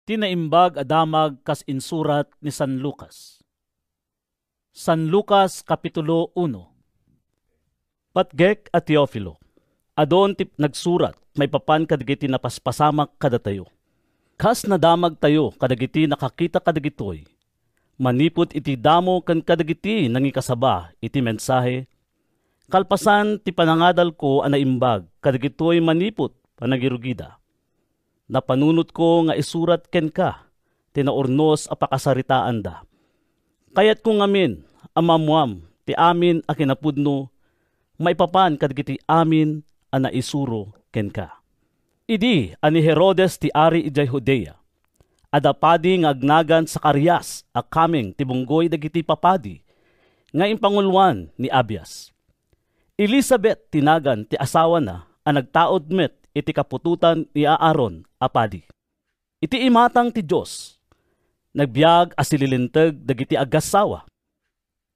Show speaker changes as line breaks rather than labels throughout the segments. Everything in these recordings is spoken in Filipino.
Tinaimbag adamag kas insurat ni San Lucas. San Lucas Kapitulo 1. Patgek at Teofilo, adon tip nagsurat, may papan kadagiti napaspasamak kadatayo. Kas nadamag tayo kadagiti nakakita kadagitoy, manipot iti damo kan kadagiti nangikasaba iti mensahe, kalpasan ti panangadal ko anaimbag kadagitoy manipot panagirugida. Napanunot ko nga isurat ken ka, tinaornos a pakasaritaan da. Kayat kong amin, amamuam, ti amin a kinapudno, maipapan kadagiti amin a naisuro ken ka. Idi ani Herodes ti ari ijay Judea, adapadi nga agnagan sa Zacarias a kaming tibunggoy dagiti papadi, nga impangulwan ni Abias. Elizabeth tinagan ti asawa na, a nagtaod met iti kapututan ni Aaron apadi. Iti imatang ti Diyos, nagbiag asililinteg dagiti agasawa.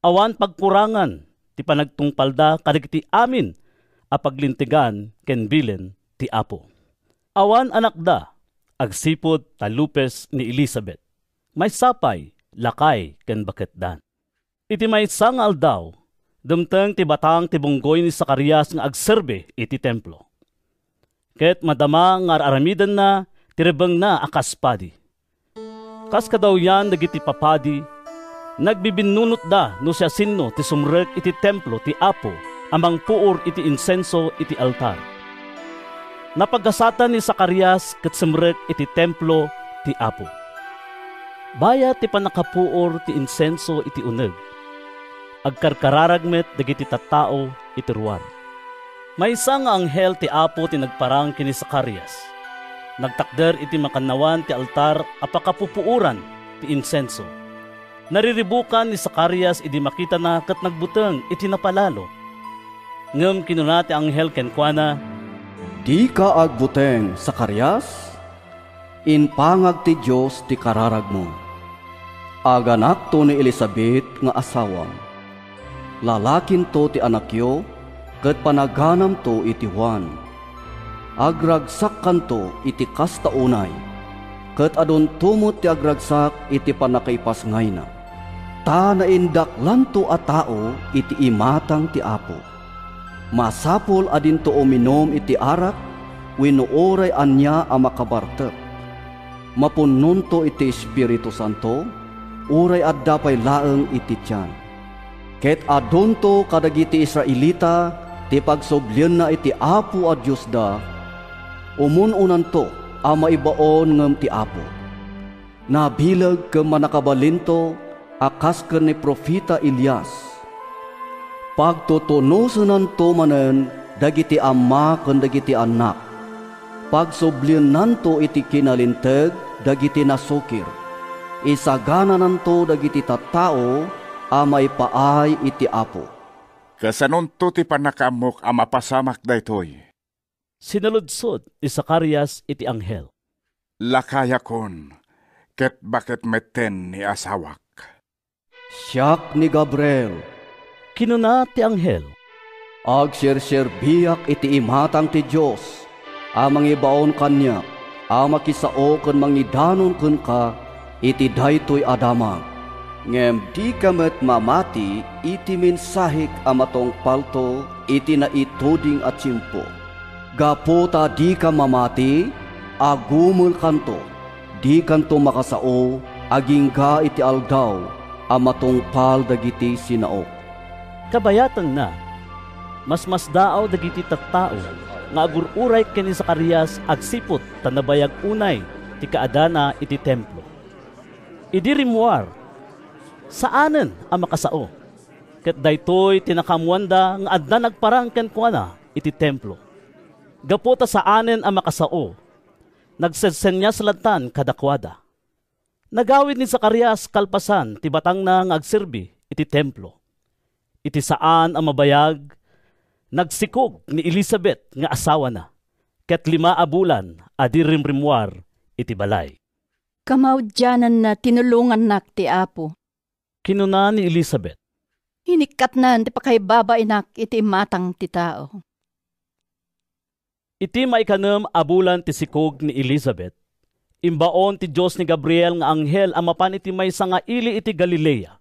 Awan pagkurangan ti panagtungpalda kadagiti amin a paglintigan ken bilen ti Apo. Awan anak da, agsipod talupes ni Elizabeth. May sapay, lakay ken baketdan. Iti may sangal daw, dumteng ti batang ti bunggoy ni Zacarias nga agserbe iti templo. Ket madama nga aramidan na, tirebeng na akaspadi. Kas kadaw yan dagiti papadi, nagbibinunot da no siya sinno ti sumrek iti templo ti Apo, amang puor iti insenso iti altar. Napagasatan ni Zacarias ket sumrek iti templo ti Apo. Baya ti panakapuor ti insenso iti uneg, agkarkararagmet dagiti tattao iti ruar. May isang anghel ti Apo ti nagparang kini Zacarias. Nagtakder iti makanawan ti altar apakapupuuran ti insenso. Nariribukan ni Zacarias idi makita na ket nagbuteng iti napalalo. Ngem kinuna ti anghel kenkuana,
"Di ka agbuteng, Zacarias? Inpangag ti Dios ti kararag mo. Aganak to ni Elizabeth nga asawam. Lalakin to ti anakyo, ket panaganam to iti Juan. Agragsak kanto iti kastaunay, ket adon tumot ti agragsak iti panakaipas ngayna. Ta naindaklan to a tao iti imatang ti Apo. Masapol adin to uminom iti arak, wenno oray anya a makabartek. Mapunnon to iti Espiritu Santo, oray adda pay laeng iti tiyan. Ket adon to kadagiti Israelita, ti pagsoblyan na iti Apo a Diyos da, umununan to a maibaon ngem ti Apo. Nabilag kem manakabalinto akas ken ni Profeta Elias. Pagtutunosanan to manen dagiti ama ken dagiti anak. Pagsoblyan to iti kinalinteg dagiti nasukir. Isagananan to dagiti tattao a maipaay iti Apo.
Kasanon to ti panakamok a mapasamak daytoy.
Sinaludsod ni Zacarias iti anghel.
Lakaya kon, ket bakit meten ni asawak.
Siak ni Gabriel.
Kinuna ti anghel,
Agserserbiak iti imatang ti Dios, a mangibaon kanya, a makisao ken mangidanon ken ka, iti daytoy adamag. Ngem di kamet mamati iti mensahik amatong palto iti naituding at simpo. Gapota di ka mamati, agumul kanto, di kanto makasao, agingga iti aldaw, amatong pal dagiti sinaok.
kabayatan na, mas daaw dagiti tattao, nga agururay ken ni Zacarias agsipot tanabayag unay ti kaadana iti templo. Idi rimwar, saanen ang makasao? Ket daytoy tinakamuanda nga adda nagparang ken kuana iti templo. Gapota saanen ang makasao? Nagsesenyas lantan kadakwada. Nagawid ni Zacarias kalpasan ti batang na nga agserbi iti templo. Iti saan ang mabayag? Nagsikog ni Elizabeth nga asawa na. Ket 5 a bulan adi rimrimwar iti balay.
Kamaudyanan na tinulungan nak ti Apo.
Kinuna ni Elizabeth,
Hinikat na ti pakaibaba inak iti matang ti tao.
iti maikanem a bulan ti sikog ni Elizabeth, Imbaon ti Diyos ni Gabriel nga anghel amapan iti maysa nga ili iti Galilea,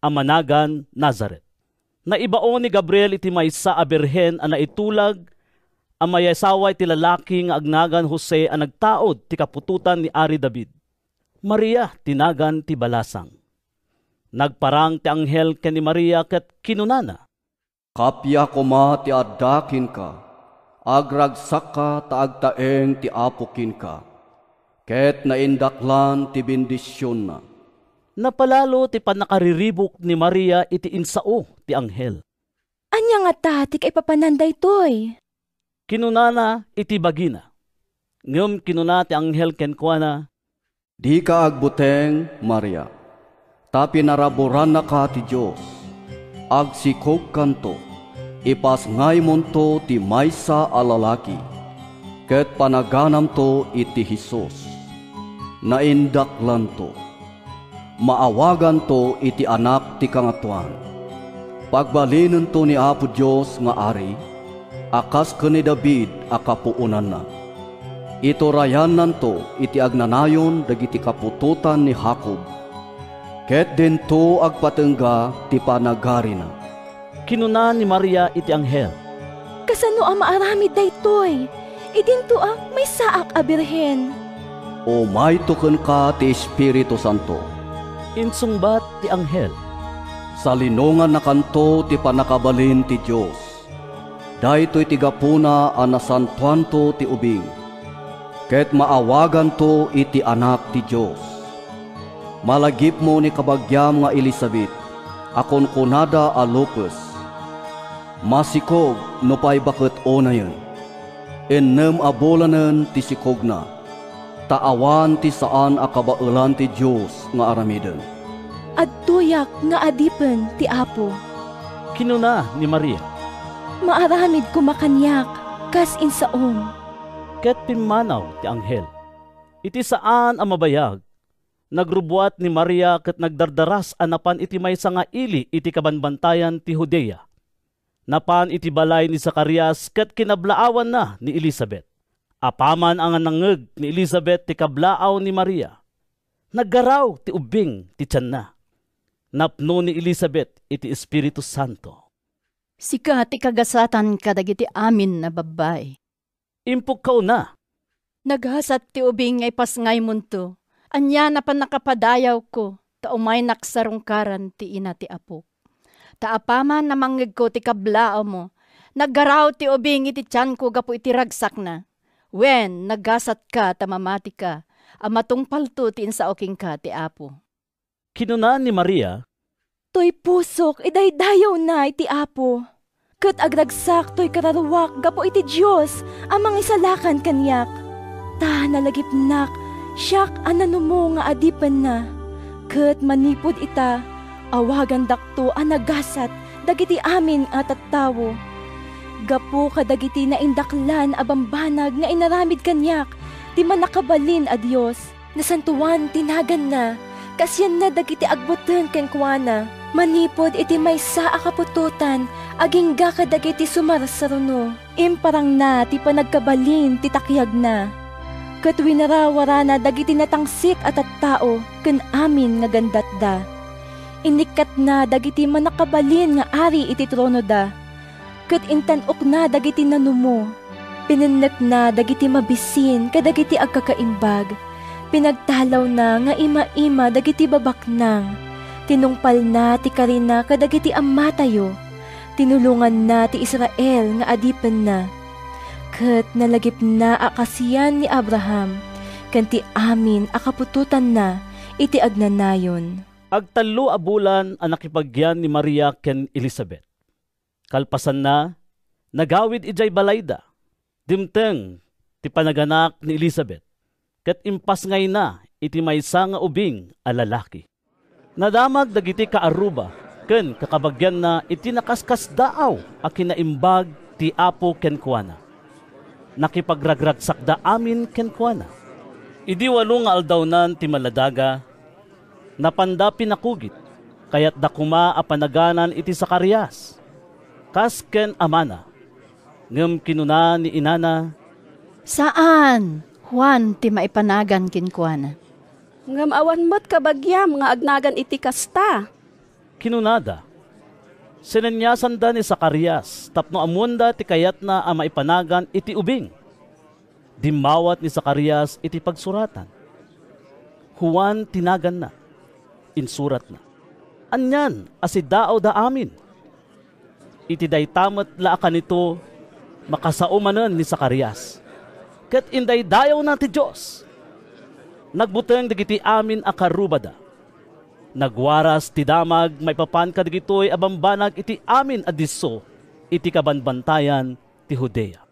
amanagan Nazaret. Naibaon ni Gabriel iti maysa a birhen a naitulag a mayasawa iti lalaki nga agnagan Jose a nagtaod ti kapututan ni Ari David. Maria tinagan ti balasang. Nagparang ti anghel ken ni Maria ket kinunana.
Kapya kuma ti addakin ka, agragsak ka taagtaeng ti apukin ka, ket naindaklan ti bendisyon na.
Napalalo ti panakariribok ni Maria iti insao ti anghel.
Anya nga ta, ti kaipapananday toy.
Kinunana iti bagina. Ngem kinuna ti anghel ken kuana,
Di ka agbuteng, Maria, ta pinaraburan na ka ti Diyos. Agsikog kanto, ipas ngay monto ti maysa a lalaki, ket panaganam to iti Hesus. Naindaklan to, maawagan to iti anak ti kangatuan. Pagbalinen to ni Apo Diyos nga ari, akas ken ni David a kapuunan na. Ito rayanan to iti agnanayon dagiti kapututan ni Jacob, ket dento agpatengga ti panagari na.
kinuna ni Maria iti anghel.
Kasano ang maaramid daytoy? Idinto may saak a birhen.
O may tuken ka ti Espiritu Santo.
Insungbat ti anghel.
Sa linongan na kanto ti panakabalin ti Diyos. Daytoy ti gapuna a nasantuan to ti ubing. Ket maawagan to iti anak ti Diyos. Malagip mo ni kabagyam nga Elizabeth, akon kunada a lupus. Masikog no pay bakit onayen. Ennem abolanen ti sikog na. Taawan ti saan a kabailan ti Diyos nga aramiden.
Adtuyak nga adipen ti Apo.
Kinuna ni Maria.
Maaramid kumakanyak, kas insaom.
Ket pimanaw ti anghel. Iti saan ang mabayag, nagrubuat ni Maria ket nagdardaras anapan iti maysa nga ili iti kabanbantayan ti Judea. Napan iti balay ni Zacarias ket kinablaawan na ni Elizabeth. Apaman ang nangeg ni Elizabeth ti kablaaw ni Maria. Naggaraw ti ubing ti tiyan na. Napno ni Elizabeth iti Espiritu Santo.
Sika ti kagasatan kadagiti amin na babay.
Impuk ka na.
Naghasat ti ubing ngay pasngay munto. Anya na pan nakapadayaw ko, ta umay naksarungkaran ti ina ti Apo. Taapaman na manggig ko ti kablao mo. Naggaraw ti ubing iti tiyan ko gapo iti ragsak na. Wen naggasat ka tamamati ka, amatong palto ti insaoking ka ti Apo.
Kinuna ni Maria.
Toy pusok, idaydayaw na iti Apo. Ket agragsak toy kararuwak gapo iti Diyos, amang isalakan kanyak. Ta nalagipnak, siyak ananumo nga adipen na. Ket manipod ita, awagan dakto anagasat, dagiti amin at tattawo. Gapo kadagiti na indaklan abambanag nga inaramid kanyak, di man nakabalin a Diyos. Nasantuan tinagan na, kasyan na dagiti agboten kenkwana. Manipod iti maysa a kapututan, agingga kadagiti sumarsaruno. Imparang na ti panagkabalin ti takyag na. Ket winarawara na dagiti natangsik at tao, ken amin nga gandat da. Inikat na dagiti manakabalin nga ari iti trono da. Ket intanok na dagiti nanumo. Pinennek na dagiti mabisin kadagiti agkakaimbag. Pinagtalaw na nga ima-ima dagiti babaknang. Tinungpal na ti Karina kadagiti amatayo. Tinulungan na ti Israel nga adipen na. Ket nalagip na akasiyan ni Abraham. Kanti amin akapututan na iti agnanayon.
Agtalo a bulan ang nakipagyan ni Maria ken Elizabeth. Kalpasan na, nagawid ijay balayda. Dimteng ti panaganak ni Elizabeth. Ket impas ngay na iti maysa nga ubing a lalaki. Nadamag dagiti kaaruba ken kakabagyan na iti nakaskas daaw a kinaimbag ti Apo ken kuana. Nakipagragragsak da amin ken kuana. Idi walo nga aldawnan ti maladaga, napanda pinakugit, kayat dakuma a panaganan iti Zacarias. Kas ken amana, ngem kinuna ni inana,
Saan? Juan ti maipanagan kinkuana.
Ngam awan mo't kabagyam nga agnagan iti kasta.
Kinunada, sinenyasan da ni Zacarias, tapno amunda ti kayat na ang maipanagan iti ubing. Dimawat ni Zacarias iti pagsuratan. Juan tinagan na, insurat na. Anyan, asidao da amin. Iti daytamet laakan ito, makasaumanan ni Zacarias. Ket inday dayaw na ti Diyos. Nagbuteng digiti amin akarubada. Nagwaras ti damag may papan kadigitoy abambanag iti amin adiso iti kabanbantayan ti Judea.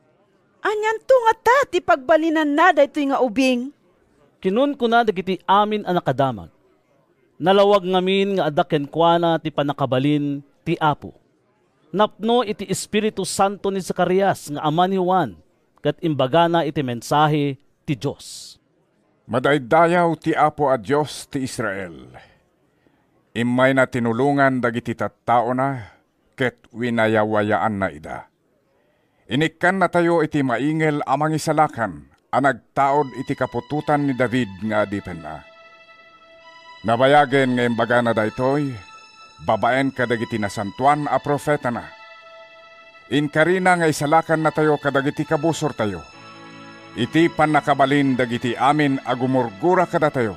Anyan to nga ta ti pagbalinan na daytoy nga ubing.
Kinun ko na digiti amin anakadamag. Nalawag ngamin nga adaken kuana ti panakabalin ti Apo. Napno iti Espiritu Santo ni Zacarias nga ama ni Juan ket imbagana iti mensahe ti Dios.
Madaydayaw ti Apo a Diyos ti Israel. Imay na tinulungan dagiti tattao na, ket winayawayaan na ida. Inikkan na tayo iti maingel amang isalakan, anagtaod iti kapututan ni David nga adipen na. Nabayagen nga imbaga na daytoy, babaen kadagiti nasantuan a profeta na. Inkarina nga isalakan na tayo kadagiti kabusor tayo. Iti panakabalin dagiti amin agumurgura kada tayo.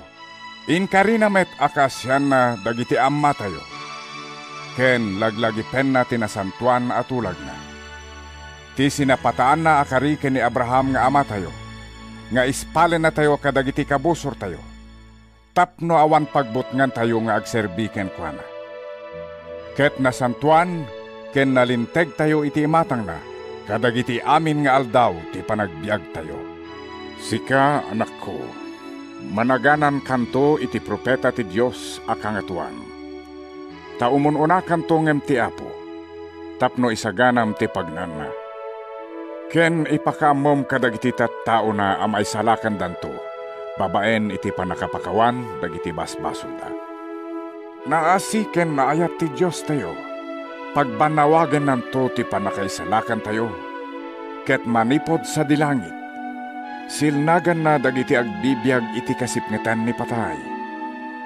Inkarina met akasyan na dagiti amma tayo. Ken laglagi pen na tinasantuan at ulag na. Ti sinapataan na akari ken ni Abraham nga ama tayo. Nga ispalen na tayo kadagiti kabusor tayo. Tapno awan pagbutngan tayo nga agserbiken kuana. Ket nasantuan ken nalinteg tayo iti imatang na. Kadagiti amin nga aldaw ti panagbiag tayo. Sika, anak ko, managanan kanto iti propeta ti Diyos akangatuan. Taumununa kanto ngem ti Apo, tapno isaganam ti pagnana. Ken ipakamom kadagiti tattao na amay salakan danto, babaen iti panakapakawan dagiti basbasol da. Naasi ken naayat ti Diyos tayo, pagbanawagan nanto ti panakaisalakan tayo, ket manipod sa dilangit. Silnagan na dagiti agbibiyag iti kasipngetan ni patay,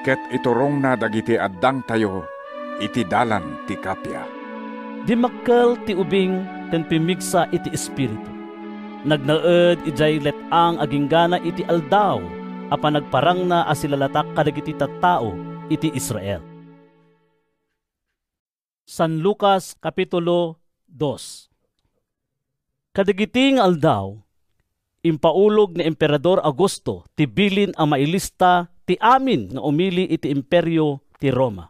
ket iturong na dagiti addang tayo iti dalan ti kapya.
Di makkel ti ubing ken pimigsa iti espiritu. Nagnaed ijay letang aginggana iti aldaw apan nagparang na asilalatak kadagiti tattao iti Israel. San Lucas Kapitulo 2. Kadagiti nga aldaw, impaulog ni Emperador Augusto ti bilin ang mailista ti amin nga umili iti imperyo ti Roma.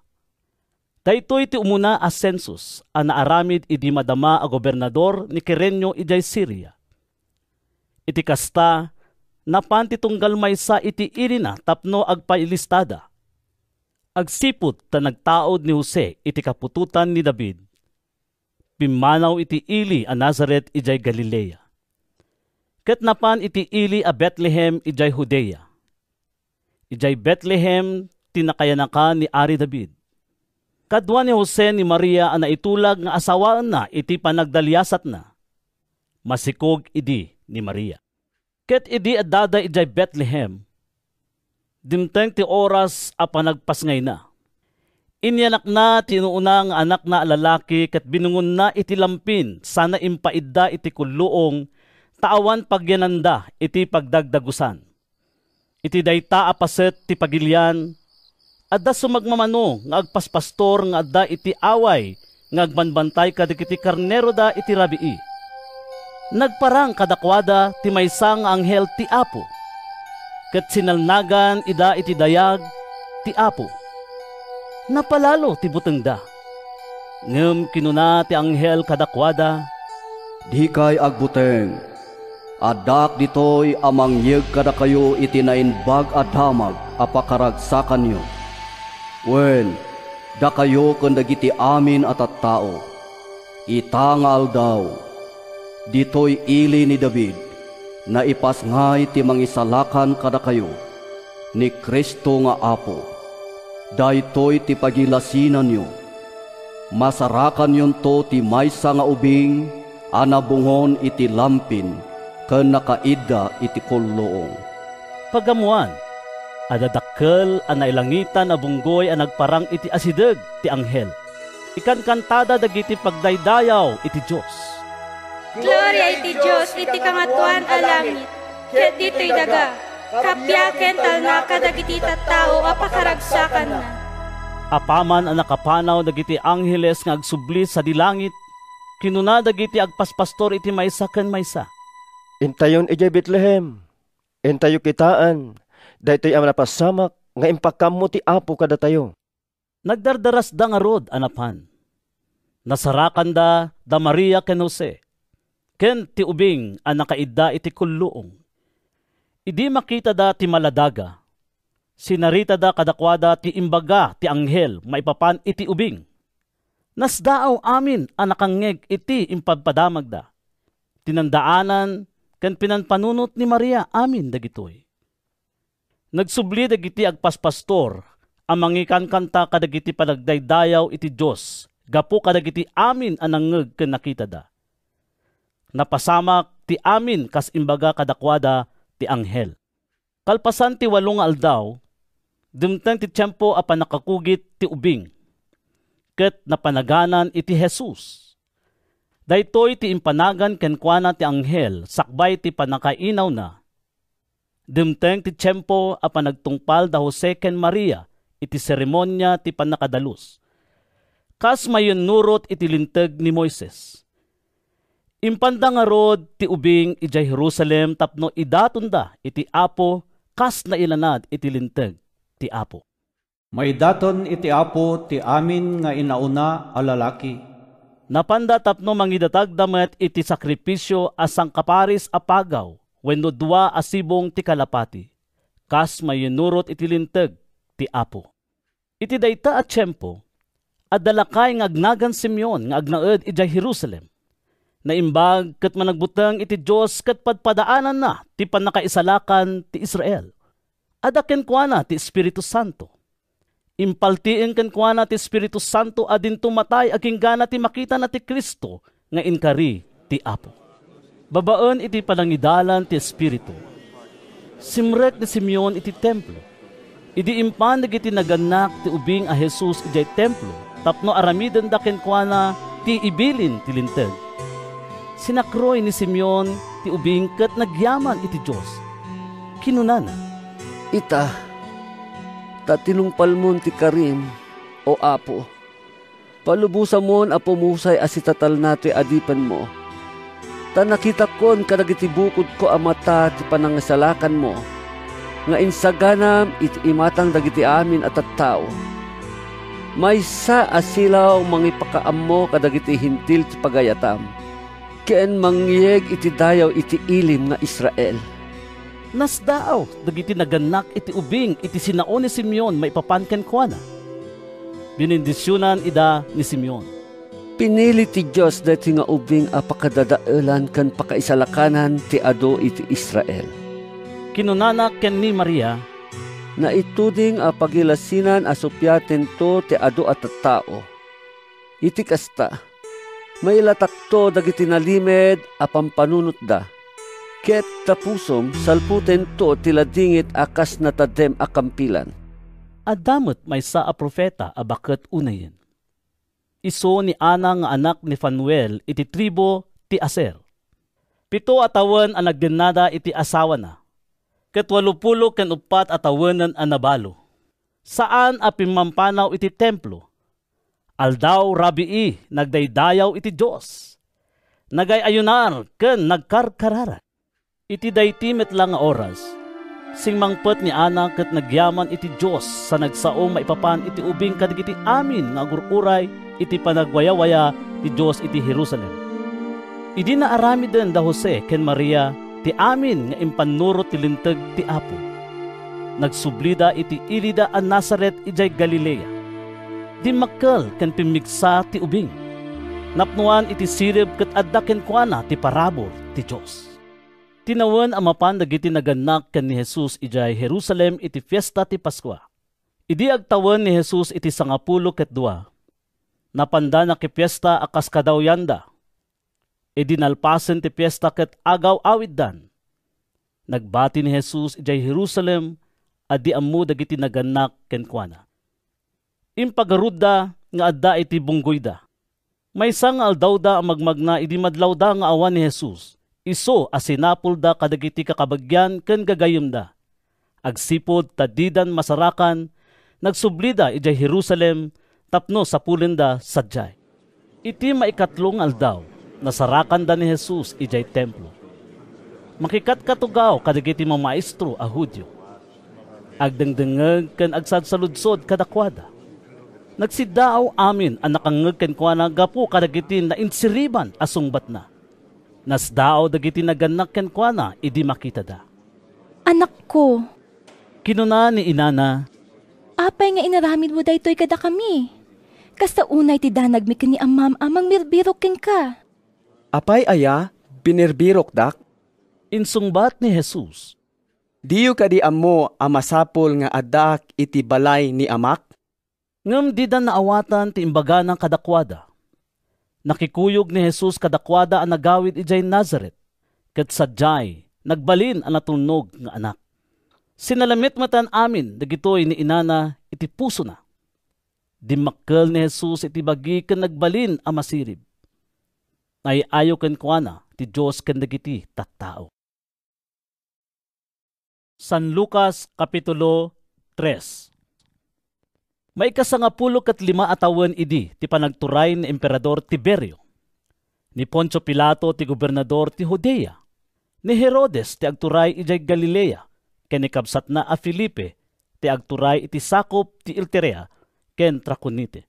Daytoy ti umuna a census a naaramid idi madama a gobernador ni Quirino ijay Syria. Iti kasta napan ti tunggal maysa iti irina tapno agpailistada. Agsipot ta nagtaod ni Jose iti kapututan ni David. Pimanaw iti ili a Nazaret ijay Galilea. Ket napan iti ili a Bethlehem ijay Judea. Ijay Bethlehem tinakayanaka ni Ari David. Kadwa ni Jose ni Maria a naitulag nga asawaan na iti panagdalyasat na. Masikog idi ni Maria. Ket idi adada ijay Bethlehem. Dimteng ti oras a panagpasngay na. Inyanak na tinuunang anak na lalaki ket binungon na iti lampin sana impaidda iti kulluong taawan pagyananda iti pagdagdagusan. Iti dayta apaset ti pagilyan, adda sumagmamano nga agpaspastor nga adda iti away nga agbanbantay kadagiti karnero da iti rabii. Nagparang kadakwada ti maysa nga anghel ti Apo, ket sinalnagan ida iti dayag ti Apo. Napalalo ti buteng da. Ngem kinuna ti anghel kadakwada,
Di kay agbuteng, adak ditoy amang yeg kada kayo iti nainbag a damag apakaragsakan nyo. Wen, da kayo ken dagiti amin at tao. Itangal daw, ditoy ili ni David, na ipasngay ti mangisalakan kada kayo, ni Kristo nga Apo. Daytoy ti pagilasinan nyo. Masarakan yon to ti maysa nga ubing, anabungon iti lampin, ken nakaida iti kulloong.
Pagamuan, adadakkel a nailangitan a bunggoy a nagparang iti asideg ti anghel. Ikan kantada dagiti pagdaydayaw iti Dios.
Gloria iti Dios iti kangatuan a langit, ket dito'y daga, kapyaken talnaka dagiti tattao a pakaragsakan na.
Apaman ang nakapanaw dagiti angheles nga agsubli sa dilangit, kinuna dagiti agpaspastor iti maysa ken maysa.
Intayon ijay Bethlehem, intayo kitaan, daytoy ang napasamak nga impakam mo ti Apo kada tayo.
Nagdardaras da nga rod anapan. Nasarakan da Maria ken Jose, ken ti ubing ang nakaidda iti kulluong. Idi makita da ti maladaga, sinarita da kadakwada ti imbaga ti anghel maipapan iti ubing. Nasdaaw amin ang nakangeg iti impagpadamag da. Tinandaanan ken pinanpanunot ni Maria amin dagitoy. Nagsubli dagiti agpaspastor ang mangikan kanta kadagiti panagdaydayaw iti Dios gapu kadagiti amin ang nangeg ken nakita da. Napasamak ti amin kas imbaga kadakwada ti anghel. Kalpasan ti 8 nga aldaw, dumteng ti tiyempo a panakakugit ti ubing, ket napanaganan iti Jesus. Daytoy ti impanagan kenkwana ti anghel sakbay ti panakainaw na. Dumteng ti tiyempo a panagtungpal da Jose ken Maria iti seremonya ti panakadalus. Kas mayon nurot iti linteg ni Moises. Impanda nga rod ti ubing ijay Jerusalem tapno idatunda iti Apo kas nailanad iti linteg ti Apo.
Maidaton iti Apo ti amin nga inauna a lalaki.
Napanda tapno mangidatag damet iti sakripisyo asang kaparis apagaw wenno 2 asibong ti kalapati. Kas mayunurot iti linteg ti Apo. Iti dayta at tiyempo, adalakay nga agnagan Simeon nga agnaed ijay Jerusalem. Naimbag ket managbuteng iti Dios ket padpadaanan na ti panakaisalakan ti Israel. Adaken kuana ti Espiritu Santo. Impaltiin ken kuana ti Espiritu Santo adin tumatay aging gana ti makita na ti Kristo nga inkari ti Apo. Babaen iti panangidalan ti Espiritu. Simrek ni Simeon iti templo. Idi impan dagiti naganak ti ubing a Jesus ijay templo tapno aramiden da ken kuana ti ibilin ti linteg. Sinakroy ni Simeon ti ubing ket nagyaman iti Dios. Kinunana,
Ita, ta tinungpal mon ti karim, o Apo. Palubusa mon a pumusay asitatal nato adipan mo. Ta nakita kon kadagiti bukod ko a mata ti panangasalakan mo. Nga insaganam iti imatang dagiti amin at tattao. Maysa asilaw mangipakaam mo kadagiti hintil ti pagayatam. Ken mangyeg iti dayaw iti ilim nga Israel.
Nasdaaw dagiti naganak iti ubing iti sinaon ni Simeon maipapan ken kuana. Binindisyonan ida ni Simeon.
Pinili ti Dios dati nga ubing a pakadadaelan ken pakaisalakanan ti adu iti Israel.
Kinunana ken ni Maria,
na ituding a pagilasinan a supyaten to ti adu at tattao. Iti kasta, may latakto dagiti nalimed a pampanunot da. Ket tapusom salputen to ti ladingit akas natadem a kampilan.
Adamot maysa a profeta a baket unayen. Iso ni Ana nga anak ni Fanuel iti tribo ti Aser. 7 atawan ang nagdenada iti asawa na. Ket 80 ken 4 atawanan ang nabalo. Saan a pimampanaw iti templo? Aldaw rabii nagdaydayaw iti Dios. Nagayayunar ken nagkarkarara. Iti dayti metlang nga oras. Singmangpet ni Ana ket nagyaman iti Dios sa nagsaom maipapan iti ubing kadagiti amin nga agururay iti panagwayawaya ti Dios iti Jerusalem. Idi naarami den da Jose ken Maria ti amin nga impanurot ti linteg ti Apo. Nagsublida iti ilida a Nazaret ijay Galilea. Di makkel ken pimigsa ti ubing. Napnuan iti sirib ket adda ken kuana ti parabor ti Dios. Tinawen ang mapan dagiti naganak ken ni Jesus ijay Jerusalem iti fiesta ti Paskwa. Idi agtawan ni Jesus iti 12 ket 2. Napanda na ki fiesta akas kadawyanda. Idinalpasen ti piyesta ket agaw awid dan. Nagbati ni Jesus ijay Jerusalem adi ammo dagiti naganak kenkwana. Impagarudda nga adda iti bunggoyda. Maysa nga aldaw da ang magmagna idi madlaw da nga awan ni Jesus. Iso asinapol da kadagiti kakabagyan ken gagayem da. Agsipod tadidan masarakan, nagsublida ijay Jerusalem tapno sapulenda sadyay. Iti maikatlong aldaw, nasarakan da ni Jesus ijay templo. Makikat-katugaw kadagiti mga maestro a Hudyo. Agdengdengeg ken agsadsaludsod kadakwada. Nagsidaaw amin ang nakangeg ken kuana gapu kadagiti na insiriban asungbat na. Nasdaaw dagiti naganak ken kuana idi makita da.
Anak ko,
kinuna ni inana,
apay nga inaramid mo daytoy kada kami. Kasta unay ti danag mi kini amam amang mirbirok ken ka.
Apay aya, binirbirok dak?
Insungbat ni Jesus.
Diyo kadi ammo amasapol nga adak iti balay ni amak?
Ngem di dan naawatan ti imbaga ng kadakwada. Nakikuyog ni Jesus kadakwada ang nagawid ijay Nazareth. Ket sadyay, nagbalin ang natunog nga anak. Sinalamit matan amin dagitoy ni inana iti puso na. Dimakkel ni Jesus iti bagi ken nagbalin ang masirib. Ay ayo ken kuana ti Dios ken dagiti tattao. San Lucas Kapitulo 3. May kasangapulo ket 5 atawen idi ti panagturay ni Emperador Tiberio, ni Poncio Pilato ti gobernador ti Judea, ni Herodes ti agturay ijay Galilea, ken ni kabsat na a Felipe ti agturay iti sakop ti Ilterea ken Traconite.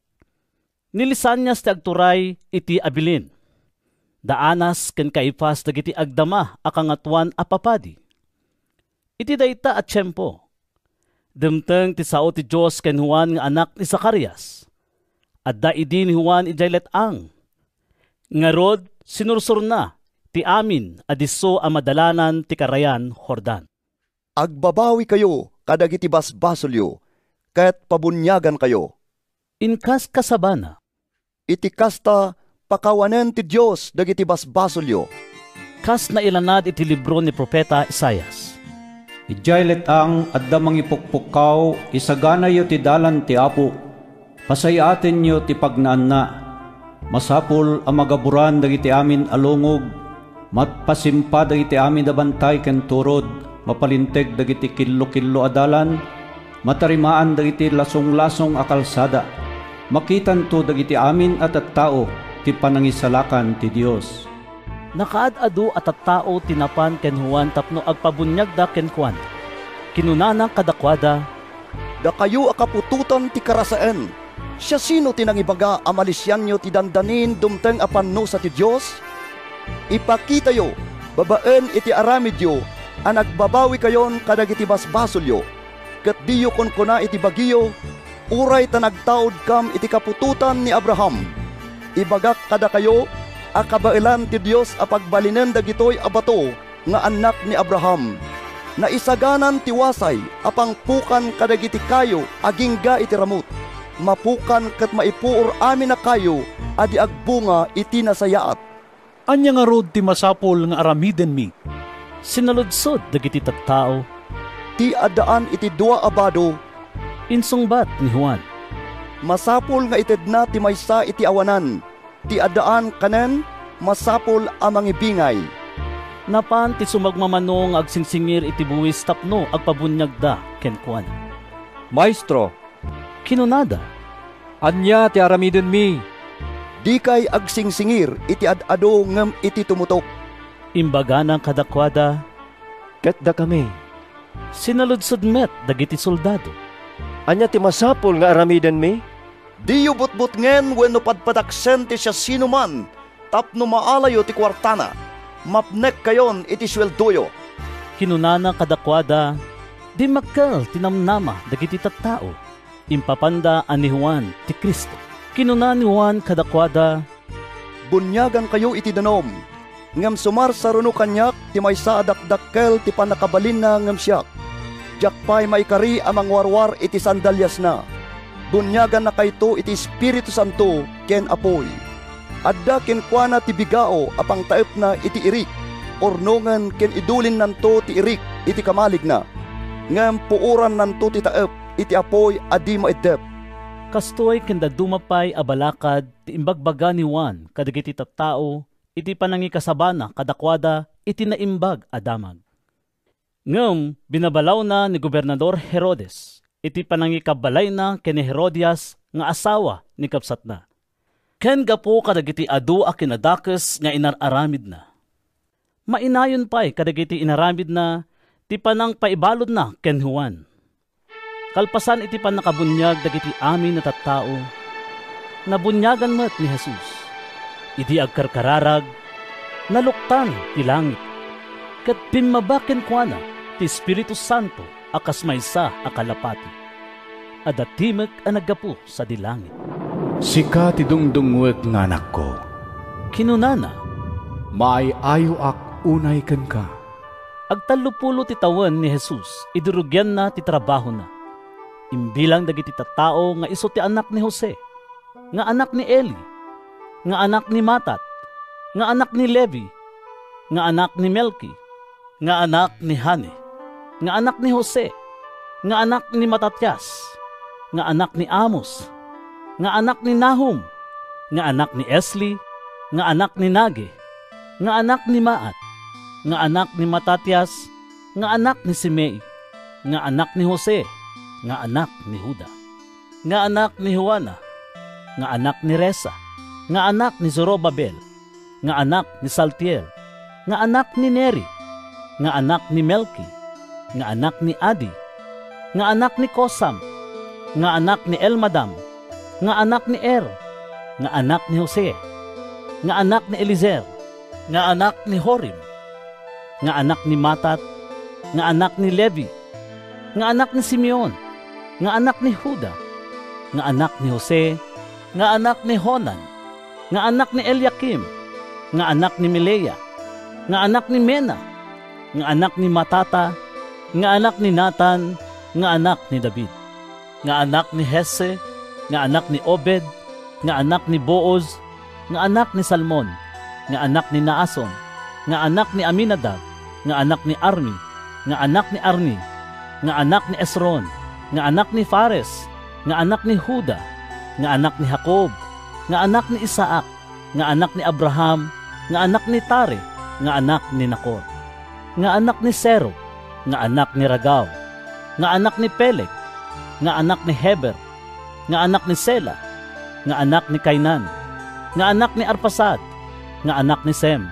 Ni Lisanias ti agturay iti Abilin, Daanas ken Caifas dagiti agdama a kangatuan a papadi. Iti dayta at tiyempo, demteng ti sao ti Dios ken Juan nga anak ni Zacarias. Adda idi ni Juan ijay let-ang. Ngarod sinursur na ti amin adiso a madalanan ti karayan Jordan.
Agbabawi kayo kadagiti basbasolyo, ket pabunyagan kayo.
Inkas kasabana.
Iti kasta pakawanen ti Dios dagiti basbasolyo.
Kas na ilanad iti libro ni Propeta Isaias.
Ijay letang adda mangipukpukaw, isagana yo ti dalan ti Apo. Pasayaten nyo ti pagnaan na. Masapul ang magaburan dagiti amin alungog. Matpasimpa dagiti amin dabantay ken turod. Mapalinteg dagiti killo-killo adalan. Matarimaan dagiti lasong-lasong akalsada. Makitan to dagiti amin at tao ti panangisalakan ti Dios.
Nakaad-adu at tao tinapan ken Juan tapno agpabunyag da ken Juan. Kinunana kadakwada,
da kayo akapututan ti karasaan. Siya sino tinangibaga amalisyan nyo ti dandanin dumteng apanno sa ti Dios? Ipakita yo, babaen iti aramid yo, ang nagbabawi kayon kadagiti basbasolyo. Ket diyo konkona iti bagiyo, uray ta nagtaod kam iti kapututan ni Abraham. Ibagak kada kayo, akabailan ti Dios a pagbalinan dagitoy abato nga anak ni Abraham. Na isaganan ti wasay apang pukan kadagiti kayo agingga iti ramut. Mapukan ket maipuor amin na kayo adi agbunga iti nasayaat.
Anya nga rod ti masapol nga aramiden mi.
Sinaludsod dagiti tattao.
Ti addaan iti dua abado.
Insungbat ni Juan.
Masapol nga itedna ti maysa iti awanan. Ti addaan kanen masapol a mangibingay.
Napan ti sumagmamanong agsingsingir iti buwis tapno agpabunyag da ken Juan.
Maestro,
kinunada,
anya ti aramiden mi.
Di kay agsingsingir iti ad-ado ngem iti tumutok.
Imbaga ng kadakwada,
ket da kami.
Sinaludsod met dagiti soldado.
Anya ti masapol nga aramiden mi?
Diyo butbut ngen wenno padpadaksen ti siya sinuman, tapno maalayo ti kwartana, mapnek kayon iti sweldoyo.
Kinunana kadakwada, di makkel tinamnama dagiti tattao, impapanda ani Juan ti Kristo. Kinuna ni Juan kadakwada,
bunyagan kayo iti danom, ngem sumar sa runo kanyak ti maysa adakdakkel ti panakabalin na ngem siyak. Jakpay maikari amang warwar iti sandalyas na. Bunyagan na kayto iti Espiritu Santo ken apoy. Adda ken kuana ti bigao apang taep na iti irik, ornongan ken idulin nanto ti irik iti kamalig na. Ngem puuran nanto ti taep iti apoy adi maidep.
Kastoy kenda dumapay abalakad ti imbagbaga ni Juan kadagiti tattao iti panangikasabana kadakwada iti naimbag adamag. Ngem binabalaw na ni Gobernador Herodes iti panangikabalay na ken ni Herodias nga asawa ni kapsat na. Ken gapo kadagiti adu a kinadakes nga inararamid na. Mainayon pa'y kadagiti inaramid na ti panang paibalod na ken Juan. Kalpasan iti panakabunyag dagiti amin na tattao, nabunyagan met ni Jesus. Idi agkarkararag, naluktan ti langit. Ket pinmabaken kuana ti Espiritu Santo akas maysa a kalapati. Adatimek a naggapu sa dilangit.
Sika ti dungdungwek nga anak ko.
Kinunana,
maayayo ak unay ken ka.
Agtalupulo ti tawen ni Jesus, idurugyan na ti trabaho na. Imbilang dagiti tattao nga iso ti anak ni Jose, nga anak ni Eli, nga anak ni Matat, nga anak ni Levi, nga anak ni Melki, nga anak ni Hane, nga anak ni Jose, nga anak ni Matatias, nga anak ni Amos, nga anak ni Nahum, nga anak ni Esli, nga anak ni Nage, nga anak ni Maat, nga anak ni Matatias, nga anak ni Simei, nga anak ni Jose, nga anak ni Juda, nga anak ni Juana, nga anak ni Resa, nga anak ni Zorobabel, nga anak ni Saltiel, nga anak ni Neri, nga anak ni Melki, nga anak ni Adi, nga anak ni Kosam, nga anak ni Elmadam, nga anak ni Er, nga anak ni Jose, nga anak ni Elizer, nga anak ni Horim, nga anak ni Matat, nga anak ni Levi, nga anak ni Simeon, nga anak ni Huda, nga anak ni Jose, nga anak ni Honan, nga anak ni Eliakim, nga anak ni Melea, nga anak ni Mena, nga anak ni Matata, nga anak ni Natan, nga anak ni David, nga anak ni Hese, nga anak ni Obed, nga anak ni Booz, nga anak ni Salmon, nga anak ni Naason, nga anak ni Aminadab, nga anak ni Armi, nga anak ni Arni, nga anak ni Esron, nga anak ni Fares, nga anak ni Huda, nga anak ni Jacob, nga anak ni Isaac, nga anak ni Abraham, nga anak ni Tare, nga anak ni Nakor, nga anak ni Sero, nga anak ni Ragaw, nga anak ni Peleg, nga anak ni Heber, nga anak ni Sela, nga anak ni Kainan, nga anak ni Arpasad, nga anak ni Sem,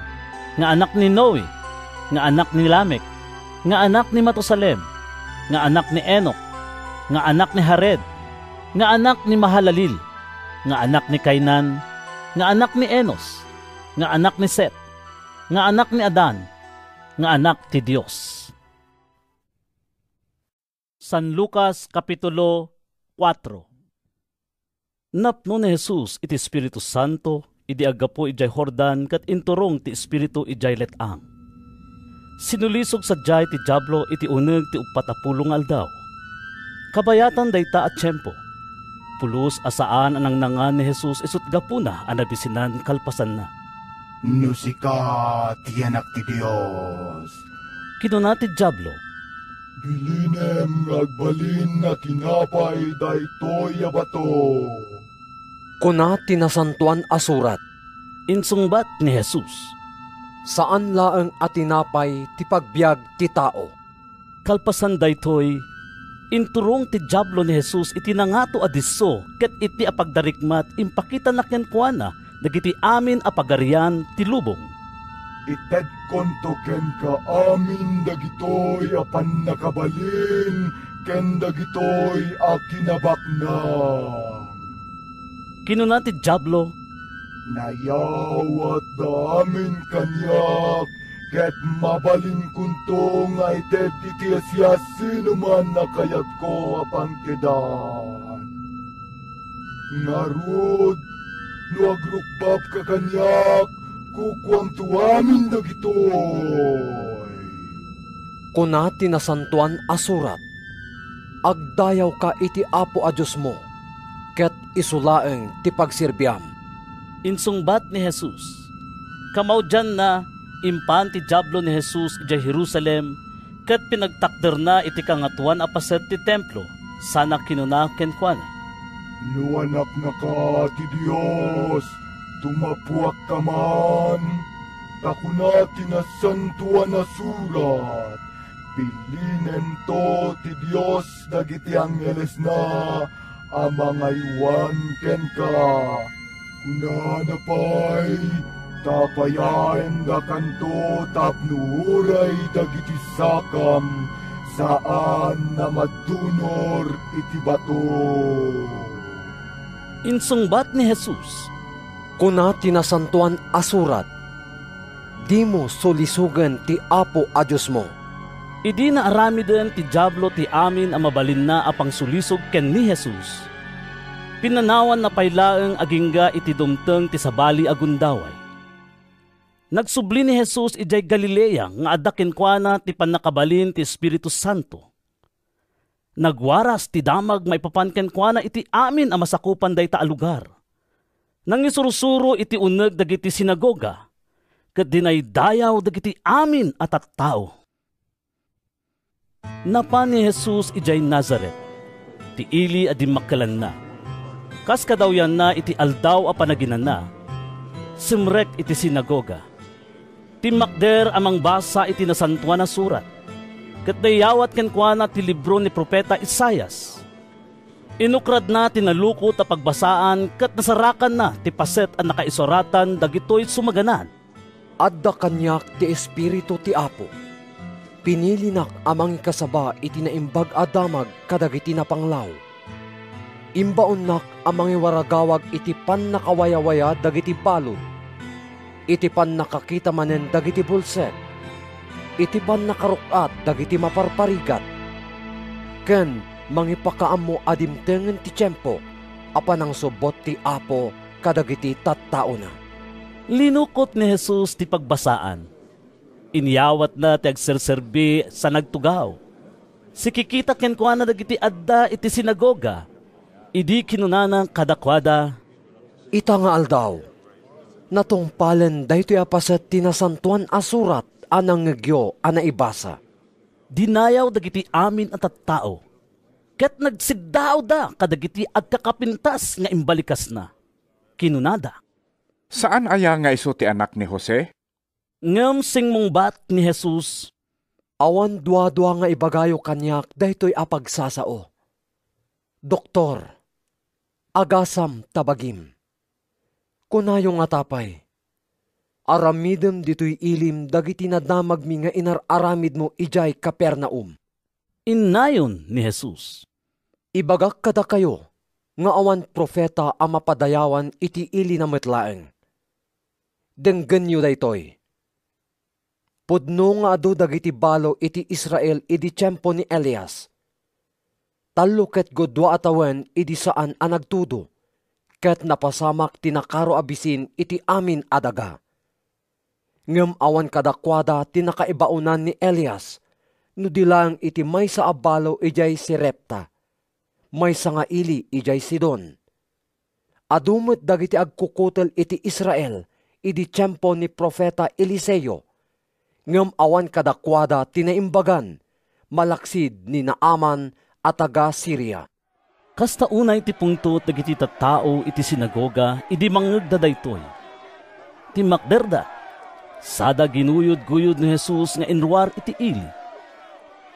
nga anak ni Noe, nga anak ni Lamek, nga anak ni Matusalem, nga anak ni Enok, nga anak ni Hared, nga anak ni Mahalalil, nga anak ni Kainan, nga anak ni Enos, nga anak ni Set, nga anak ni Adan, nga anak ti Dios. San Lucas Kapitulo 4. Napno ni Jesus iti Espiritu Santo, idi agapo ijay Jordan kat inturong ti Espiritu ijay letang. Sinulisog sa jay ti Diablo iti uneg ti 40 aldaw. Kabayatan dayta at tiyempo. Pulos asaan anang nangan ni Jesus isut gapuna anabisinan kalpasan na.
Nusika ti anak ti Dios.
Kinuna ti Diablo,
bilinem agbalin na tinapay daytoy abato.
Kuna tinasantuan asurat.
Insungbat ni Jesus,
saan laeng atinapay ti pagbiag ti tao?
Kalpasan daytoy, inturong ti Diablo ni Jesus iti nangato adiso ket iti apagdarikmat impakita na ken kuana dagiti amin apagarian ti lubong.
Ited konto ken ka amin dagitoy apan nakabalin ken dagitoy akinabakna.
Kinuna ti Diablo,
nayawat da amin kanyak ket mabalin kunto nga ited iti asya sinuman nakayat ko apan kedan. Ngarud, no agrukbab ka kanyak, kukwang tuamin dagitoy.
Kuna tinasantuan asurat, agdayaw ka iti Apo a Diyos mo, ket isulaeng ti pagsirbiyam.
Insungbat ni Jesus, kamaw dyan na impan ti Diablo ni Jesus iti Jerusalem, ket pinagtakder na iti kangatuan a paset ti templo, sana kinuna kenkwana.
Luanak na ka ti Diyos, tumapuak ka man, takuna tinasantuan na surat, pilinen to ti Diyos dagiti angheles na, amang aywan ken ka, kuna na pa'y, tapayaen da kanto tapnuray dagiti sakam, saan na madunor iti bato.
Insungbat ni Jesus,
kuna tinasantuan asurat, di mo solisugan ti Apo a Diyos mo.
Idi na aramiden ti Diablo ti amin ang mabalin na apang sulisog ken ni Jesus. Pinanawan na paylaeng agingga iti dumteng ti sabali agundaway. Nagsubli ni Jesus ijay Galilea nga adakin kuana ti panakabalin ti Espiritu Santo. Nagwaras ti damag maipapanken kuana iti amin a masakupan dayta a lugar. Nang isurusuro iti uneg dagiti sinagoga, ket dinaydayaw dagiti amin at tattao. Napan ni Jesus ijay Nazaret, ti ili adi makkalan na. Kas kadawyan na iti aldaw a panaginan na, simrek iti sinagoga. Timakder amang basa iti nasantuan na surat. Ket dayawat kenkwana ti libro ni Propeta Isaias. Inukrad na tinalukot a pagbasaan ket nasarakan na ti paset a nakaisuratan dagitoy sumaganan.
Adda kanyak ti Espiritu ti Apo. Pinilinak amang ikasaba iti naimbag a damag kadagiti napanglaw. Imbaonnak amang iwaragawag iti pannakawayawaya dagiti balod. Iti pannakakita manen dagiti bulset. Iti pannakarukat dagiti maparparigat. Ken mangipakaam mo adimtengen ti tiyempo apan ang subot ti Apo kadagiti tattao na.
Linukot ni Jesus ti pagbasaan. Inyawat na ti agserserbi sa nagtugaw. Sikikita kenkwana dagiti adda iti sinagoga. Idi kinunanang kadakwada,
ita nga aldaw, natungpalen daytoy apaset tinasantuan asurat anang ngegyo ana ibasa.
Dinayaw dagiti amin at tattao, ket nagsiddaw da kadagiti agkakapintas nga imbalikas na. Kinunada,
saan aya nga iso ti anak ni Jose?
Ngem singmungbat ni Jesus,
awan dua-dua nga ibagayo kanyak daytoy apagsasao. Doktor, agasam tabagim. Kunayo nga tapay, aramidem dito'y ilim dagiti nadamag mi nga inararamid mo ijay Kapernaum.
Inayon ni Jesus,
ibagak kada kayo, nga awan profeta ang mapadayawan iti ili na metlaeng. Denggen nyo daytoy. Pudno nga adu dagiti balo iti Israel iti tiyempo ni Elias. Talo ket godwa atawen idi saan a nagtudo, ket napasamak tinakaro abisin iti amin adaga. Ngem awan kadakwada tinakaibaunan ni Elias, no dilang iti may sa abalo ijay si Repta, may sa nga ili ijay Sidon. Adumot dagiti agkukutel iti Israel, idi tiyempo ni Profeta Eliseo, ngem awan kadakwada tinaimbagan, malaksid ni Naaman at taga Syria.
Kasta unay ti pungtot dagiti tattao iti sinagoga idi mangegda daytoy. Ti makderda, sada ginuyod-guyod ni Jesus nga inruar iti ili.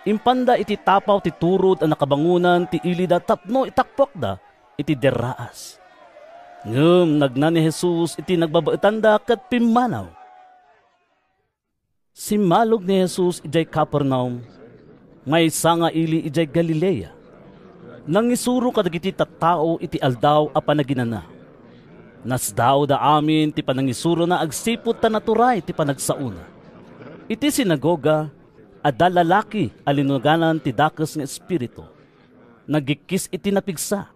Impanda iti tapaw ti turod ang nakabangunan ti ili da tapno itakpok da iti deraas. Ngem nagna ni Jesus iti nagbabaetanda ket pimmanaw. Simmalog ni Jesus ijay Capernaum, may sanga ili ijay Galilea. Nangisuro kadagiti tattao iti aldaw a panaginana. Nasdaw da amin ti panangisuro na agsipot ta naturay ti panagsauna. Iti sinagoga, adda lalaki alinuganan ti dakes nga espiritu. Nagikis iti napigsa.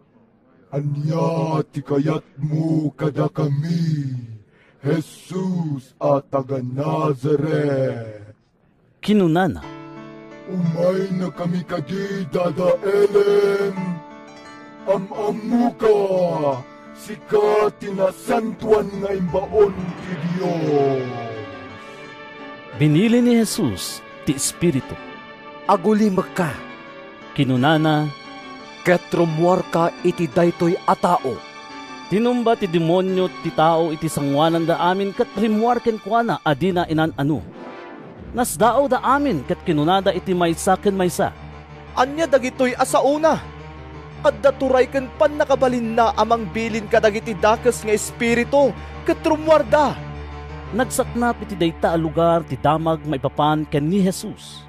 Anya ti kayat mo kada kami, Jesus at taga Nazaret.
Kinunana,
umay na kami kadi dadaelen. Amamu ka, sika tinasantuan nga imbaon ti Dios.
Binili ni Jesus ti Espiritu.
Agulimag ka.
Kinunana,
ket rumuar ka iti daytoy a tao.
Tinumba ti demonyo ti tao iti sangwanan da amin ket rimuar ken kuana adina inan-ano. Nasdaaw da amin ket kinunada iti maysa ken maysa.
Anya dagitoy asauna. Adda turay ken pan nakabalin na amang bilin kadagiti dakes nga espiritu ket rumuarda.
Nagsaknap iti dayta a lugar ti damag maipapan ken ni Jesus.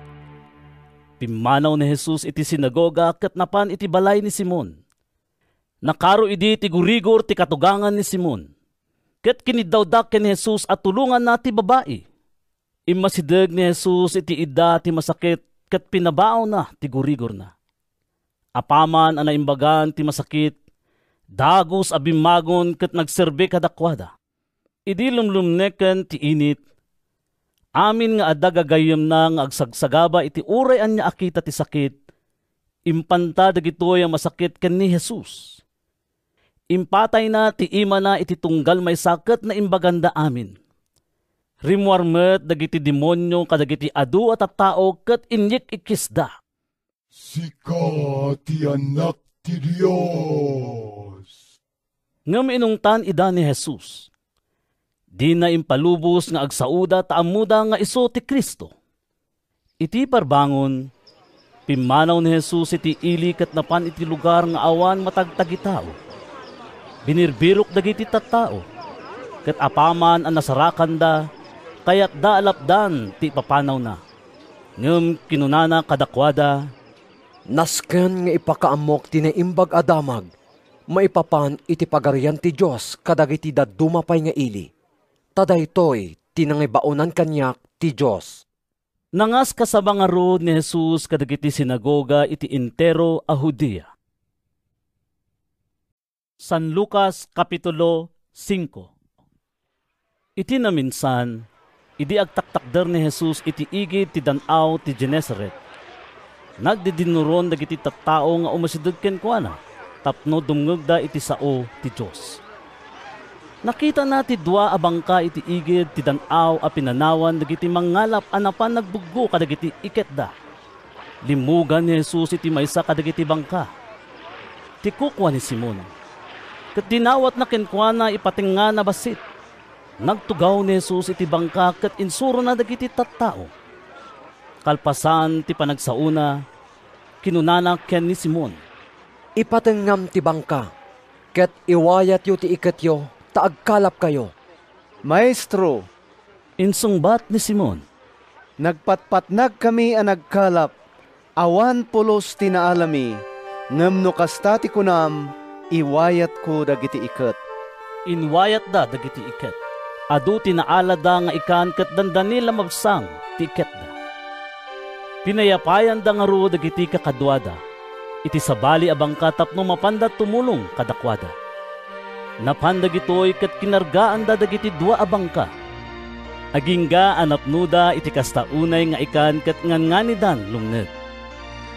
Pimanaw ni Jesus iti sinagoga ket napan iti balay ni Simon. Nakaro idi ti gurigor ti katugangan ni Simon. Ket kinidawdak ken ni Jesus at tulungan na ti babae. Imasideg ni Jesus iti ida ti masakit ket pinabaaw na ti gurigor na. Apaman ana imbagan ti masakit, dagos abimagon ket nagserbe kadakwada. Idi lumlumneken ti init, amin nga adda gagayem na nga agsagsagaba iti uray anya akita ti sakit, impanta dagitoy ang masakit ken ni Jesus. Impatay na ti ima na iti tunggal may sakit na imbaganda amin. Rimuarmet dagiti demonyo kadagiti adu at tao ket inyik ikisda.
Sika ti anak ti Dios.
Ngem inungtan ida ni Jesus. Di na impalubos nga agsauda taamuda nga iso ti Kristo. Iti parbangon, pimanaw ni Jesus iti ili ket napan iti lugar nga awan matagtagitao. Binirbirok dagiti tattao, ket apaman ang nasarakan da, kaya't da alapdan ti papanaw na. Ngem kinunana kadakwada,
nasken nga ipakaamok ti naimbag adamag, maipapan iti pagarian ti Dios kadagiti dadumapay nga ili. Tadaytoy tinangibaonan kanyak ti Dios.
Nangas kasabangaro ni Jesus kadagiti sinagoga iti entero a Judea. San Lucas Kapitulo 5. Iti na minsan, idi agtaktakder ni Jesus iti igid ti danaw ti Genesaret. Nagdidinuron dagiti tattao nga umasideg ken kuana, tapno dumngegda iti sao ti Dios. Nakita na ti dua a bangka iti igid ti danaw a pinanawan dagiti mangalap anapan nagbuggo kadagiti iketda. Limugan ni Jesus iti maysa kadagiti bangka. Ti kukwa ni Simon. Ket dinawat na kenkuana ipatenga na basit. Nagtugaw ni Jesus iti bangka ket insuro na dagiti tattao. Kalpasan ti panagsauna, kinunana ken ni Simon.
Ipatengam ti bangka, ket iwayat yu ti iketyo, taagkalap kayo.
Maestro,
insungbat ni Simon.
Nagpatpatnag kami ang nagkalap, awan pulos tinaalami, ngem no kasta ti kunam, iwayat ko dagiti iket.
Inwayat da dagiti iket. Adu tinaala da nga ikan ket dandani lamabsang ti iket da. Pinayapayan da nga ro dagiti kakadwada. Iti sabali abang katapno mapanda tumulong kadakwada. Napandag ito'y ket kinargaan da dagiti dua abangka. Agingga anapnuda iti kastaunay nga ikan ket nganganidan lumned.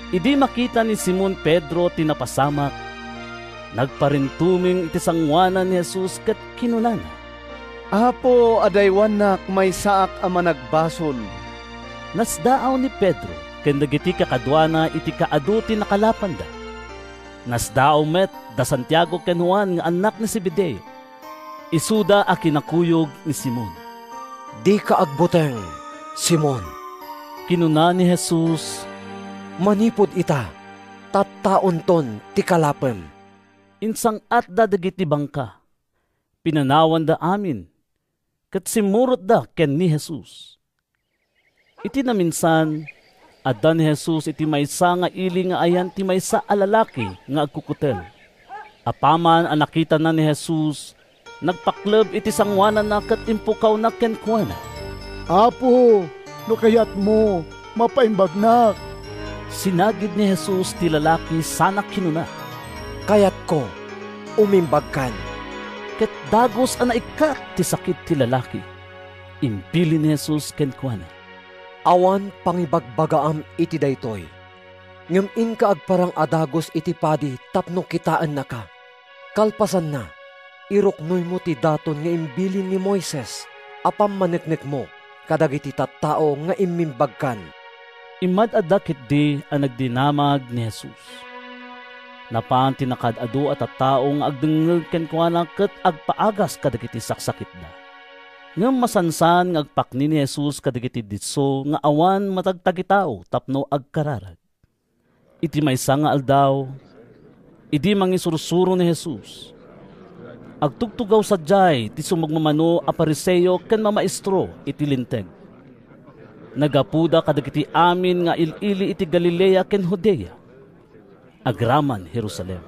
Idi makita ni Simon Pedro tinapasamak. Nagparintuming iti sangwanan ni Jesus ket kinunana.
Apo adaywanak may saak a managbasol.
Nasdaaw ni Pedro ken dagiti kakadwana iti kaadu ti nakalapanda. Nasdaaw met da Santiago ken Juan nga anak ni Zebedeo. Isuda a kinakuyog ni Simon.
Di ka agbuteng, Simon.
Kinuna ni Jesus,
manipod ita, tattaon ton ti kalapem.
Insang at da dagiti bangka, pinanawan da amin, ket simurot da ken ni Jesus. Iti na minsan, adda ni Jesus iti maysa nga ili nga ayan ti maysa a lalaki nga agkukutel. Apaman ang nakita na ni Jesus, nagpakleb iti sangwanan na ket impukaw na ken kuana.
Apo, no kayat mo, mapaimbagnak.
Sinagid ni Jesus ti lalaki sana kinuna.
Kayat ko, umimbagkan.
Ket dagos ang naikat ti sakit ti lalaki. Impili ni Jesus ken kuana.
Awan pangibagbagaam iti daytoy. Ngem inka agparang adagos iti padi tapno kitaan na ka. Kalpasan na, iroknoy mo ti daton nga imbilin ni Moises, apam maneknek mo, kadagiti tattao nga imimbagkan.
Imadadakit di ang nagdinamag ni Jesus. Napan tinakadado at tattao nga agdengeg ken kuana ket agpaagas kadagiti saksakit da. Ngem masansan nga agpakni ni Jesus kadagiti ditso nga awan matagtagitao tapno agkararag. Iti maysa nga aldaw, idi mangisursuro ni Jesus. Agtugtugaw sadyay ti sumagmamano a Pariseo ken mamaestro iti linteg. Nagapuda kadagiti amin nga ilili iti Galilea ken Judea. Agraman Jerusalem.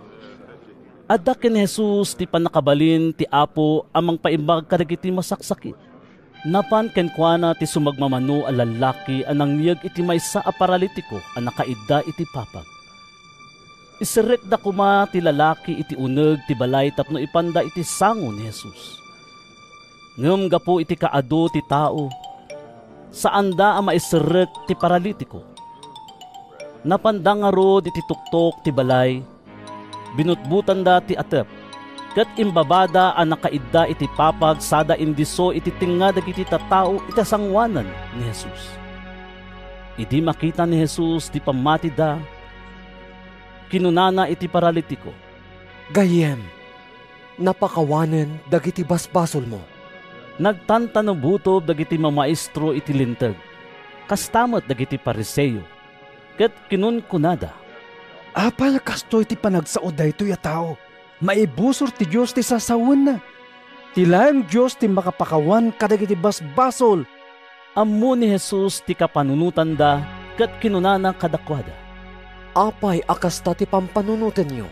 Adda ken Jesus ti panakabalin ti Apo amang paimbag kadagiti masaksakit. Napan ken kuana ti sumagmamano a lalaki a nangyeg iti maysa a paralitiko a nakaidda iti papag. Isirek da kuma ti lalaki iti uneg ti balay tapno ipanda iti sango ni Jesus. Ngem gapo iti kaado ti tao, saan da a maisirek ti paralitiko. Napanda nga rod iti tuktok ti balay, binutbutan da ti atep, ket imbabada a nakaidda iti papag sada indiso iti tinga dagiti tattao iti sangwanan ni Jesus. Idi makita ni Jesus ti pamati da, kinunana iti paralitiko.
Gayem, napakawanen dagiti basbasol mo.
Nagtantano butob dagiti mamaestro iti linteg, kastamat dagiti Pariseo, ket kinunkunada.
Apal kasto iti panagsaod daytoy a tao, maibusor ti Dios ti sasawen na. Tilayang Dios ti makapakawan kadagiti basbasol.
Ammo ni Jesus ti kapanunutan da, ket kinunana kadakwada.
Apay akasta ti pampanunutan nyo.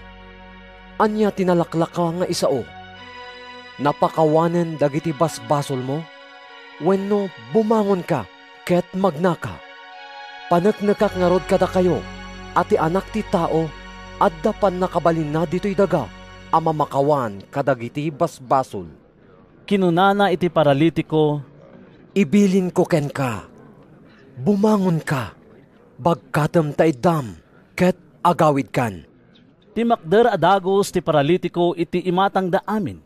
Anya tinalaklaka nga isao. Napakawanen dagiti basbasol mo, wenno bumangon ka, ket magnaka. Paneknekak nga rod kada kayo, ati anak ti tao, adda pan nakabalin na dito'y daga, ama makawan kadagiti basbasol.
Kinunana iti paralitiko,
ibilin ko ken ka, bumangon ka, bagkatem taidam, ket agawid kan.
Timakder adagos ti paralitiko iti imatang da amin.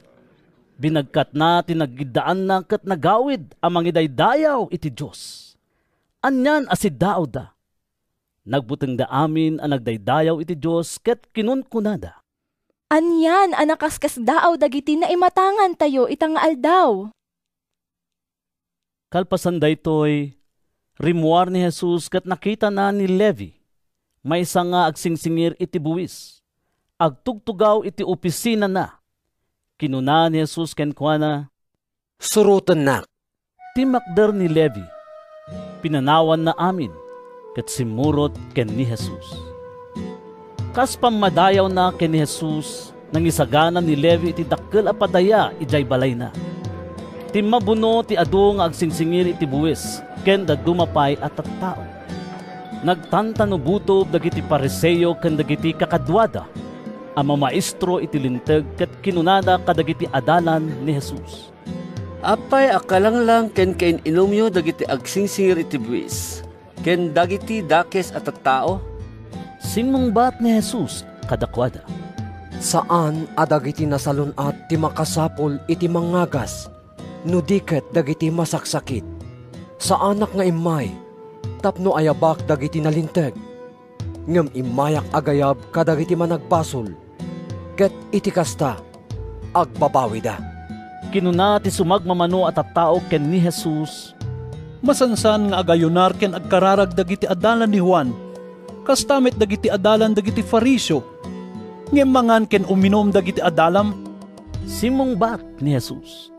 Binagkat na tinaggidaan na ket nagawid amang idaydayaw iti Diyos. Anyan asiddaw da. Nagbuteng da amin ang nagdaydayaw iti Diyos ket kinunkunada.
Anyan anakaskas daaw dagiti na imatangan tayo itang aldaw.
Kalpasan daytoy, rimuar ni Jesus ket nakita na ni Levi. May isa nga agsingsingir iti buwis. Agtugtugaw iti opisina na. Kinuna ni Jesus ken kuana,
surutan na.
Timakder ni Levi. Pinanawan na amin, ket simurot ken ni Jesus. Kas pamadayaw na ken ni Jesus, nang isaganan ni Levi iti dakkel a padaya ijay balay na. Timmabuno ti adu nga agsingsingir iti buwis, ken da dumapay at tattao. Nagtantano butob dagiti Pariseo ken dagiti kakadwada, ang mamaestro iti linteg ket kinunada kadagiti adalan ni Jesus.
Apay akalang lang ken inumyo dagiti agsingsingir iti buwis, ken dagiti dakes at tao.
Simungbat ni Jesus kadakwada.
Saan adagiti nasalunat ti makasapol iti mangagas, nudiket dagiti masaksakit. Sa anak nga imay, tapno ayabak dagiti nalinteg, ngem imayak agayab kadagiti managbasol, ket iti kasta, agbabawi da.
Kinuna ti sumagmamano at tattao ken ni Jesus.
Masansan nga agayunar ken agkararag dagiti adalan ni Juan, kastamit dagiti adalan dagiti Fariseo, ngem mangan ken uminom dagiti adalam.
Simungbat ni Jesus.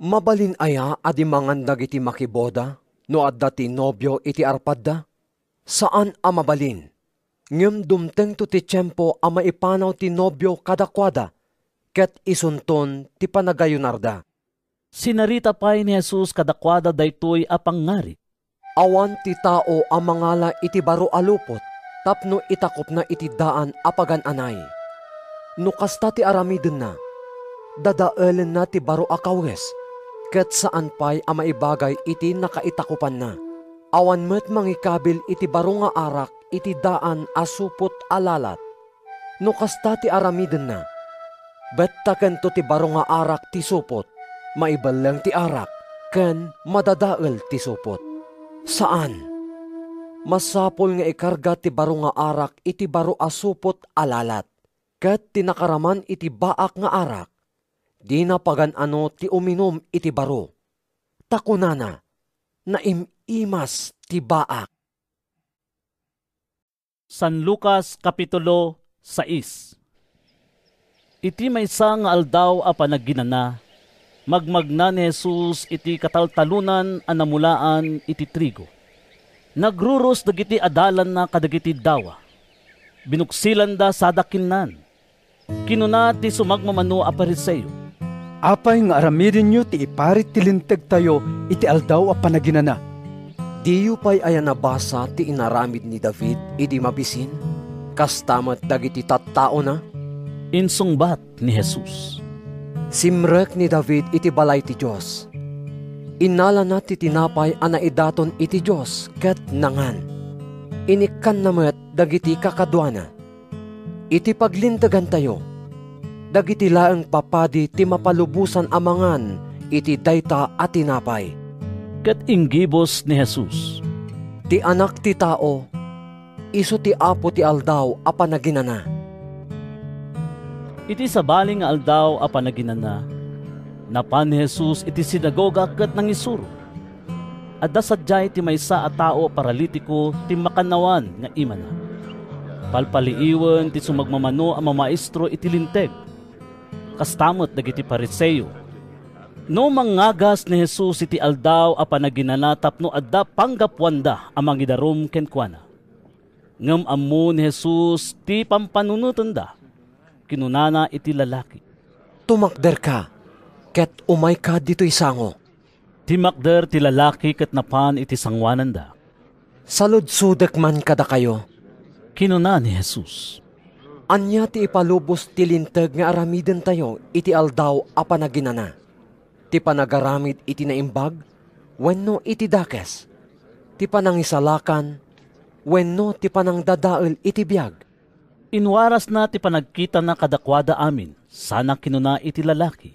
Mabalin aya adi mangan dagiti makiboda, no adda ti nobyo iti arpadda? Saan a mabalin? Ngem dumteng to ti tiyempo a maipanaw ti nobyo kadakwada, ket isunton ti panagayunarda.
Sinarita pay ni Jesus kadakwada daytoy a pangngari.
Awan ti tao a mangala iti baro alupot, tapno itakop na iti daan a pagan-anay. No kasta ti aramiden na, dadaelen na ti baro akawes, ket saan pay a maibagay iti nakaitakupan na. Awan met mangikabil iti baro nga arak iti daan asupot alalat. No kasta ti aramiden na, Betta kento ti baro nga arak ti supot, maibalang ti arak, ken madadael ti supot. Saan? Masapol nga ikarga ti baro nga arak iti baro asupot alalat, ket tinakaraman iti baak nga arak, di na pagan-ano ti uminom iti baro. Takunana, naimimas ti baak.
San Lucas Kapitulo 6. Iti maysa nga aldaw a panagginana, magmagna ni Jesus iti kataltalunan a namulaan iti trigo. Nagruros dagiti adalan na kadagiti dawa. Binuksilan da sa dakinnan. Kinuna ti sumagmamano a Pariseo.
Apay nga aramidin nyo ti iparit ti linteg tayo iti aldaw a panaginana.
Diyo pa'y ayan nabasa ti inaramid ni David idi mabisin? Kastamat dagiti tattao na?
Insungbat ni Jesus.
Simrek ni David iti balay ti Diyos. Inala na ti tinapay a naidaton iti Diyos ket nangan. Inikan namet dagiti kakadwana. Iti paglintagan tayo. Dagiti laeng papadi ti mapalubusan amangan iti dayta at tinapay.
Ket inggibos ni Jesus.
Ti anak ti tao, iso ti apo ti aldaw a panaginana.
Iti sabaling nga aldaw a panaginana, napan ni Jesus iti sinagoga ket nangisuro. Adda sadyay ti maysa a tao paralitiko ti makanawan nga imana. Palpaliiwen ti sumagmamano a mamaestro iti linteg. Kastamot dagiti Pariseo. No mangagas ni Jesus iti aldaw a panaginana tapno adda panggapwanda a mangidarum kenkwana. Ngem ammo ni Jesus ti pampanunutan da. Kinunana iti lalaki.
Tumakder ka, ket umay ka dito isango.
Timakder ti lalaki ket napan iti sangwanan da.
Saludsudek man kada kayo.
Kinuna ni Jesus.
Anya ti ipalubos ti linteg nga aramiden tayo iti aldaw a panaginana. Ti panagaramid iti naimbag, wenno iti dakes. Ti panangisalakan, wenno ti panangdadael iti biag.
Inwaras na ti panagkita na kadakwada amin, sana kinuna iti lalaki.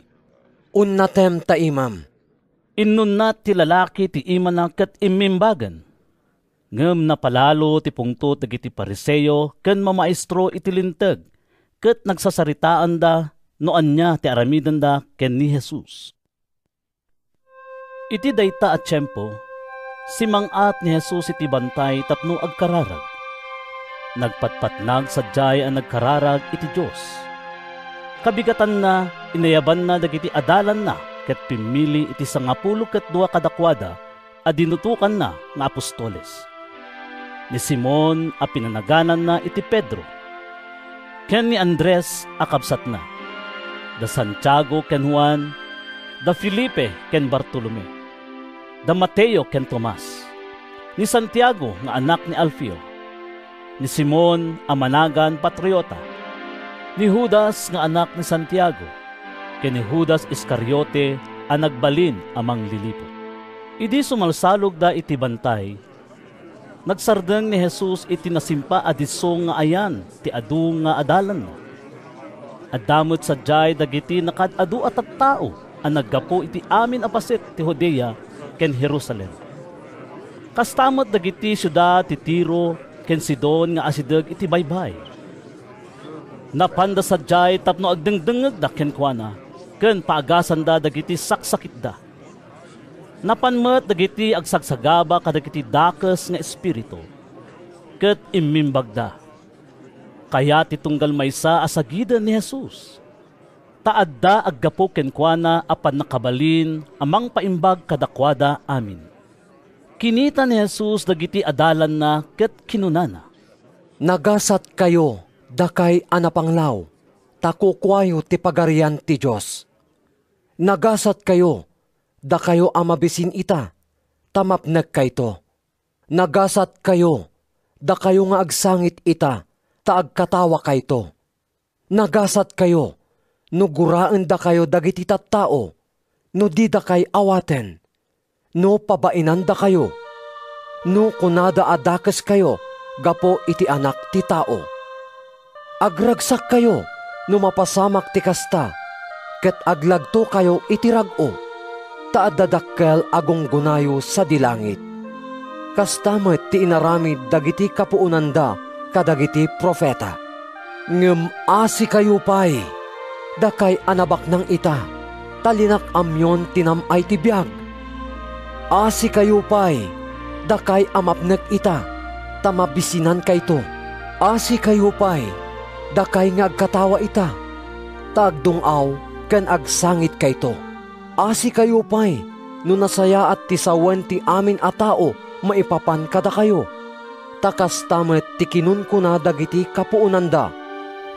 Unnatem ta imam.
Innun na ti lalaki ti ima na ket imimbagan. Ngem napalalo ti pungto dagiti Pariseo ken mamaestro iti linteg, ket nagsasaritaan da no anya ti aramiden da ken ni Jesus. Iti dayta at tiyempo, simangat ni Jesus iti bantay tapno agkararag. Nagpatpatnag sadyay ang nagkararag iti Diyos. Kabigatan na, inayaban na dagiti adalan na, ket pimili iti 12 kadakwada, a dinutukan na nga apostoles. Ni Simon a pinanaganan na iti Pedro. Ken ni Andres a kabsat na. Da Santiago ken Juan, da Felipe ken Bartolome, da Mateo ken Tomas, ni Santiago nga anak ni Alfeo, ni Simon a managan patriota, ni Judas nga anak ni Santiago, ken ni Judas Iscariote a nagbalin amang lilipot. Idi sumalsalog da iti bantay, nagsardeng ni Jesus iti nasimpa adisong nga ayan ti adu nga adalan na. Adamot sadyay dagiti nakadadu at tao a naggapo iti amin a paset ti Judea ken Jerusalem. Kastamot dagiti syudad ti Tiro ken Sidon nga asideg iti baybay. Napanda sadyay tapno agdengdengeg da kenkwana, ken paagasan da dagiti saksakit da. Napanmet dagiti agsagsagaba kadagiti dakes nga espiritu, ket imimbag da. Kaya titunggal maysa asagida ni Jesus. Taadda aggapo kenkwana apan nakabalin amang paimbag kadakwada amin. Kinita ni Jesus dagiti adalan na ket kinunana.
Nagasat kayo, dakay anapanglaw, takukwayo ti pagarian ti Diyos. Nagasat kayo, da kayo amabisin ita, tamapnag kayto. Nagasat kayo, da kayo nga agsangit ita, taagkatawa kayto. Nagasat kayo, no guraan da kayo dagiti tattao, no di da kay awaten, no pabainan da kayo, no kunada adakes kayo, gapo iti anak ti tao. Agragsak kayo, no mapasamak ti kasta, ket aglagto kayo itirag-o, taadadakkel agong gunayo sa dilangit. Kasta met ti inaramid dagiti kapuunanda kadagiti profeta. Ngem asi kayo pay, dakay anabak ng ita, talinak amyon tinamay ti biag. Asi kayo pay, dakay amapnek ita, tamabisinan kayto. Asi kayo pay, dakay nga agkatawa ita, taagdungaw ken agsangit kayto. Asi kayo pay, no nasaya at tisawen ti amin a tao, maipapan kada kayo. Takas tamet ti kinun ko na dagiti kapuunanda,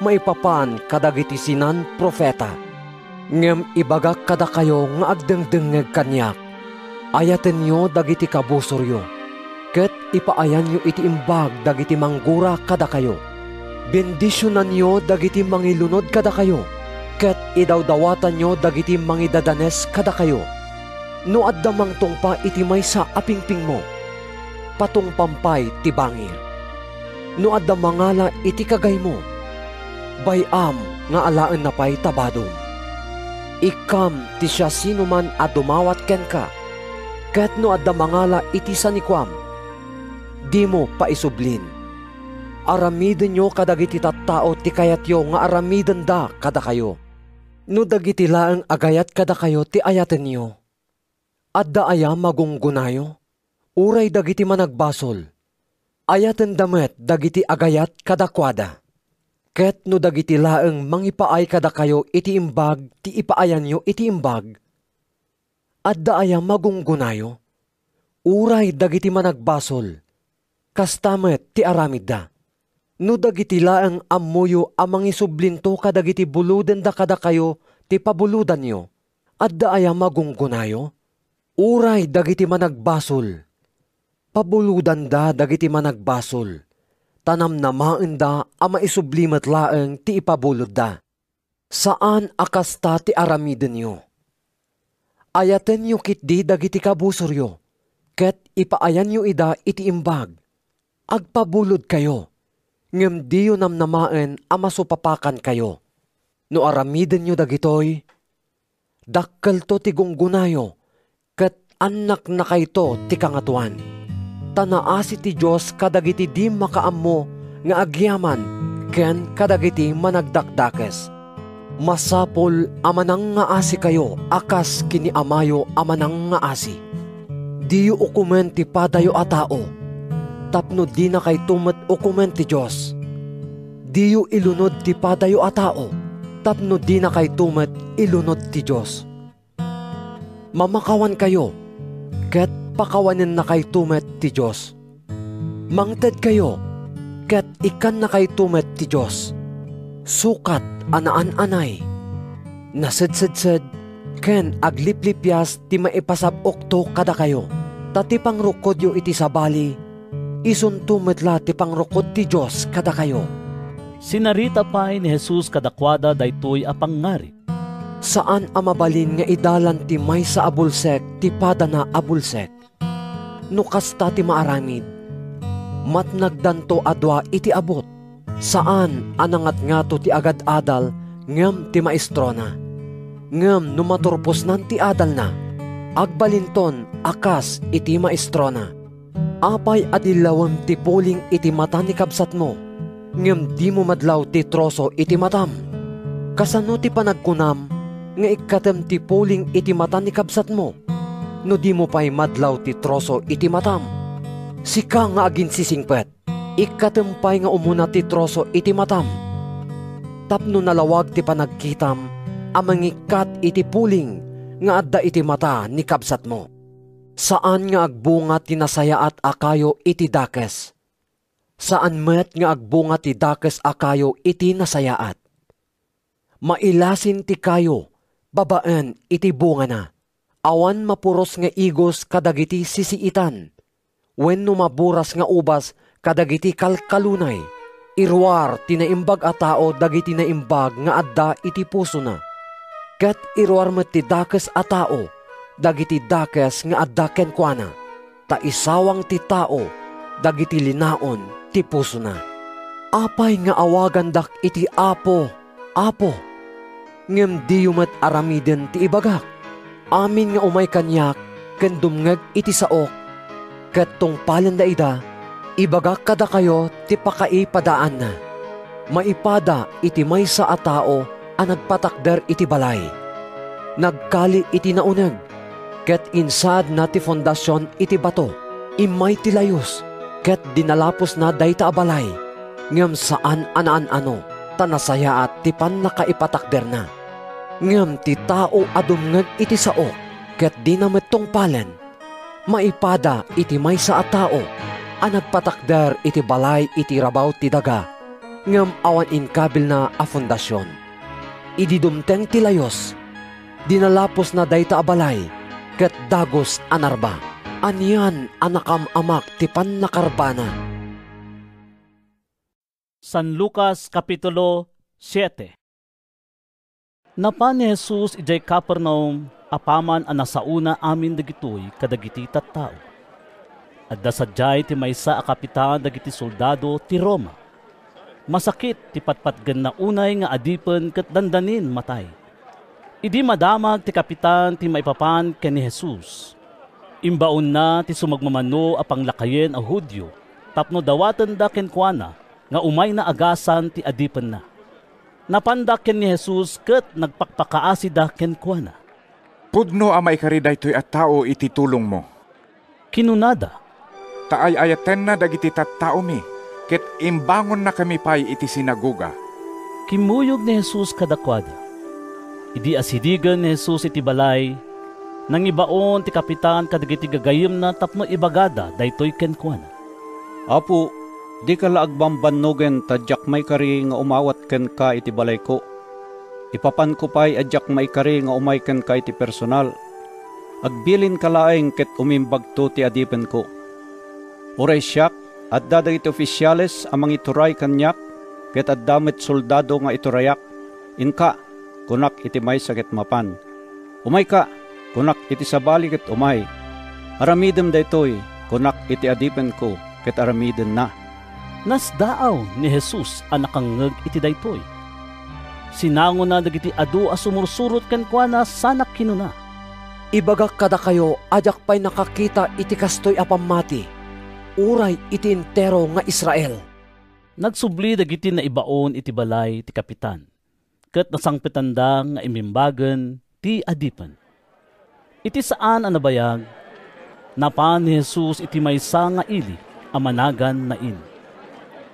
maipapan kadagiti sinan profeta. Ngem ibagak kada kayo nga agdengdengeg kanyak, ayaten nyo dagiti kabusoryo, ket ipaayan nyo iti imbag dagiti manggura kada kayo. Bendisyonan nyo dagiti mangilunod kada kayo, ket idawdawatan nyo dagiti mangidadanes kada kayo. No addamang tungpa iti maysa apingping mo, patungpampay ti bangir. No addamang ngala iti kagay mo, bayam nga alaan na pay tabadong. Ikam ti siya sinuman a dumawat ken ka, ket no addamang ngala iti sanikwam, di mo paisublin. Aramiden nyo kadagiti tattao ti kayatyo nga aramiden da kada kayo. No dagiti laeng agayat kada kayo ti ayaten nyo, adda aya magunggunayo, uray dagiti managbasol, ayaten damet dagiti agayat kadakwada. Ket no dagiti laeng mangipaay kada kayo iti imbag ti ipaayan nyo iti imbag, adda aya magunggunayo, uray dagiti managbasol, kastamet ti aramid da. No dagiti laeng ammoyo amang isublinto kadagiti buluden da kada kayo ti pabuludan nyo, adda aya magunggunayo, uray dagiti managbasol, pabuludan da dagiti managbasol, tanam namaan da ama isublimet laeng ti ipabulod da. Saan akasta ti aramiden nyo? Ayaten nyo kitdi dagiti kabusoryo, ket ipaayan nyo ida iti imbag. Agpabulod kayo, ngem diyo namnamaen ama supapakan kayo. No aramiden nyo dagitoy, dakkel to ti gunggunayo, ket anak na kayto ti kangatuan. Tanaasi ti Diyos kadagiti di makaammo nga agyaman ken kadagiti managdakdakes. Masapol amanang nga asi kayo akas kini amayo amanang nga asi. Diyo ukumen ti padayo a tao, tapno di na kay tumet ukumen ti Diyos. Diyo ilunod ti padayo a tao, tapno di na kay tumet ilunod ti Diyos. Mamakawan kayo, ket pakawanin na kay tumet ti Diyos. Mangted kayo, ket ikan na kay tumet ti Diyos. Sukat anaan-anay, nasedsedsed, ken agliplipyas ti maipasabokto kada kayo. Tati pangrukodyo iti sabali, isuntumetla ti pangrukod ti Diyos kada kayo.
Sinarita pay ni Jesus kadakwada daytoy a pangngarit.
Saan amabalin nga idalan ti may sa abulsek ti padana abulsek? No kasta ti maaramid, matnagdanto adwa iti abot. Saan anangat nga to ti agad-adal ngem ti maestrona? Ngem no maturpos nan ti adal na, agbalinton akas iti maestrona. Apay adilawem ti puling iti mata ni kabsat mo, ngem di mo madlaw ti troso iti matam. Kasano ti panagkunam nga ikatem ti puling iti mata ni kabsat mo, no di mo pa'y madlaw ti troso iti matam. Sika nga agin sisingpet, ikatem pa'y nga umuna ti troso iti matam. Tapno nalawag ti panagkitam, amang ikat iti puling nga adda iti mata ni kabsat mo. Saan nga agbunga ti nasayaat akayo iti dakes? Saan met nga agbunga ti dakes akayo iti nasayaat? Mailasin ti kayo, babaen iti bunga na. Awan mapuros nga igos kadagiti sisiitan. Wenno maburas nga ubas kadagiti kalkalunay. Irwar tinaimbag a tao dagiti naimbag nga adda iti puso na. Ket irwar met ti dakes a tao dagiti dakes nga adda kenkwana. Ta isawang ti tao dagiti linaon ti puso na. Apay nga awagan dak iti Apo, Apo, ngem di yumat aramiden ti ibagak. Amin nga umay kanyak, ken dumngeg iti saok. Ket tungpalan da ida, ibagak kada kayo ti pakaipadaan na. Maipada iti maysa a tao a nagpatakder iti balay. Nagkali iti nauneg, ket insad na ti fondasyon iti bato. Imay ti layos, ket dinalapos na dayta a balay. Ngem saan anaan-ano, tanasaya at ti pan nakaipatakder na. Ngem ti tao adumngeg iti saok, ket di na metungpalen. Maipada iti maysa a tao, a nagpatakder iti balay iti rabaw ti daga, ngem awan inkabil na a fondasyon. Idi dumteng ti layos, dinalapos na dayta a balay, ket dagos anarba. Anyan anakam amak ti pan nakarbana.
San Lucas Kapitulo 7. Napan ni Jesus ijay Capernaum, apaman ang nasauna amin dagitoy kadagiti tattao. At dasadyay ti maysa a kapitan dagiti soldado ti Roma. Masakit ti patpatgan na unay nga adipen ket dandanin matay. Idi madamag ti kapitan ti maipapan ken ni Jesus. Imbaon na ti sumagmamano a panglakayen a Hudyo, tapno dawaten da kenkuana nga umay na agasan ti adipen na. Napandak ken ni Jesus ket nagpakpakaasi da kenkuana.
Pudno a maikari daytoy at tao iti tulong mo.
Kinunada.
Taay ayaten na dagiti tattao mi, ket imbangon na kami pay iti sinagoga.
Kimuyog ni Jesus kadakwada. Idi asidigan ni Jesus iti balay, nang ibaon ti kapitan kadagiti gagayem na tapno ibagada daytoy kenkuana.
Apo, di ka laagbang bannogen tadyak may kari nga umawat ken ka iti balay ko. Ipapan ko pa'y adyak may kari nga umay ken ka iti personal. Agbilin ka laeng ket umimbagto ti adipen ko. Uray siyak, at dadag iti ofisyales amang ituray kanyak, ket addamit soldado nga iturayak. Inka, kunak iti may sakit mapan. Umay ka, kunak iti sabali ket umay. Aramidem daytoy, kunak iti adipen ko, ket aramiden na.
Nasdaaw ni Jesus ang nakangeg iti daytoy. Sinango na dagiti adu a sumursurot kenkuana sanak kinuna.
Ibagak kada kayo ajak pay nakakita iti kastoy a pammati. Uray iti entero nga Israel.
Nagsubli dagiti na ibaon iti balay ti kapitan. Ket nasangpetanda nga imimbagen ti adipen. Iti saan ang nabayag, napan ni Jesus iti maysa nga ili amanagan na in.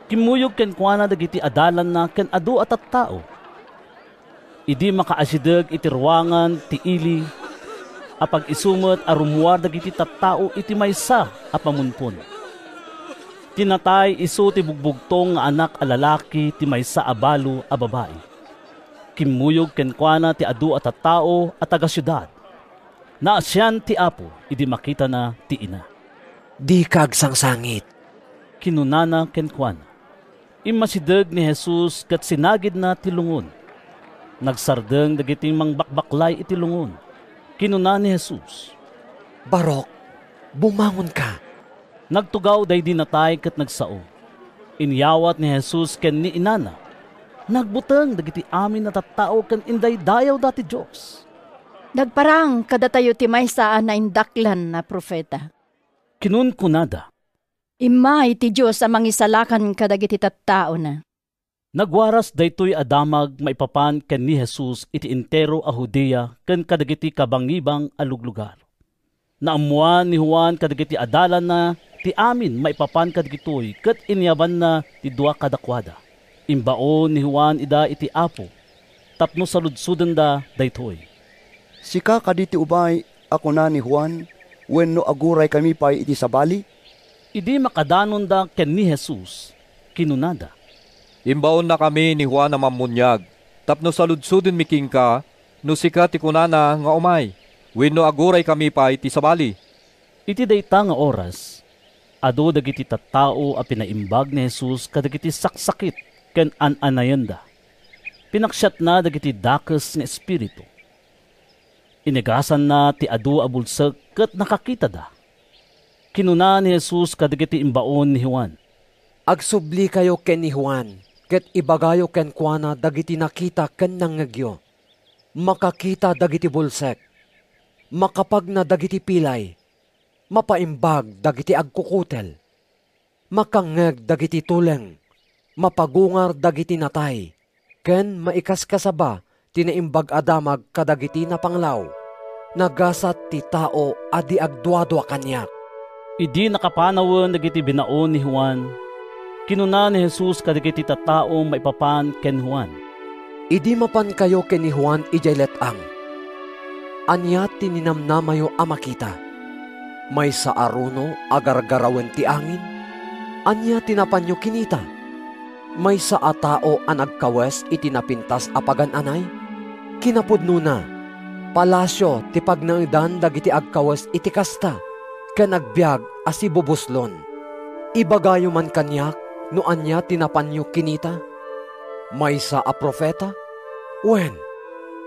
Kimuyog kenkuana dagiti adalan na ken adu at tao. Idi makaasideg iti ruangan ti ili, apag isumot a rumuar dagiti tattao iti maysa a pamunpon. Tinatay isu ti bugbugtong nga anak a lalaki ti maysa a balo a babae. Kimuyog kenkuana ti adu at tao at taga syudad. Naasyan ti Apo idi makita na ti ina.
Di kag sangsangit.
Kinunana kenkuana. Imasideg ni Jesus ket sinagid na ti lungon. Nagsardeng dagiti mangbakbaklay iti lungon. Kinuna ni Jesus.
Barok, bumangon ka.
Nagtugaw daydi natay ket nagsao. Inyawat ni Jesus ken ni inana. Nagbuteng dagiti amin na tattao ken inday dayaw dati Dios.
Nagparang kadatayo ti maysa na indaklan na propeta.
Kinunkunada.
Imay ti Diyos ang mangisalakan kadagiti tattao na.
Nagwaras daytoy adamag maipapan ken ni Jesus iti entero a Judea ken kadagiti kabangibang aluglugar. Naamuan ni Juan kadagiti adalan na ti amin maipapan kadagitoy ket inyaban na ti dua kadakwada. Imbaon ni Juan ida iti Apo, tapno saludsuden da daytoy.
Sika kaditi ubay ako na ni Juan, wenno aguray kami pay iti sabali?
Idi makadanon da ken ni Jesus, kinunada.
Imbaon na kami ni Juan na mamunyag, tapno saludsuden miking ka, no sika ti kunana nga umay, wenno aguray kami pay iti sabali.
Iti dayta nga oras, adu dagiti tattao a pinaimbag ni Jesus kadagiti saksakit ken an-anayenda. Pinaksyat na dagiti dakes nga espiritu. Inigasan na ti adu a bulsek ket nakakita da. Kinuna ni Jesus kadagiti imbaon ni Juan.
Agsubli kayo ken ni Juan, ket ibagayo ken kuana dagiti nakita ken nangagyo. Makakita dagiti bulsek, makapag na dagiti pilay, mapaimbag dagiti agkukutel, makangeg dagiti tuleng, mapagungar dagiti natay, ken maikaskasaba tinaimbag adamag kadagiti napanglaw, nagasat ti tao adi agduadwa kanyak.
Idi nakapanawan dagiti binaon ni Juan, kinuna ni Jesus kadagiti tattao maipapan ken Juan.
Idi mapan kayo ken ni Juan ijay letang. Anya tininamnamayo a makita. May sa aruno agargarawen ti angin. Anya tinapanyo kinita. May sa atao an agkawes iti napintas a pagan-anay. Kinapudno na. Palasyo ti pagnaidan dagiti agkawes iti kasta. Ken agbiag asi bubuslon. Ibagayo man kanyak no anya tinapanyo kinita. May sa a profeta? Wen,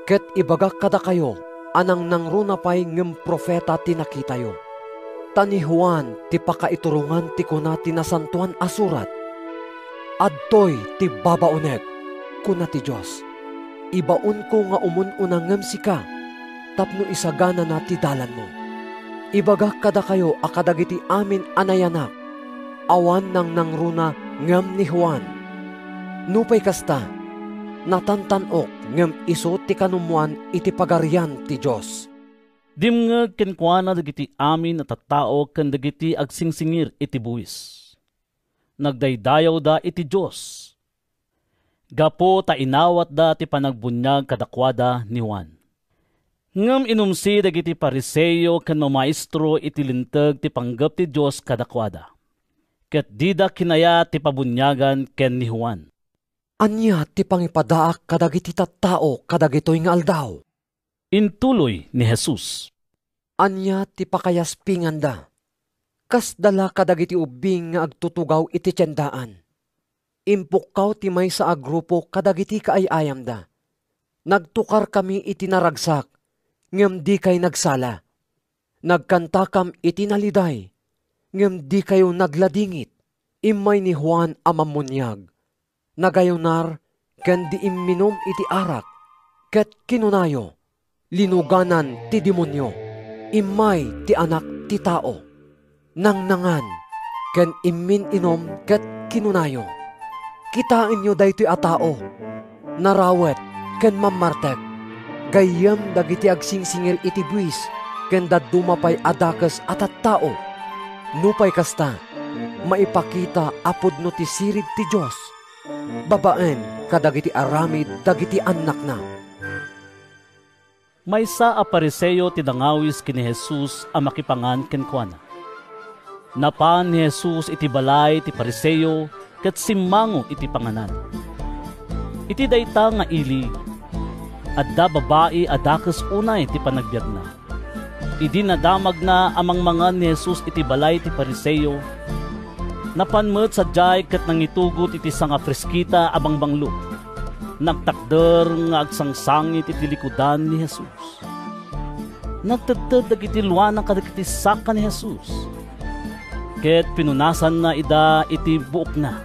ket ibaga kada kayo, anang nangruna pa'y ngem profeta tinakitayo. Tani Juan ti pakaiturungan ti kuna tinasantuan asurat. Adtoy ti babaonek, kuna ti Diyos. Ibaon ko nga umun-unang ngem sika, tapno isagana na ti dalan mo. Ibaga kada kayo akadagiti amin anayanak, awan nang nangruna ngem ni Juan. Nupay kasta, natantanok ngem iso ti kanumuan iti pagarian ti Diyos.
Dimngeg ken kuana dagiti amin at tattao ken dagiti agsingsingir iti buwis. Nagdaydayaw da iti Diyos. Gapo ta inawat da ti panagbunyag kadakwada ni Juan. Ngem inumsi dagiti pariseyo ken mamaestro iti linteg ti panggep ti Diyos kadakwada. Ket dida kinaya ti pabunyagan ken ni Juan.
Anya ti pangipadaak kadagiti tattao kadagitoy nga aldaw.
Intuloy ni Jesus.
Anya ti pakayaspingan da. Kas dala kadagiti ubing nga agtutugaw iti tiyandaan. Impukkaw ti may sa agrupo kadagiti kaayayam da. Nagtukar kami iti naragsak, ngem di kay nagsala. Nagkantakam iti naliday, ngem di kayo nagladingit. Imay ni Juan amamunyag. Nagayunar, ken di imminom iti arak, ket kinunayo, linuganan ti demonyo, imay ti anak ti tao. Nangnangan, ken immin inom, ket kinunayo. Kitain nyo daytoy a tao, narawet, ken mamartek, gayam dagiti agsingsingir iti buwis, ken dadumapay adakes atat tao. Nupay kasta, maipakita apod no ti sirib ti Diyos. Babaen kadagiti aramid dagiti anak na.
Maysa a pariseyo ti dangawis kini Jesus a makipangan ken kuana. Napan ni Jesus iti balay ti pariseyo ket simmango iti panganan. Iti dayta nga ili adda babae adakes unay ti panagbiag na. Idi nadamag na amang mangan ni Jesus iti balay ti pariseyo. Napanmet sadyay ket nangitugot iti sanga freskita abang banglo. Nagtakder nga agsangsangit iti likudan ni Jesus. Nagtedted dagiti luanang kadagiti saka ni Jesus. Ket pinunasan na ida iti buok na.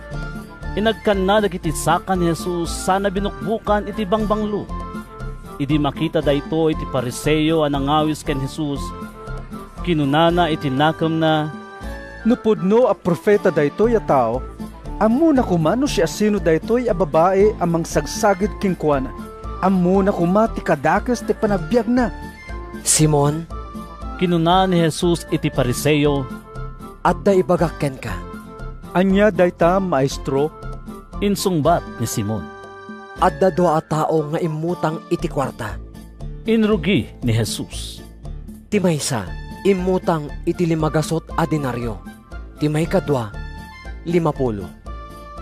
Inagkan na dagiti saka ni Jesus sana binukbukan iti bangbanglo. Idi makita dayto iti pariseyo a nangawis ken Jesus. Kinunana iti nakam na
Nupudno a profeta daytoy a tao, amuna kumano siya sino daytoy a babae amang sagsagid king kuana. Amuna kumati kadakes ti panagbiag na.
Simon,
kinuna ni Jesus iti pariseyo,
adda ibagakken ka.
Anya dayta maestro?
Insungbat ni Simon.
Adda doa a tao nga imutang iti kwarta.
Inrugi ni Jesus.
Ti maysa, imutang iti 5 a denaryo. Ti may kadwa, 50.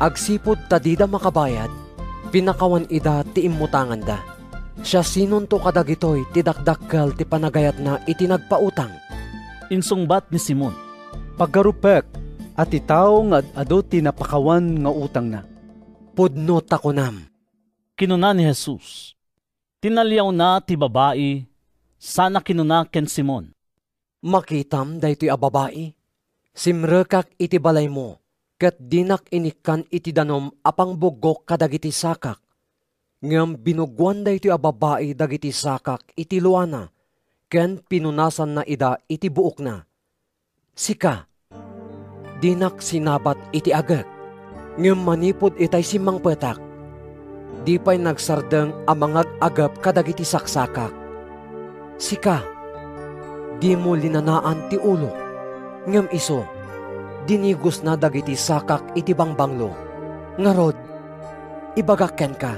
Agsipod ta dida makabayad, pinakawan ida ti imutangan da. Siya sinunto kadagitoy ti dakdakkel ti panagayat na iti nagpautang.
Insungbat ni Simon.
Paggarupek at itaw nga ado ti napakawan nga utang na.
Pudno takunam.
Kinuna ni Jesus. Tinalyaw na ti babae, sana kinuna ken Simon.
Makitam daytoy a babae. Simrekak iti balay mo, ket dinak inikan iti danom apang bugok kadagiti sakak. Ngem binugwan da iti ababae dagiti sakak iti luana, ken pinunasan na ida iti buok na. Sika, dinak sinabat iti agek, ngem manipod itay simang petak. Di pa'y nagsardeng amangag agap kadagiti saksakak. Sika, di mo linanaan ti ulo, ngem iso, dinigos na dagiti sakak iti bangbanglo. Ngarod, ibagaken ka,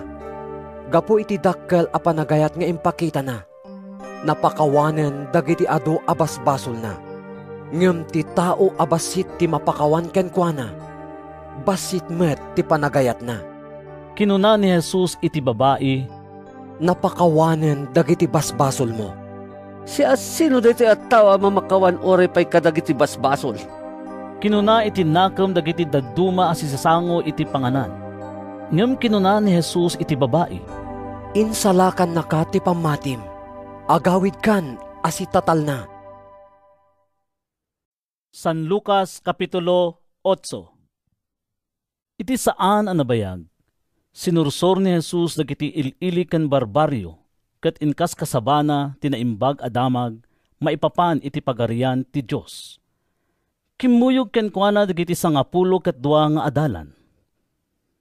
gapo iti dakkel a panagayat nga impakita na, napakawanen dagiti ado abasbasol na. Ngem ti tao abasit ti mapakawan ken kuana, basit met ti panagayat na.
Kinuna ni Jesus iti babae,
napakawanen dagiti basbasol mo.
Siya sino dito at tawa mamakawan ore pa'y kadagiti basbasol?
Kinuna iti nakam dagiti daduma asi sasango iti panganan. Ngem kinuna ni Jesus iti babae,
insalakan na ka ti pamatim, agawid kan asi tatal na.
San Lucas Kapitulo 8. Iti saan anabayag, sinursor ni Jesus dagiti ilili ken barbaryo, ket inkas kasabana tinaimbag adamag, maipapan iti pagarian ti Dios. Kimuyog ken kuana dagiti 12 nga adalan.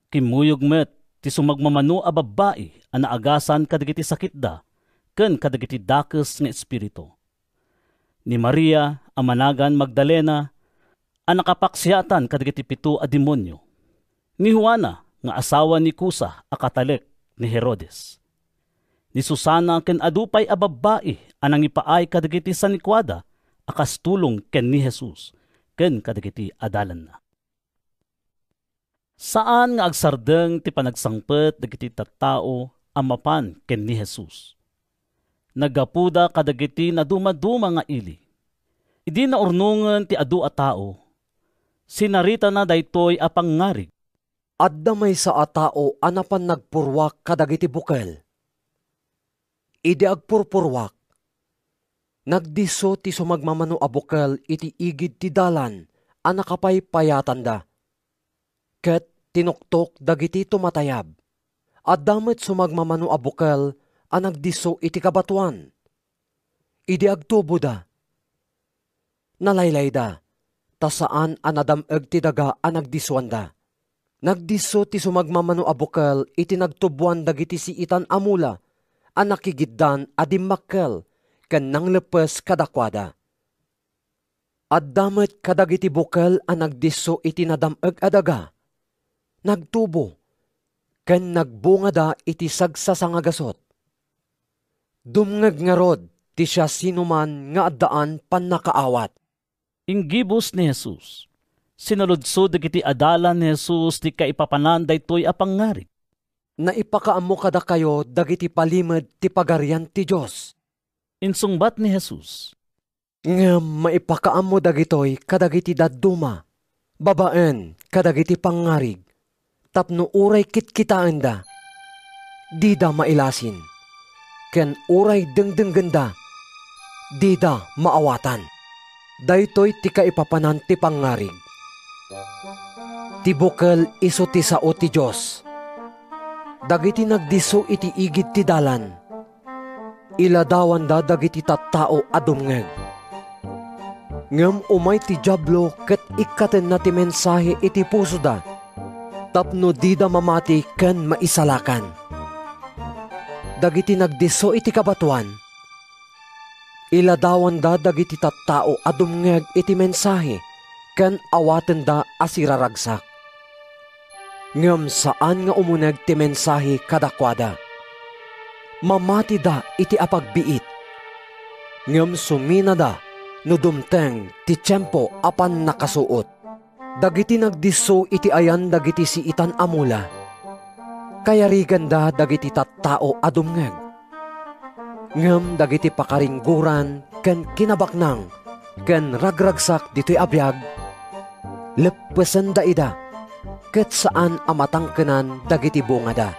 Kimuyog met ti sumagmamano a babae a naagasan kadagiti sakit da, ken kadagiti dakes nga espiritu. Ni Maria a managan Magdalena a nakapaksiatan kadagiti 7 a demonyo. Ni Juana nga asawa ni Kusa a katalek ni Herodes. Ni Susana ken adupay a babae a nangipaay kadagiti sanikwada a kastulong ken ni Jesus ken kadagiti adalan na. Saan nga agsardeng ti panagsangpet dagiti tattao a mapan ken ni Jesus? Nagapuda kadagiti na dumaduma nga ili. Idi na urnungan ti adu a tao, sinarita na daytoy a pangarig.
Adda may sa a tao anapan nagpurwak kadagiti bukel. Idi agpurpurwak, nagdiso ti sumagmamano a bukel iti igid ti dalan a nakapaypayatan da. Ket tinuktok dagiti tumatayab, at damit sumagmamano a bukel a nagdiso iti kabatuan. Idi agtubo da. Nalaylay da, tasaan a nadameg ti daga a nagdisuan da. Nagdiso ti sumagmamano a bukel iti nagtubuan dagiti siitan amula, a nakigiddan a dimmakkel ken nanglepes kadakwada. At damit kadagiti bukel a nagdiso iti nadameg a daga, nagtubo, ken nagbunga da iti sagsasangagassot. Dumngeg nga rod, ti siya sinuman nga addaan pannakaawat.
Inggibos ni Jesus, sinaludso dagiti adalan ni Jesus ti kaipapanan daytoy a pangarig.
Naipakaammo kada kayo dagiti palimed ti pagarian ti Dios.
Insungbat ni Jesus,
ngem maipakaammo dagitoy kadagiti dadduma, babaen kadagiti pangarig, tapno uray kitkitaan da, di da mailasin, ken uray dengdenggenda, di da maawatan. Daytoy ti kaipapanan ti pangarig. Ti bukel iso ti sao ti Dios. Dagiti nagdiso iti igid ti dalan, iladawan da dagiti tattao a dumngeg. Ngem umay ti diablo ket ikkaten na ti mensahe iti puso da, tapno di da mamati ken maisalakan. Dagiti nagdiso iti kabatuan, iladawan da dagiti tattao a dumngeg iti mensahe ken awaten da asiraragsak. Ngem saan nga umuneg ti mensahe kadakwada, mamati da iti apagbiit. Ngem sumina da no dumteng ti tiyempo apan nakasuot. Dagiti nagdiso iti ayan dagiti siitan amula, kayarigan da dagiti tattao a dumngeg. Ngem dagiti pakaringguran ken kinabaknang ken ragragsak dito'y abiyag, leppesen da ida, ket saan amatangkenan dagiti bunga da.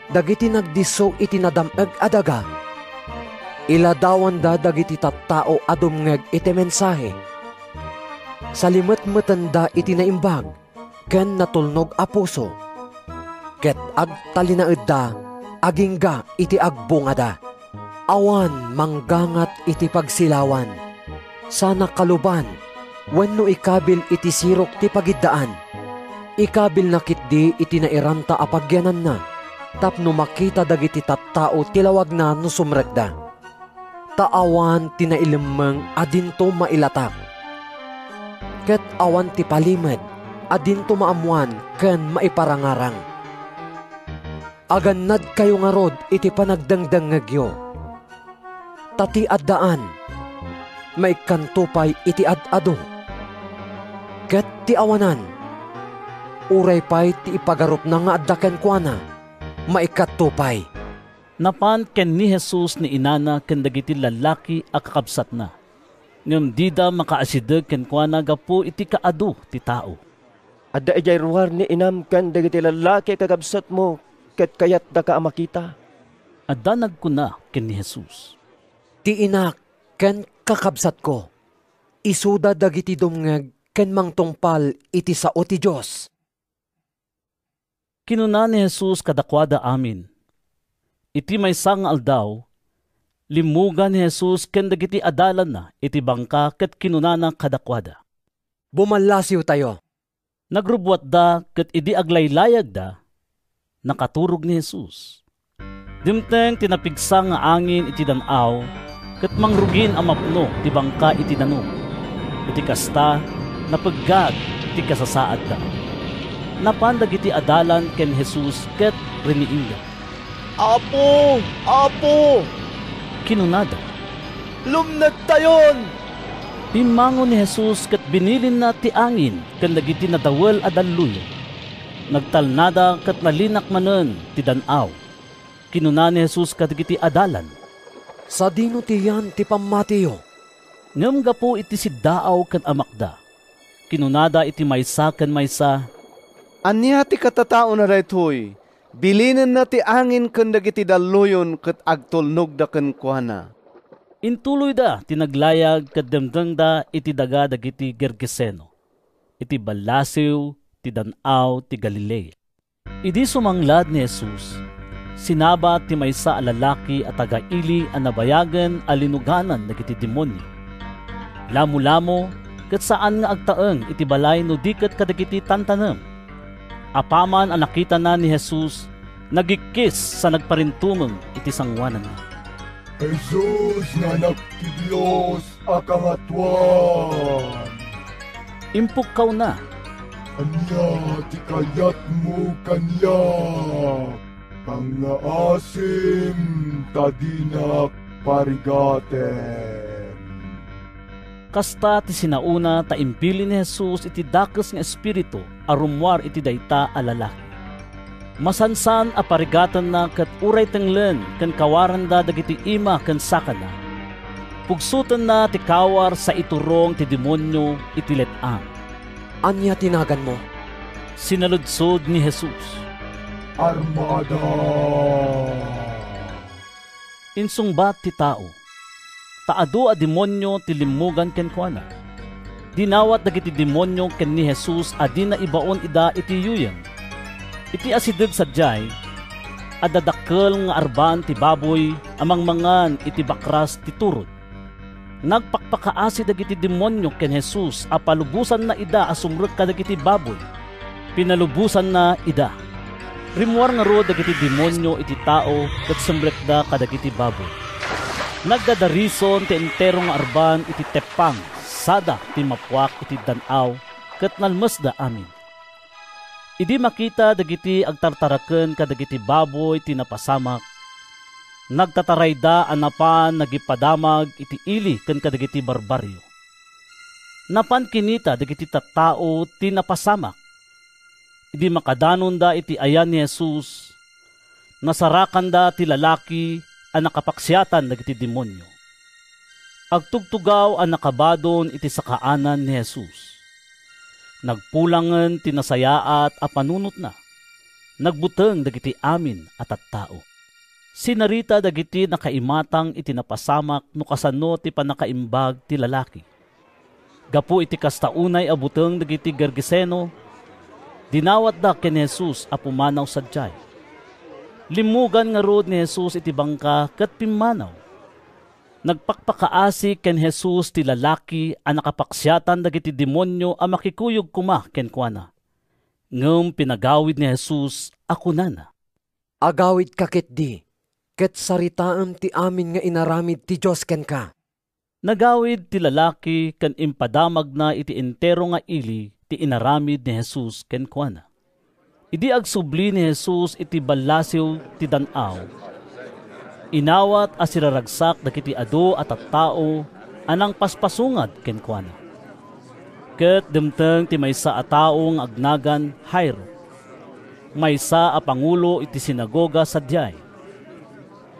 Dagiti nagdiso iti nadameg adaga, iladawan da dagiti tattao a dumngeg iti mensahe, Salimet-metanda iti naimbag, ken natulnog a puso. Ket agtalinaed da, agingga iti agbungada. Awan manggangat iti pagsilawan. Sana kaluban, wenno ikabil iti sirok ti pagiddaan. Ikabil nakitdi iti nairanta a pagyanan na, tapno makita dagiti tattao tilawag na no sumrekda. Taawan tinailemeng adinto mailatak. Ket awan ti palimed, adinto maamuan ken maiparangarang. Agannad kayo nga rod iti panagdangdangagyo. Tati addaan, maikantupay iti ad-ado. Ket ti awanan, uray pay ti ipagarup na nga addaken kuana, maikatupay.
Napan ken ni Jesus ni inana ken dagiti lalaki a kakabsat na. Ngem dida makaasideg ken kuana gapu iti kaadu ti tao.
Adda ijay ruwar ni inam ken dagiti lalaki kakabsat mo, ket kayat da ka makita.
Adda nagkuna ken ni Jesus.
Ti inak ken kakabsat ko, isuda dagiti dumngeg ken mangtungpal iti sao ti Dios.
Kinuna ni Jesus kadakwada amin. Iti maysa nga aldaw, limugan ni Jesus ken dagiti adalan na iti bangka ket kinunana kadakwada.
Bumalasiw tayo.
Nagrubwat da ket idi aglaylayag da, nakaturog ni Jesus. Dimteng tinapigsa nga angin iti danaw, ket mangrugin ang mapno ti bangka iti danog. Iti kasta, napaggad iti kasasaad da. Napandag iti adalan ken Jesus ket riniinda.
Apo! Apo!
Kinunada.
Lumnag tayon!
Pimango ni Jesus ket binilin na ti angin ken dagiti nadawel a dalluyo. Nagtalnada ket nalinak manen ti danaw. Kinuna ni Jesus kadagiti adalan.
Sa dino ti yan ti pamatiyo?
Ngem gapu iti siddaaw ken amakda. Kinunada iti maysa ken maysa.
Anya ti katatao na daytoy, bilinen na ti angin ken dagiti dalluyon ket agtulnog da ken kuana.
Intuloy da tinaglayag ket demdeng da iti daga dagiti Gergeseno. Iti balasiw ti danaw ti Galilea. Idi sumanglad ni Jesus, sinaba ti maysa a lalaki at taga-ili a nabayagen a linuganan dagiti demonyo. Lamo-lamo ket saan nga agtaeng iti balay no diket kadagiti tantanem. Apaman ang nakita na ni Jesus, nagikis sa nagparintumeng iti sangwanan na.
Jesus nga anak ti Dios akangatuan.
Impukkaw na.
Anya ti kayat mo kanya. Pangaasim tadinak parigaten.
Kasta ti sinauna ta impili ni Jesus iti dakes nga espiritu arumwar iti dayta a lalaki. Masansan a parigatan na ket uray tenglen ken kawaran da dagiti ima ken sakana. Pugsutan na ti kawar sa iturong ti demonyo iti let-ang.
Anya tinagan mo?
Sinaludsod ni Jesus.
Armada.
Insungbat ti tao. Taado a demonyo ti limugan ken kuana. Dinawat dagiti demonyo ken ni Jesus adi na ibaon ida iti yuyeng. Iti asideg sadyay, adadakkel nga arban ti baboy amang mangan iti bakras ti turod. Nagpakpakaasi dagiti demonyo ken Jesus a palubusan na ida a sumrek kadagiti baboy. Pinalubusan na ida. Rimwar nga ro dagiti demonyo iti tao ket sumrek da kadagiti baboy. Nagdadarison ti entero nga arban iti tepang sada ti mapwak iti danaw ket nalmes da amin. Idi makita dagiti agtartaraken kadagiti baboy ti napasamak. Nagtataray da anapan nagipadamag iti ili ken kadagiti barbaryo. Napan kinita dagiti tattao ti napasamak. Idi makadanon da iti ayan ni Jesus. Nasarakan da ti lalaki a nakapaksiatan dagiti demonyo. Agtugtugaw a nakabadon iti sakaanan ni Jesus. Nagpulangen tinasayaat a panunot na. Nagbuteng dagiti amin at tattao. Sinarita dagiti nakaimatang iti napasamak no kasano ti panakaimbag ti lalaki. Gapu iti kastaunay abuteng dagiti Gergeseno, dinawat da ken Jesus a pumanaw sadyay. Limugan nga rod ni Jesus iti bangka ket pimmanaw. Nagpakpakaasi ken Jesus ti lalaki a nakapaksyatan dagiti demonyo a makikuyog kuma ken kuana. Ngem pinagawid ni Jesus a kunana.
Agawid ka ket di, ket saritaem ti amin nga inaramid ti Dios ken ka.
Nagawid ti lalaki ken impadamag na iti entero nga ili ti inaramid ni Jesus ken kuana. Idi agsubli ni Jesus iti balasiw ti dan-aw. Inawat a siraragsak dagiti adu at tattao anang paspasungad ken kuana. Ket demteng ti maysa a taong agnagan Jairo. Maysa a pangulo iti sinagoga sadyay.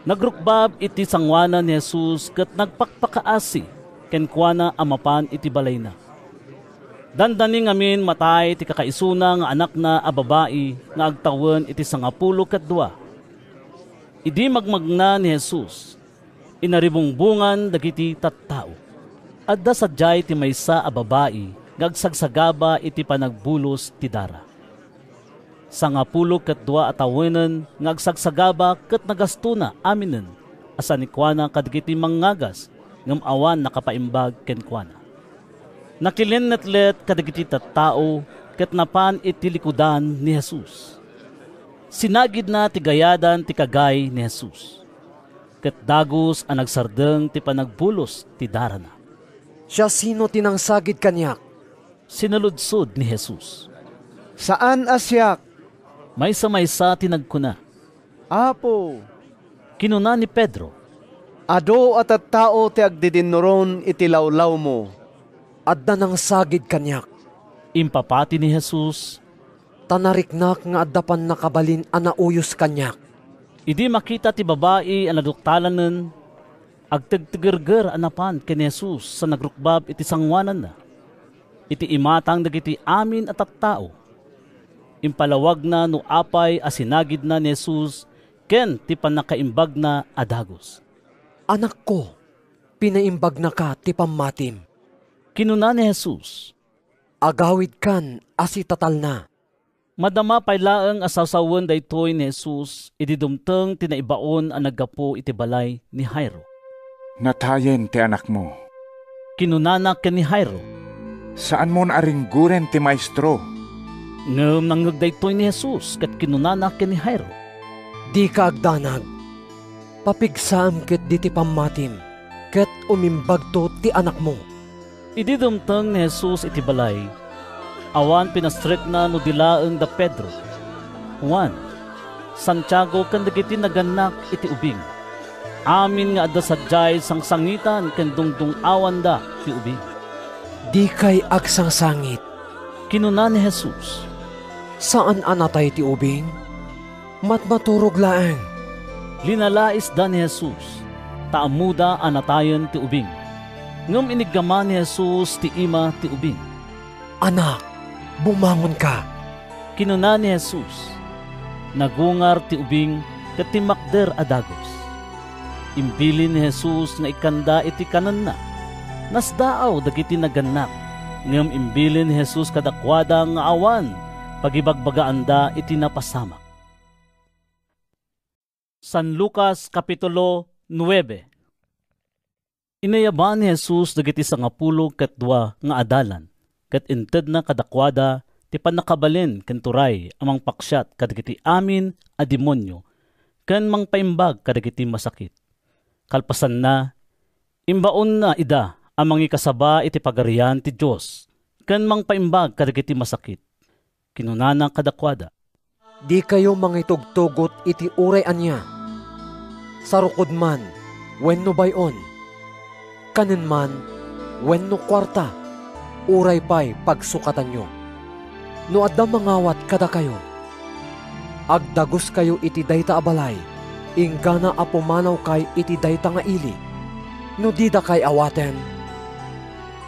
Nagrukbab iti sangwanan ni Jesus ket nagpakpakaasi ken kuana amapan iti balay na. Dandani ngamin matay ti kakaisuna nga anak na a babae nga agtawen iti 12. Idi magmagna ni Jesus, inaribungbungan dagiti tattao. Adda sadyay ti maysa a babae nga agsagsagaba iti panagbulos ti dara. 12 atawenan nga agsagsagaba ket nagastuna aminen asa ni kuana kadagiti manggagas ngem awan nakapaimbag ken kuana. Nakilinetlet kadagiti tattao ket napan iti likudan ni Jesus. Sinagid na ti gayadan ti kagay ni Jesus. Ket dagos ang nagsardeng ti panagbulos ti dara na.
Siya sino tinangsagid kanyak?
Sinaludsod ni Jesus.
Saan asyak?
Maysa-maysa tinagkuna.
Apo.
Kinuna ni Pedro.
Ado at tao ti agdidinnuron iti lawlaw mo.
Adda nang sagid kanyak.
Impapati ni Jesus.
Tanariknak nga addapan nakabalin anauyos kanyak.
Idi makita ti babae ang naduktalanen, agtagtigerger anapan ken Jesus sa nagrukbab iti sangwanan na. Iti imatang dagiti amin at tattao. Impalawag na no apay asinagid na ni Jesus ken ti panakaimbag na adagos.
Anak ko, pinaimbag na ka ti pammatim.
Kinuna ni Jesus.
Agawid kan asitatal na.
Madama paylaeng asasawen daytoy ni Jesus ididumteng tinaibaon ang naggapo iti balay ni Jairo.
Natayen ti anak mo.
Kinunana ken ni Jairo.
Saan mo naaringguren ti maestro?
Ngem nanggag daytoy ni Jesus ket kinunana ken ni Jairo.
Di ka agdanag. Papigsam ket di ti pammatim ket umimbag to ti anak mo.
Ididumteng ni Jesus iti balay. Awan pinastrek na no dilaeng da Pedro, Juan, Santiago ken dagiti naganak iti ubing. Amin nga adda sadyay sangsangitan ken dungdung awan da ti ubing.
Di kay agsangsangit.
Kinuna ni Jesus.
Saan anatay ti ubing? Matmaturog laeng.
Linalais da ni Jesus. Taamuda anatayon ti ubing. Ngem inigama ni Jesus ti ima ti ubing.
Anak, bumangon ka.
Kinuna ni Jesus. Nagungar ti ubing ket timakder adagos. Imbili ni Jesus nga ikanda iti kanan na. Nasdaaw dagiti naganak. Ngem imbili ni Jesus kadakwada nga awan pagibagbagaanda iti napasamak. San Lucas Kapitulo 9. Inayaban ni Jesus dagiti 12 nga adalan, ket inted na kadakwada ti panakabalin ken turay amang paksyat kadagiti amin a demonyo, ken mangpaimbag kadagiti masakit. Kalpasan na, imbaon na ida amang ikasaba iti pagarian ti Dios, ken mangpaimbag kadagiti masakit. Kinunana kadakwada.
Di kayo mangitugtugot iti uray anya. Sarukod man, wenno bayon. Kanin man, wenno kwarta. Uray pa'y pagsukatan nyo. No adda mangawat kada kayo. Agdagos kayo iti dayta abalay. Ingana apumanaw kay iti dayta nga ili. No dida kay awaten.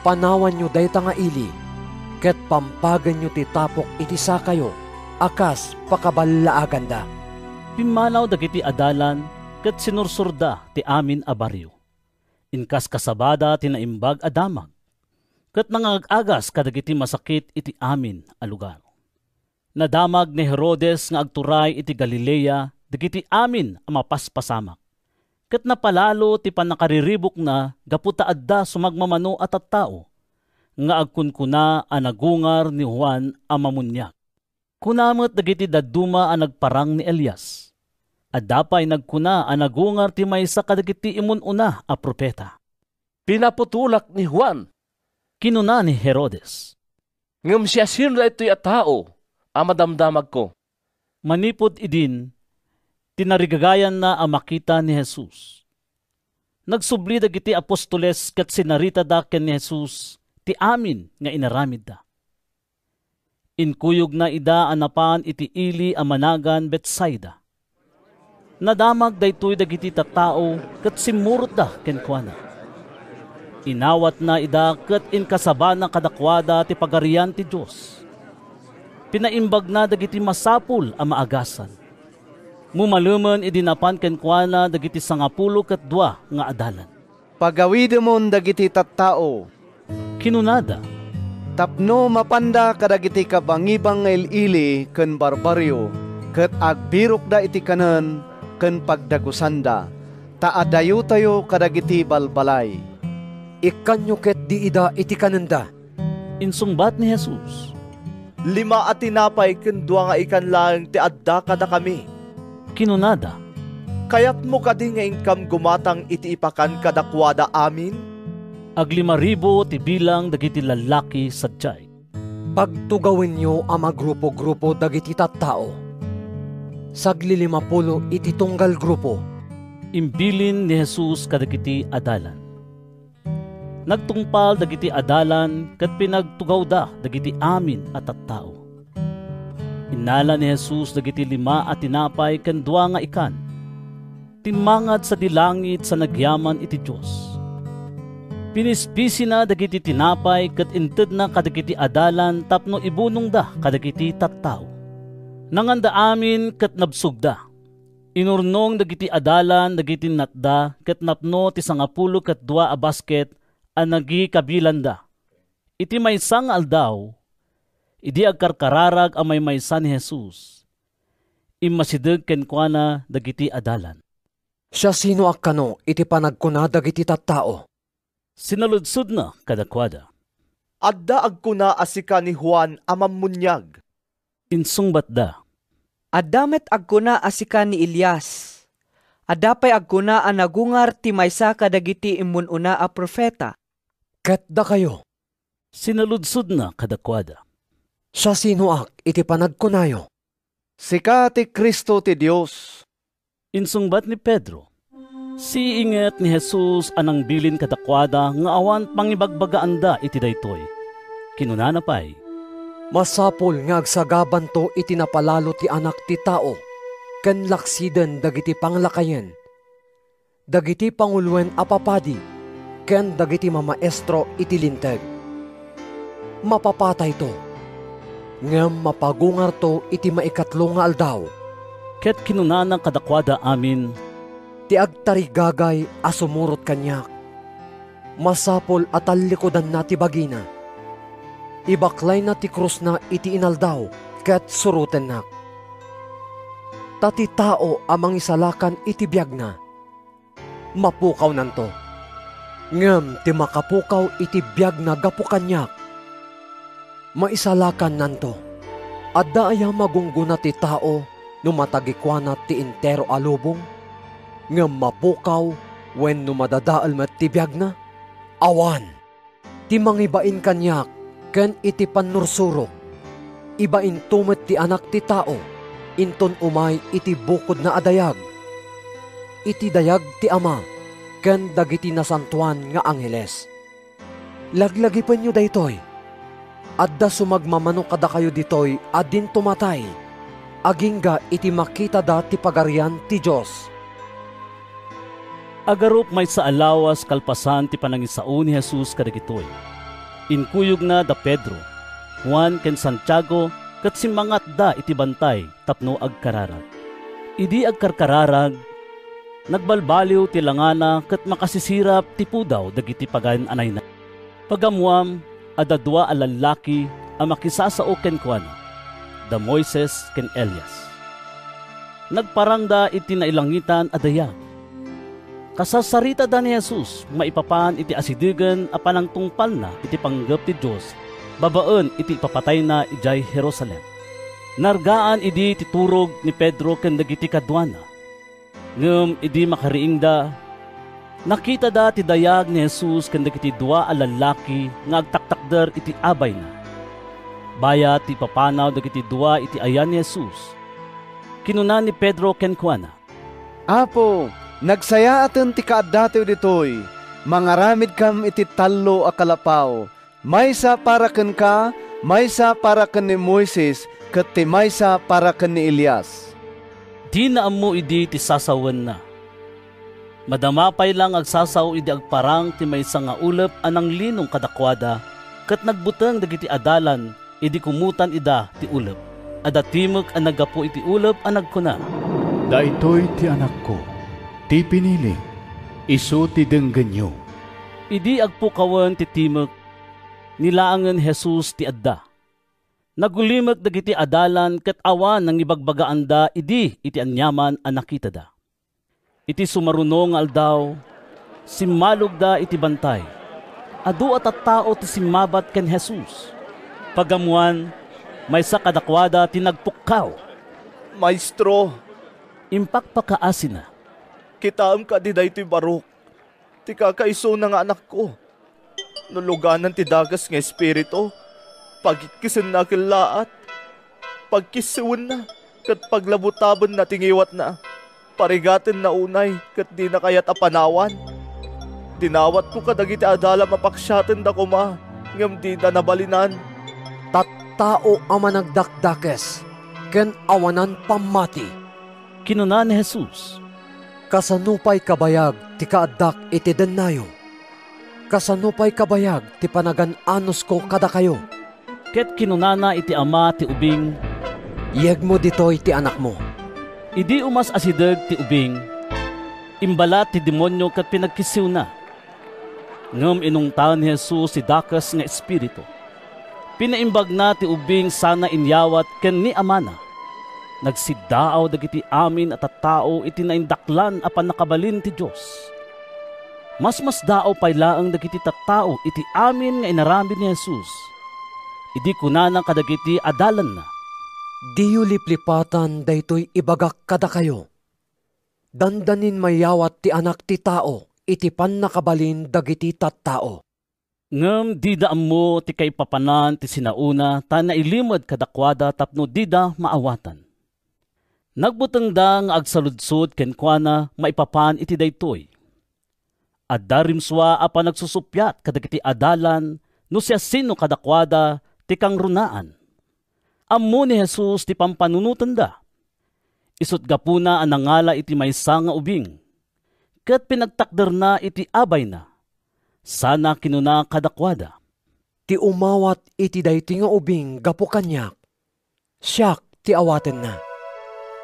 Panawan nyo dayta nga ili. Ket pampagan nyo ti tapok iti sa kayo. Akas pakabalaganda.
Pimanaw dagiti adalan ket sinursurda ti amin a baryo. Inkas kasabada tinaimbag adamag. ket nangag-agas kadagiti masakit iti amin a lugar. Nadamag ni Herodes nga agturay iti Galilea dagiti amin a mapaspasamak. Ket napalalo ti panakariribok na gaputa adda sumagmamano at tattao nga agkunkuna a nagungar ni Juan a Mamunyak. Kunamot dagiti dadduma a nagparang ni Elias. Adapay nagkuna a nagungar ti maysa kadagiti imununa a propeta.
Pinaputulak ni Juan.
Kinuna ni Herodes.
Ngem siya sino ito'y a tao a madamdamag ko.
Manipod idin, tinarigagayan na ang makita ni Jesus. Nagsubli dagiti apostoles ket sinarita da ken ni Jesus ti amin nga inaramid da. Inkuyog na ida anapan iti ili a managan Betsaida. Nadamag daytoy dagiti tattao ket simmurot da ken kuana. Inawat na ida ket inkasabana kadakwada ti pagarian ti Dios. Pinaimbag na dagiti masapul a maagasan. Mumaluman idinapan ken kuana dagiti 12 nga adalan.
Pagawidemon dagiti tattao.
Kinunada.
Tapno mapanda kadagiti kabangibang nga ili ken barbaryo ket agbirok da iti kanen ken pagdagusanda. Taadayo tayo kadagiti balbalay.
Ikanyo ket di ida iti kanenda.
Insungbat ni Jesus.
5 at tinapay ken 2 nga ikan lang ti adda kada kami.
Kinunada.
Kayat mo kadi nga ingkam gumatang iti ipakan kadakwada amin?
Ag 5,000 ti bilang dagiti lalaki sadyay.
Pagtugawin nyo ang magrupo-grupo dagiti tattao. Sagli 50 iti tunggal grupo.
Imbilin ni Jesus kadagiti adalan. Nagtungpal dagiti adalan ket pinagtugaw da dagiti amin at tattao. Inala ni Jesus dagiti 5 at tinapay ken 2 nga ikan. Timangad sa dilangit sa nagyaman iti Dios. Pinispisi na dagiti tinapay ket inted na kadagiti adalan tapno ibunong da kadagiti tattao. Nanganda amin ket nabsugda. Inurnong dagiti adalan dagiti natda ket napno ti 10 ket 2 a basket a nagi kabilanda. Iti maysa nga aldaw, idi agkarkararag a maysa ni Jesus. Immasideg ken kuana dagiti adalan.
Siya sino akkano iti panagkuna dagiti tattao?
Sinaludsod na kadakwada.
Adda agkuna asika ni Juan a Mamunyag.
Insungbat da.
Addamet agkuna asika ni Elias. Adapay agkuna a nagungar ti maysa kadagiti imununa a propeta.
Ket da kayo.
Sinaludsod na kadakwada.
Siya sino iti panagkunayo?
Sika ti Kristo ti Dios.
Insungbat ni Pedro. Siinget ni Jesus anang bilin kadakwada nga awan pangibagbagaan da iti daytoy. Kinunana pay.
Masapol nga agsagaban to iti napalalo ti anak ti tao. Ken laksiden dagiti panglakayen. Dagiti pangulwen apapadi. Ken dagiti mamaestro iti linteg. Mapapatay to. Ngem mapagungar to iti maikatlo nga aldaw.
Ket kinunana kadakwada amin.
Ti agtarigagay asumurot kanyak. Masapol at alikodan na ti bagina. Ibaklay na ti krus na iti inaldaw. Ket suruten na. Tati tao amang isalakan iti biyag na. Mapukaw nanto. Ngem ti makapukaw iti biyag na gapukanyak. Maisalakan nanto. Adda aya magungguna ti tao no matagikwana ti intero alubong. Ngem mapukaw wen no madadaal met ti biyag na. Awan. Ti mangibain kanyak ken iti pannursuro. Ibain tumet ti anak ti tao. Inton umay iti bukod na adayag. Iti dayag ti ama. Ken dagiti nasantuan nga angheles. Laglagipan nyo daytoy. Adda sumagmamano kada kayo ditoy adin tumatay. Agingga iti makita da ti pagarian ti Diyos.
Agarup may sa alawas kalpasan ti panangisao ni Jesus kadagitoy. Inkuyog na da Pedro, Juan ken Santiago ket simmangat da iti bantay tapno agkararag. Idi agkarkararag, nagbalbaliw ti langana ket makasisirap ti pudaw dagiti pagan anay na. Pagamuam, Ada dua a lalaki ang makisasao ken kuana, da Moises ken Elias. Nagparangda iti nailangitan a dayag. Kasasarita da ni Jesus, maipapan iti asidigan a panangtungpal na iti panggap ti Diyos, babaen iti ipapatay na ijay Jerusalem. Nargaan idi titurog ni Pedro ken dagiti kadwana. Ngem idi makariingda, nakita da ti dayag ni Jesus ken dagiti dua a lalaki nga agtaktakder iti abay na. Baya ti papanaw dagiti dua iti ayan ni Jesus. Kinuna ni Pedro ken kuana,
Apo, nagsaya aten ti kaaddatew ditoy, mangaramid kam iti tallo a kalapaw, maysa para ken ka, maysa para ken ni Moises, ket ti maysa para ken ni Elias.
Di na ammo idi ti sasawen na. Madamapay lang agsasaw idi agparang ti maysa nga ulep anang linong kadakwada, ket nagbuteng dagiti adalan idi kumutan ida ti ulep. Ada timok ang nagapo iti ulep ang nagkuna,
Daytoy ti anak ko, ti pinili, isu ti denggenyo.
Idi agpukawan ti timok, nilaangan Jesus ti adda. Nagulimak dagiti adalan ket awan nang ibagbagaanda idi iti anyaman ang nakita da. Iti sumarunong aldaw, simmalog da iti bantay. Adu at tao ti simabat ken Jesus. Pagamuan, may sa kadakwada tinagpukkaw.
Maestro,
impakpakaasin na.
Kitaam ka di daytoy barok. Ti kakaiso na nga anak ko. Nuluganan ti dagas nga espiritu. Pagkikisin na kilaat. Pagkisuan na. Kat paglabutabon na tingiwat na. Parigatin na unay. Kat di na kayat apanawan. Dinawat ko kadagiti adala mapaksyatan da kuma. Ngam di na nabalinan.
Tao ang managdakdakes, ken awanan pamati.
Kinuna ni Jesus,
kasanupay kabayag ti kaaddak iti dennayo. Kasanupay kabayag ti panagan-anos ko kada kayo.
Ket kinunana iti ama ti ubing,
iyeg mo ditoy ti anak mo.
Idi umas asideg ti ubing, imbalat ti demonyo ket pinagkisiw na. Ngem inungtan ni Jesus si dakas nga espiritu. Pinaimbag na ti ubing sana inyawat ken ni amana. Nagsidaaw dagiti amin at tao iti naindaklan apan nakabalin ti Dios. Mas daaw pay laeng dagiti tattao iti amin nga inaramid ni Jesus. Idi kunana kadagiti adalan na.
Diyo liplipatan daytoy ibagak kada kayo. Dandanin mayawat ti anak ti tao iti pannakabalin dagiti tattao.
Ngem dida mo ti kay papanan ti sinauna ta nailimod kadakwada tapno dida maawatan. Nagbuteng da nga agsaludsod ken kuana maipapan iti daytoy. Adda rimswa apan nagsusupyat kadagiti adalan no siya sino kadakwada ti kangrunaan. Ammo ni Jesus ti pampanunutan da. Isut gapuna ang nangala iti maysa nga ubing. Ket pinagtakder na iti abay na. Sana kinuna kadakwada.
Ti umawat iti dayti nga ubing gapo kanyak. Siyak ti awaten na.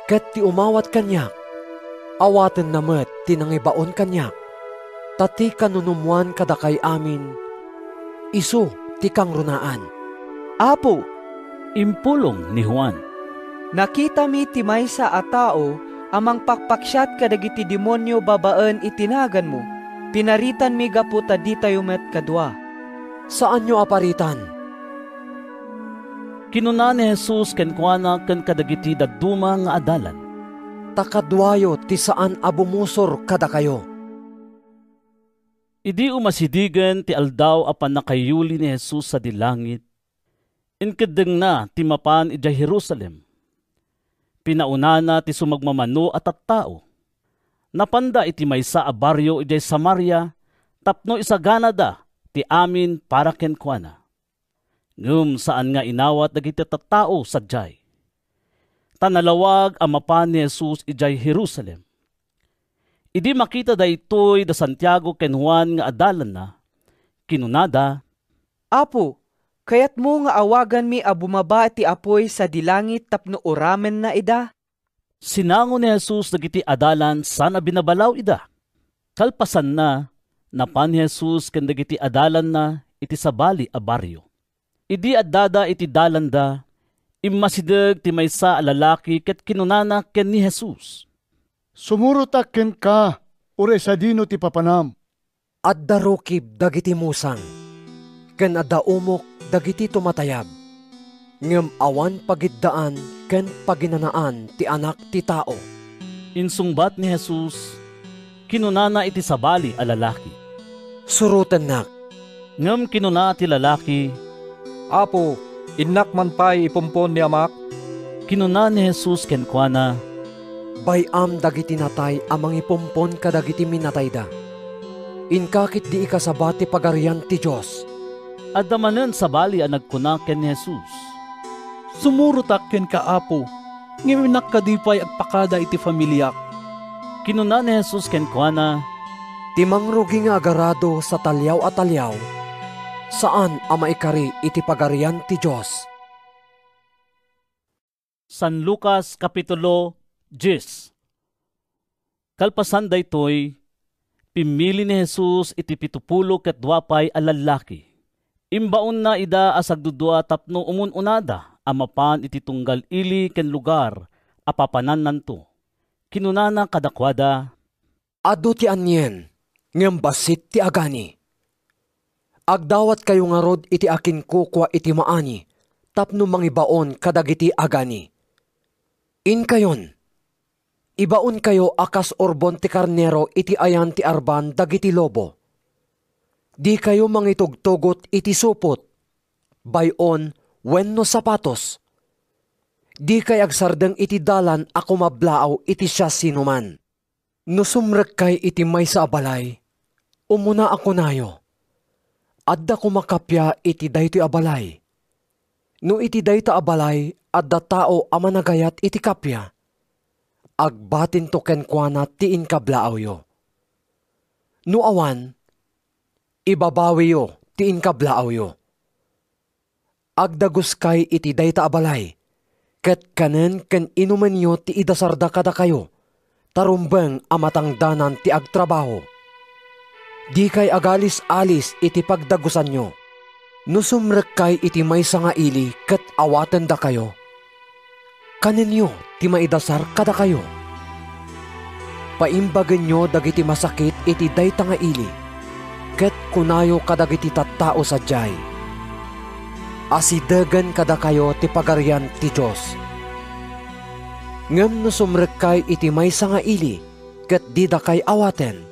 Ket ti umawat kanyak. Awaten na met ti nangibaon kanyak. Tati kanunumuan kadakay amin. Isu ti kangrunaan.
Apo,
impulong ni Juan.
Nakita mi ti maysa a tao amang pakpaksyat kadagiti demonyo babaen itinagan mo. Pinaritan mi gaputa di tayo met kadwa.
Saan nyo aparitan?
Kinuna ni Jesus ken kuana ken kadagiti daduma nga adalan.
Takadwayo ti saan abumusor kada kayo.
Idi umasidigen ti aldaw apan nakayuli ni Jesus sa dilangit. Inkadeng na ti mapan ija Jerusalem. Pinaunana ti sumagmamano at tao. Napanda iti maysa a baryo ijay Samaria, tapno isagana da ti amin para ken kuana. Ngem saan nga inawat dagiti tattao sadyay. Tanalawag ang mapan ni Jesus ijay Jerusalem. Idi makita daytoy da Santiago ken Juan nga adalan na, kinunada,
Apo, kayat mo nga awagan mi a bumaba ti apoy sa dilangit tapno uramen na ida?
Sinango ni Jesus dagiti adalan sana binabalaw ida. Kalpasan na, napan ni Jesus ken dagiti adalan na iti sabali a baryo. Idi addada iti dalanda, immasideg ti maysa a lalaki ket kinunana ken ni Jesus.
Sumurutak ken ka, ure sa dino ti papanam.
Adda rukib dagiti musang, ken adda umok dagiti tumatayab. Ngem awan pagiddaan ken paginanaan ti anak ti tao.
Insungbat ni Jesus, kinunana iti sabali a lalaki.
Surutan nak.
Ngem kinuna ti lalaki,
Apo, innak man pa'y ipumpon ni amak.
Kinuna ni Jesus kenkwana,
Bayam dagiti natay amang ipumpon kadagiti minatay da. Inkakit di ikasabati pagarian ti Diyos.
Adamanen sabali a nagkuna ken ni Jesus.
Sumurutak ken ka Apo, ngiminak kadipay agpakada iti familyak.
Kinuna ni Jesus kenkwana,
Timang rugi nga agarado sa talyaw at talyaw, saan ang maikari iti pagarian ti Diyos?
San Lucas Kapitulo 10. Kalpasan daytoy, pimili ni Jesus iti 70 ket 2 a lalaki. Imbaon na ida asagdudua tapno umununada amapan iti tunggal ili ken lugar apapanan nanto. Kinunana kadakwada,
Adu ti anyen, ngem basit ti agani. Agdawat kayo nga rod iti akin kukwa iti maani, tapno mangibaon kadagiti agani. In kayon, ibaon kayo akas orbon ti karnero iti ayan ti arban dagiti lobo. Di kayo mangitugtugot iti supot, bayon wenno sapatos. Di kay agsardeng iti dalan ako mablaaw iti siya sinuman. No sumrek kay iti may sa abalay, umuna ako nayo. Adda ko makapya iti daytoy abalay. No iti dayta abalay, adda tao ama nagayat iti kapya. Agbatin to kenkwana ti inkablaaw yo. No awan, ibabawi yo ti inkablaaw yo. Agdagus kay iti dayta abalay, ket kanen ken inuman yo ti idasarda kada kayo, tarumbeng amatangdanan ti agtrabaho. Di kay agalis-alis iti pagdagusan nyo. No sumrek kay iti maysa nga ili ket awaten da kayo. Kaninyo ti maidasar kada kayo. Paimbagen nyo dagiti masakit iti dayta nga ili, ket kunayo kadagiti tattao sadyay. Asidegan kada kayo ti pagarian ti Diyos. Ngem no sumrek kay iti maysa nga ili, ket di da kay awaten.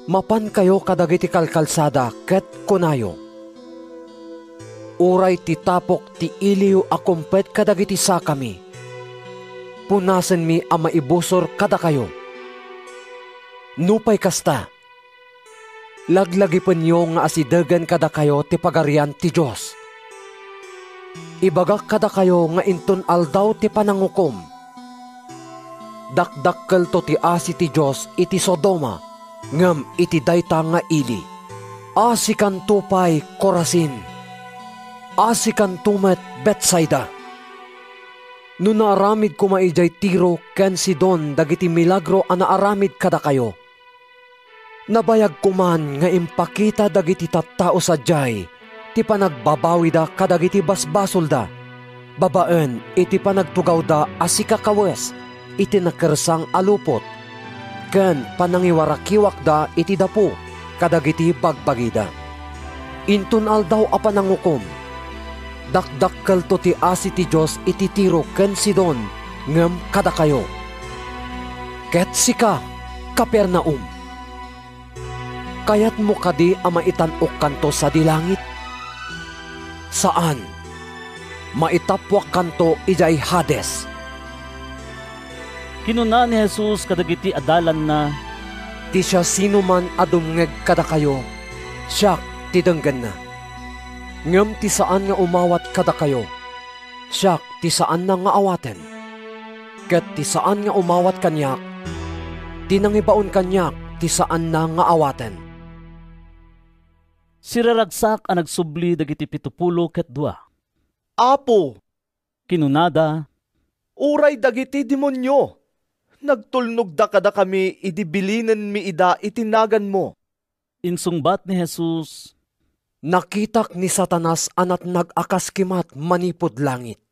Mapan kayo kadagiti kalkalsada ket kunayo. Uray ti tapok ti iliw akumpet kadagiti sakami. Punasen mi ang maibusor kada kayo. Nupay kasta. Laglagipan nyo nga asidegan kada kayo ti pagarian ti Diyos. Ibagak kada kayo nga inton aldaw ti panangukom. Dakdakkel to ti asi ti Diyos iti Sodoma, ngem iti dayta nga ili. Asikan tupay Korasin. Asikan tumet Betsaida. No naaramid kumaijay Tiro ken Sidon dagiti milagro a naaramid kada kayo. Nabayag kuman nga impakita dagiti tattao sadyay, ti panagbabawi da kadagiti basbasol da. Babaen iti panagtugaw da asikakawes iti nakersang alupot. Ken panangiwarakiwak da iti dapo kadagiti bagbagida. Intun aldaw a panangukom. Dakdakkel to ti asi ti Diyos iti Tiro ken Sidon ngem kada kayo. Ket sika, Kapernaum, kayat mo kadi a maitanok kanto sa dilangit? Saan? Maitapwak kanto ijay Hades.
Kinuna ni Jesus kadagiti adalan na,
Ti siya sino man adumngeg kada kayo, siya ti denggen na. Ngem ti saan nga umawat kada kayo, siya ti saan na nga awaten. Ket ti saan nga umawat kanyak, ti nangibaon kanyak ti saan na nga awaten.
Siraragsak ang nagsubli dagiti 70 ket 2.
Apo,
Kinunada,
uray dagiti demonyo. Nagtulnog da kada kami idibilinen mi ida itinagan mo.
Insungbat ni Jesus,
Nakitak ni Satanas anat nag-akaskimat manipod langit.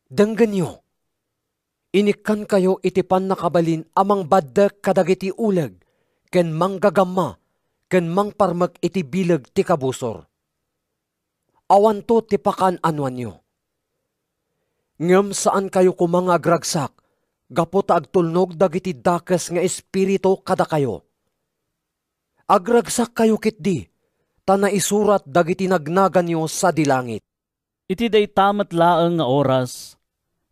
Denggan nyo, inikan kayo itipan nakabalin amang badak kadagiti uleg, ken manggagama, ken mangparmek iti bileg ti kabusor. Awan to tipakan anwan nyo. Ngem saan kayo kumangagragsak, gapo ta agtulnog dagiti dakes nga espiritu kada kayo. Agragsak kayo kitdi, ta naisurat dagiti nagnagan nyo sa dilangit.
Iti day tamat laeng nga oras,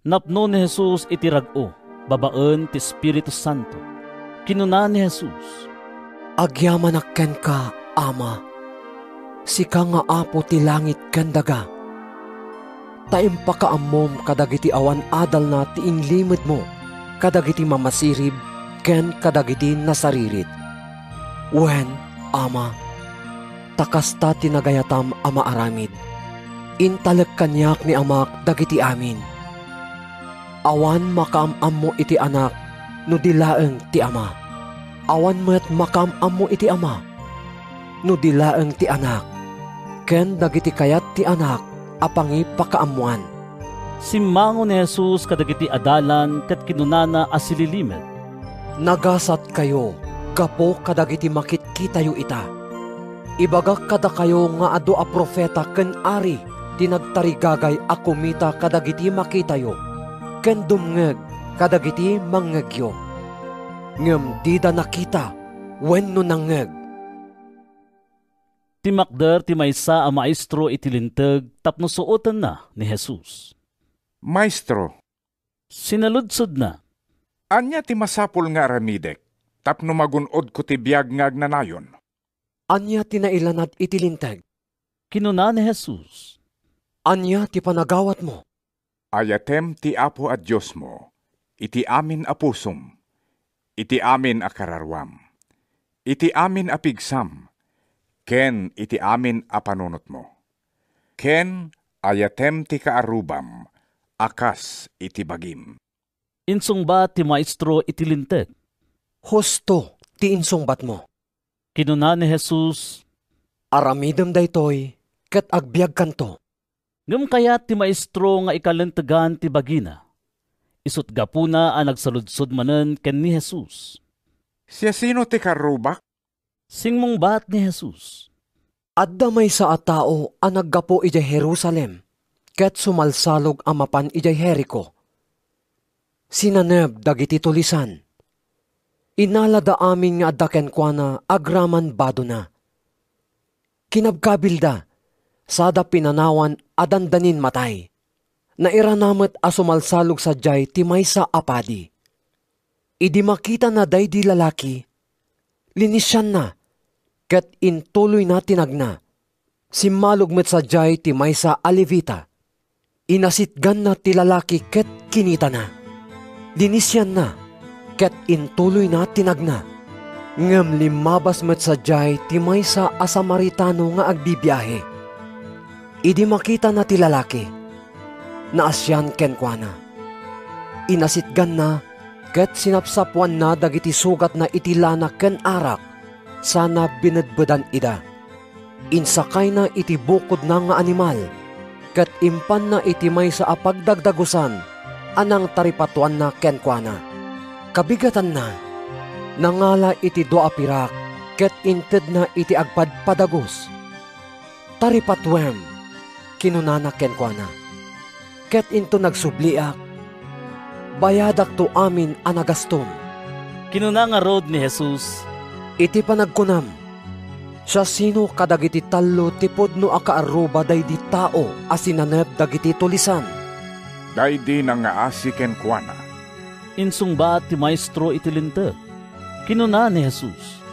napno ni Jesus iti rag-o, babaen ti Espiritu Santo. Kinuna ni Jesus,
agyaman akken ka, Ama, sika nga apo ti langit ken daga. Taim pakaamom kadagiti awan adal na ti inlimed mo, kadagiti mamasirib, ken kadagiti nasaririt. Wen, Ama, takasta tinagayatam ama aramid. Intalek kanyak ni amak dagiti amin. Awan makaamam mo iti anak, no dilaeng ti ama. Awan met makaamam mo iti ama, no dilaeng ti anak. Ken dagiti kayat ti anak, apangi pakaamuan.
Simmango ni Jesus kadagiti adalan kat kinunana asililimed.
Nagasat kayo, gapo kadagiti makitkitayo ita. Ibagak kada kayo nga adu a profeta ken ari, tinagtarigagay a kumita kadagiti makitayo, ken dumngeg kadagiti mangegyo. Ngem dida nakita, wenno nangeg.
Timakder ti maysa a maestro itilinteg tapno suoten na ni Jesus.
Maestro,
sinaludsod na.
Anya ti masapul nga aramidek, tapno magunod ko ti biyag nga agnanayon.
Anya ti nailanad itilinteg.
Kinuna ni Jesus,
anya ti panagawat mo.
Ayatem ti Apo at Diyos mo, iti amin a pusom, iti amin a kararwam, iti amin a pigsam, ken iti amin a panunot mo. Ken ayatem ti kaarubam, akas iti bagim.
Insungbat ti maestro itilinteg.
Husto ti insungbat mo.
Kinuna ni Jesus,
aramidem daytoy, ket agbiag kanto.
Ngem kaya ti maestro nga ikalentegan ti bagina. Isut gapuna ang nagsaludsod manen ken ni Jesus.
Siya sino ti karubak?
Singmungbat ni Jesus.
Adda may sa atao ang naggapo ijay Jerusalem, ket sumalsalog amapan ijay Jericho. Sinaneb dagiti tulisan. Inalada amin nga adda kenkwana agraman bado na. Kinabkabilda, sada pinanawan adandanin matay. Nairanamet a sumalsalog sa jay ti maysa apadi. Idi makita na daydi lalaki, linisyan na, ket intuloy na tinagna. Simmalog met sa jay ti maysa alivita. Inasitgan na ti lalaki ket kinita na. Linisyan na, ket intuloy na tinagna. Ngem limabas met sa jay ti maysa a Samaritano nga agbibiyahe. Idi makita na ti lalaki, naasyan kenkwana. Inasitgan na, ket sinapsapwan na dagiti sugat na itilana ken arak, sana binedbedan ida. Insakay na iti bukod na nga animal, ket impan na iti maysa a pagdagdagusan, anang taripatuan na kenkwana. Kabigatan na, nangala iti doa pirak, ket inted na iti agpadpadagos. Taripatwem, kinunana kenkwana. Ket into nagsubliak, bayadak to amin anagastom.
Kinuna nga rod ni Jesus,
iti panagkunam, siya sino kadagiti talo tipod no akaaruba daydi tao asinaneb dagiti tulisan.
Daydi nang nga asiken kuana.
Insungbat ti maestro itilinteg. Kinuna ni Jesus,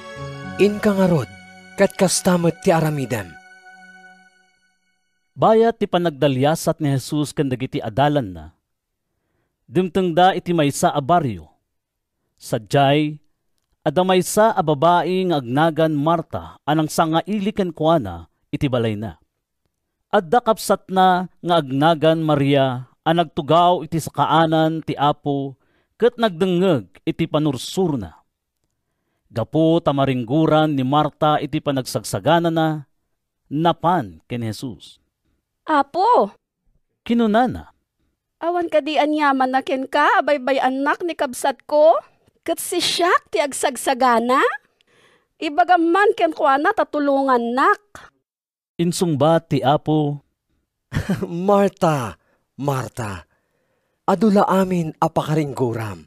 inka nga rod, ket kastamet ti aramidem.
Bayat ti panagdalyasat ni Jesus ken dagiti adalan na. Dimtengda iti maysa a baryo. Sadyay, adda maysa a babae nga agnagan Marta anang sangaili ken kuana iti balay na. Adda kapsat na nga agnagan Maria ang nagtugaw iti sakaanan ti Apo ket nagdengeg iti panursur na. Gapo tamaringguran ni Marta iti panagsagsagana na, napan ken Jesus.
Apo,
Kinunana,
awan ka di anyaman na ken ka, abaybay anak ni kabsat ko, kat si siyak ti agsagsagana, ibagaman ken kuana tatulungan nak.
insungbat ti Apo,
Marta, Marta, adula amin apakaringguram,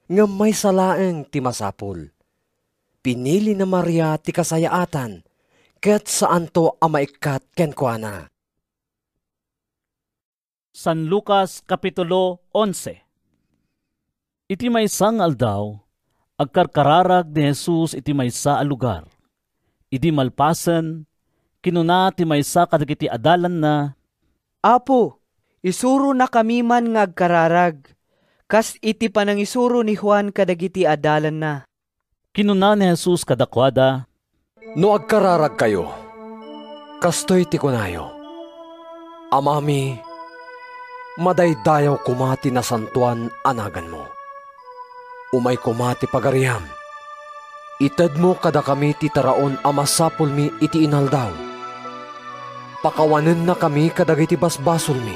nga may salaeng ti masapul. Pinili na Maria ti kasayaatan, ket saan to amaikat ken kuana.
San Lucas Kapitulo 11. Iti maysa nga aldaw, agkarkararag ni Jesus iti maysa a lugar. Idi malpasen, kinuna ti maysa kadagiti adalan na,
Apo, isuro na kami man nga agkararag, kas iti panangisuro ni Juan kadagiti adalan na.
Kinuna ni Jesus kadakwada,
No agkararag kayo, kastoy ti kunayo. Amami, madaydayaw kumati na santuan anagan mo. Umay kumati pagariyam. Ited mo kada kami ti taraon amasapol mi iti inaldaw. Pakawanen na kami kadagiti basbasol mi.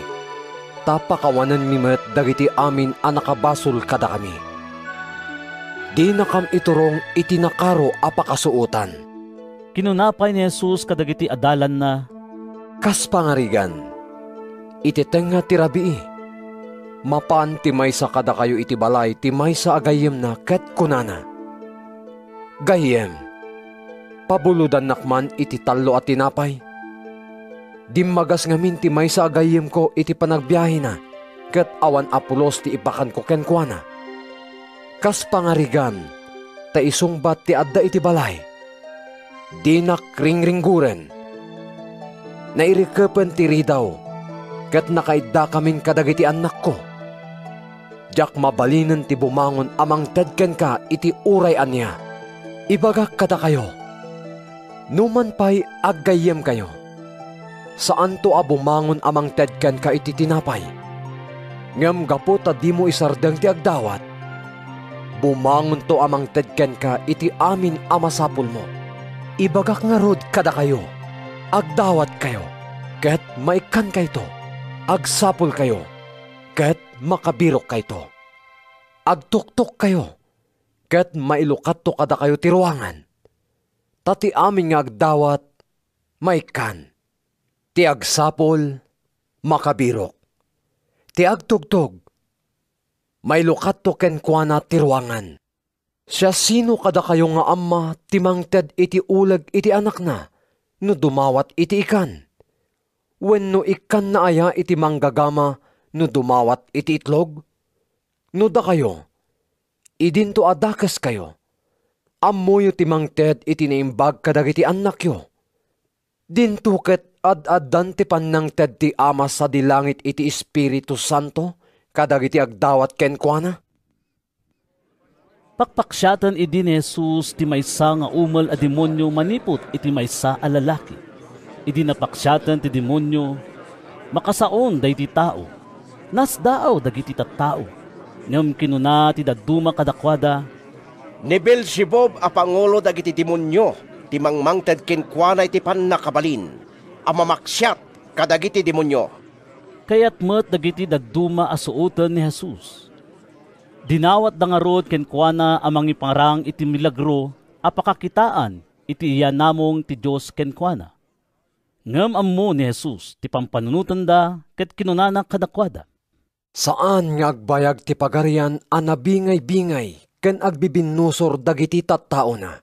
Tapakawanen mi met dagiti amin a nakabasol kada kami. Di na kam iturong iti nakaro apakasuutan.
Kinunapay ni Jesus kadagiti adalan na,
Kas pangarigan, iti tenga ti rabii. Mapaan ti maysa kada kayo iti balay ti maysa agayem na ket kunana. Gayem, pabuludan nakman iti tallo at tinapay. Dimmagas ngamin ti maysa agayem ko iti panagbiyahe na, ket awan apulos ti ipakan ko ken kuana. Kas pangarigan, ta isungbat ti adda iti balay. Di nakringringguren. Nairikepen ti ridaw, ket nakaidda kaming kadagiti anak ko. Diyak mabalinen ti bumangon amang tedken ka iti uray anya. Ibagak kada kayo. Numan pa'y aggayem kayo. Saan to bumangon amang tedken ka iti tinapay? Ngem gapo ta di mo isardeng ti agdawat. Bumangon to amang tedken ka iti amin amasapul mo. Ibagak nga rod kada kayo, agdawat kayo, ket maikan kayto, agsapul kayo, ket makabirok kayto. Agtuktok kayo, ket mailukat to kada kayo tiruangan. Tati amin nga agdawat, maikan. Ti agsapul, makabirok. Ti agtugtog, mailukat to ken kuana tiruangan. Siya sino kada kayo nga ama timangted iti ulag iti anak na, no dumawat iti ikan. Wenno ikan na aya iti manggagama, no dumawat iti itlog. No da kayo, idinto adakas kayo. Ammoyo timangted iti naimbag kadagiti anak yo. Dintuket ad-addan ti panangted ti ama sa dilangit iti Espiritu Santo, kadagiti agdawat ken kuana.
Pakpaksyatan idi ni Jesus ti maysa nga umal a demonyo manipot iti maysa a lalaki. Idi napaksyatan ti demonyo, makasaon dayti tao. Nasdaaw dagiti tattao. Ngem kinuna ti dadduma kadakwada,
Ni Beelzebub a pangulo dagiti demonyo, ti mangmangted kenkwana iti pannakabalin, a mamaksyat kadagiti demonyo.
Kayat met dagiti dadduma a suoten ni Jesus. Dinawat da nga rod ken kuana amang iparang iti milagro apakakitaan iti iyan namong ti Diyos ken kuana. Ngem ammo ni Jesus ti pampanunutan da ket kinunana kadakwada.
Saan nga agbayag ti pagarian a nabingay-bingay ken agbibinusor dagiti tattao na.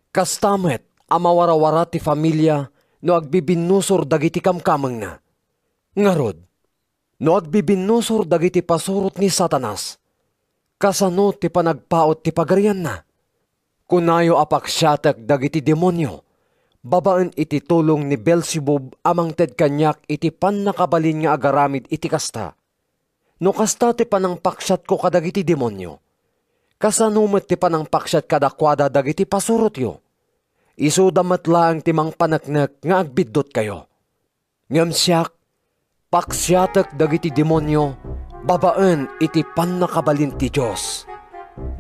Kastamet a mawarawara ti familia no agbibinusor dagiti kamkameng na. Ngarod, no agbibinusor dagiti pasurot ni Satanas, kasano ti panagpaot ti pagarian na. Kunayo apaksyatek dagiti demonyo, babaan iti tulong ni Beelzebub amang ted kanyak iti pannakabalin nga agaramid iti kasta. No kasta ti panangpaksyat ko kadagiti demonyo, kasano met ti panangpaksyat kadakwada dagiti pasurot yo. Isu damat lang ti mang panaknek nga agbiddot kayo. Ngem siyak, paksyatek dagiti demonyo, babaan iti pannakabalin ti Diyos.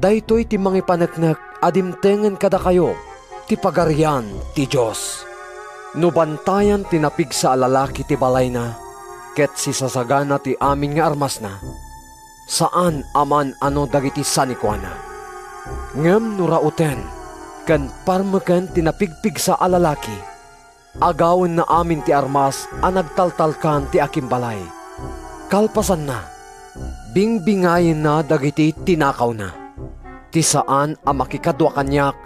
Daytoy ti mangipaneknek adimtengen kada kayo ti pagarian ti Diyos. No bantayan tinapig sa alalaki ti balay na, ket si sasagana ti amin nga armas na, saan aman ano dagiti sanikwana. Ngem nurauten, kan parmeken tinapigpig sa alalaki, agawin na amin ti armas a nagtaltalkan ti aking balay. Kalpasan na, bingbingayin na dagiti tinakaw na. Ti saan a makikadwa kanyak,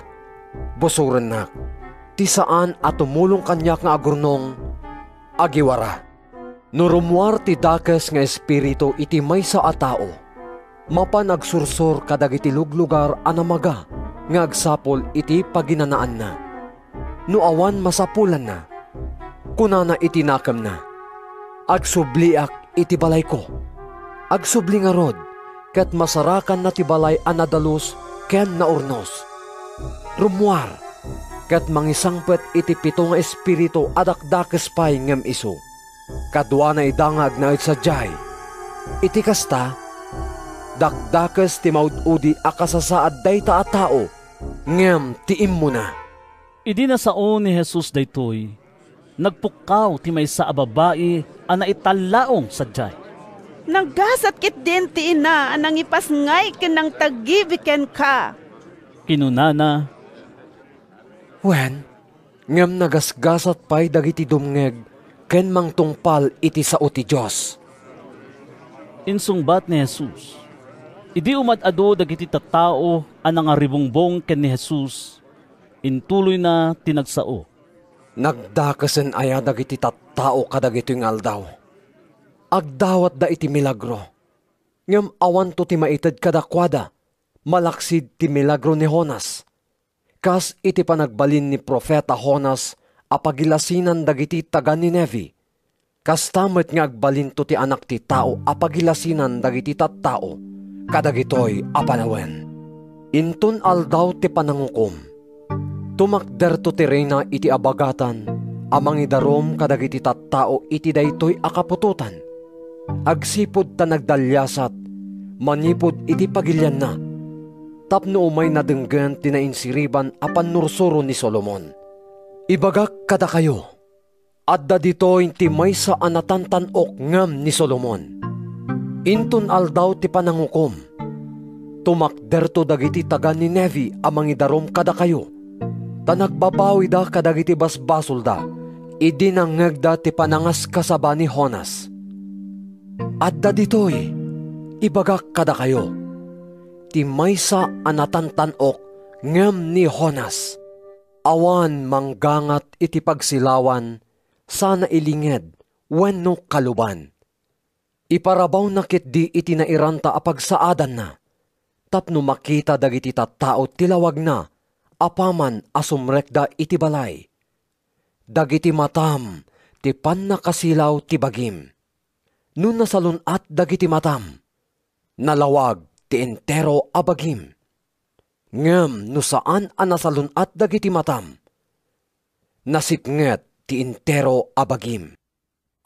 busuren na. Ti saan a tumulong kanyak nga agurnong, agiwara. Nurumuar ti dakes nga espiritu iti maysa a tao, mapanagsursur kadagiti luglugar a namaga, nga agsapol iti paginanaan na. No awan masapulan na, kunana iti nakam na. Agsubliak iti balay ko, agsubli nga rod, ket masarakan na ti balay a nadalus ken naurnos. Rumuar, ket mangisangpet iti pito nga espiritu adakdakes pay ngem iso. Kadwa na idangag na itsadyay. Iti kasta, dakdakes ti maududi a kasasaad dayta a tao, ngem tiim mo na.
Idi na sao ni Jesus daytoy, nagpukaw ti maysa a babae a naitalaong sadyay.
Nanggasat kit din ti ina anang ipasngay ken nang tagibiken ka.
Kinunana,
wen, ngem nagasgasat pay dagiti dumngeg, ken mangtungpal iti sao ti Diyos.
Insungbat ni Jesus, idi umadado dagiti tattao anang aribongbong ken ni Jesus, intuloy na tinagsao.
Nagdakasen aya dagiti tattao kadagito yung aldaw. Agdawat da iti milagro. Ngem awan to ti maited kadakwada, malaksid ti milagro ni Jonas. Kas iti panagbalin ni Profeta Jonas, apagilasinan dagiti taga Nineve. Kastamet nga agbalin to ti anak ti tao apagilasinan dagiti tattao, kadagitoy apanawen. Intun aldaw ti panangukom. Tumakder to ti reyna iti abagatan, amang idarom kadagiti tattao iti daytoy akapututan. Agsipod ta nagdalyasat, manipod iti pagilyan na. Tapno umay nadenggen tinainsiriban apan nursuro ni Solomon. Ibagak kada kayo, adda dito inti maysa anatantanok ngam ni Solomon. Intun aldaw ti panangukom. Tumakderto dagiti taga Nineve amang idarom kada kayo. Ta nagbabawi da kadagiti basbasol da, idinangag da ti panangas kasaba ni Jonas. Adda ditoy, ibagak kada kayo, ti maysa anatantanok ngam ni Jonas. Awan manggangat iti pagsilawan, sana ilinged, wenno kaluban. Iparabaw nakit di iti nairanta apagsaadan na, tapno makita dagiti tattao tilawag na, apaman asumrekda iti balay. Dagiti matam, ti pannakasilaw ti bagim. Nun nasalunat dagiti matam, nalawag ti entero a bagim. Ngem no saan a nasalunat dagiti matam, nasipnget ti entero a bagim.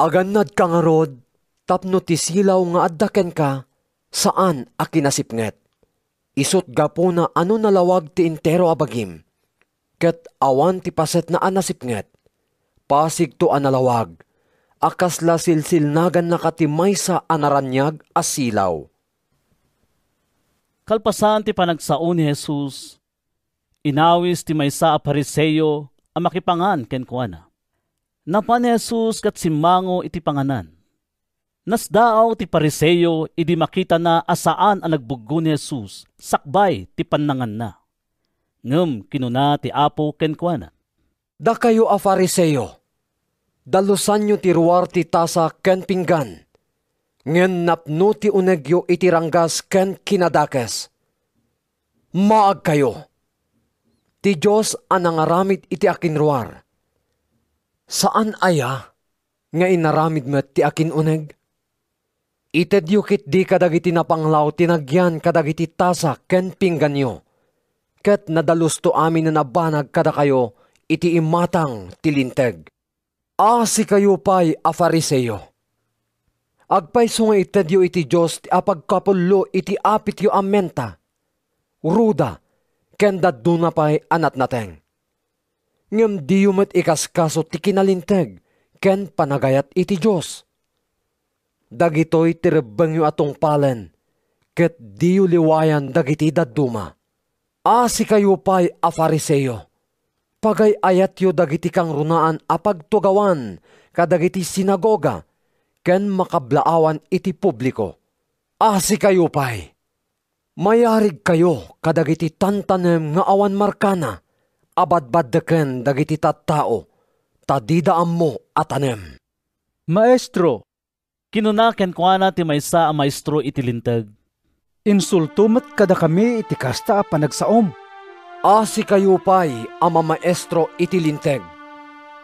Agannad ka nga rod, tapno ti silaw nga addaken ka, saan a kinasipnget. Isut gapo na ano nalawag ti entero a bagim, ket awan ti paset na anasipnget, pasig to analawag, akasla silsilnagan na katimay sa anaranyag a silaw.
Kalpasan ti panagsao ni Jesus, inawis ti maysa a Pariseo a makipangan ken kuana. Napan ni Jesus kat simmango iti panganan. Nasdaaw ti Pariseo idi makita na asaan ang nagbuggo ni Jesus, sakbay ti pannangan na. Ngem kinuna ti Apo ken kuana,
da kayo a Pariseo, dalusan nyo ti ruwar ti tasa ken pinggan, ngen napno ti unegyo iti ranggas ken kinadakes. Maag kayo, ti Diyos anangaramid iti akin ruwar. Saan aya nga inaramid met ti akin uneg? Ited yukit di kadagiti napanglaw tinagyan kadagiti tasa ken pinggan nyo, ket nadalusto amin na nabanag kada kayo iti imatang tilinteg. Si kayo pa'y a Fariseo. Agpayso nga itedyo iti Diyos ti apagkapullo iti apit yo amenta. Ruda, ken daduna pa'y anat nateng. Ngem diyo met ikaskaso ti kinalinteg, ken panagayat iti Diyos. Dagitoy tirebeng yu atong palen, ket diyo liwayan dagiti dadduma. Asi kayo pa'y a Fariseo. Pagay ayat yu dagiti kang runaan a pagtugawan kadagiti sinagoga, ken makablaawan iti publiko. Asi kayo pa'y. Mayarig kayo kadagiti tantanem nga awan markana, abadbaddeken dagiti tattao, tadidaam mo atanem.
Maestro,
kinunaken ko na ti maysa a maestro iti linteg.
Insultumet kada kami iti kasta a panagsaom.
Asi kayo pa'y ama maestro iti linteg.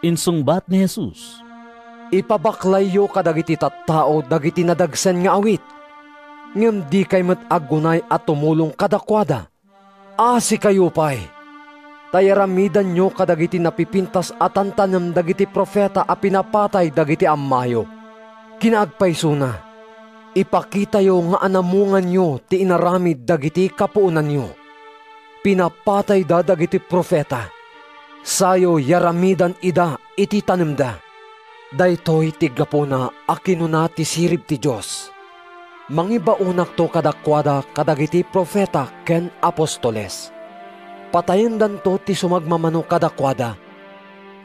Insungbat ni Jesus.
Ipabaklay yo kadagiti tattao dagiti nadagsen nga awit. Ngem di kay met aggunay at tumulong kadakwada. Asi kayo pa'y. Tayaramidan nyo kadagiti napipintas at tantanem dagiti profeta a pinapatay dagiti ammayo. Kinaagpaysuna. Ipakita yo nga anamungan nyo ti inaramid dagiti kapuunan nyo. Pinapatay da dagiti profeta. Sayo yaramidan ida iti tanemda. Daytoy tiggapuna a kinuna ti sirib ti Diyos. Mangibaunak to kadakwada kadagiti profeta ken apostoles. Patayin dan to ti sumagmamano kadakwada.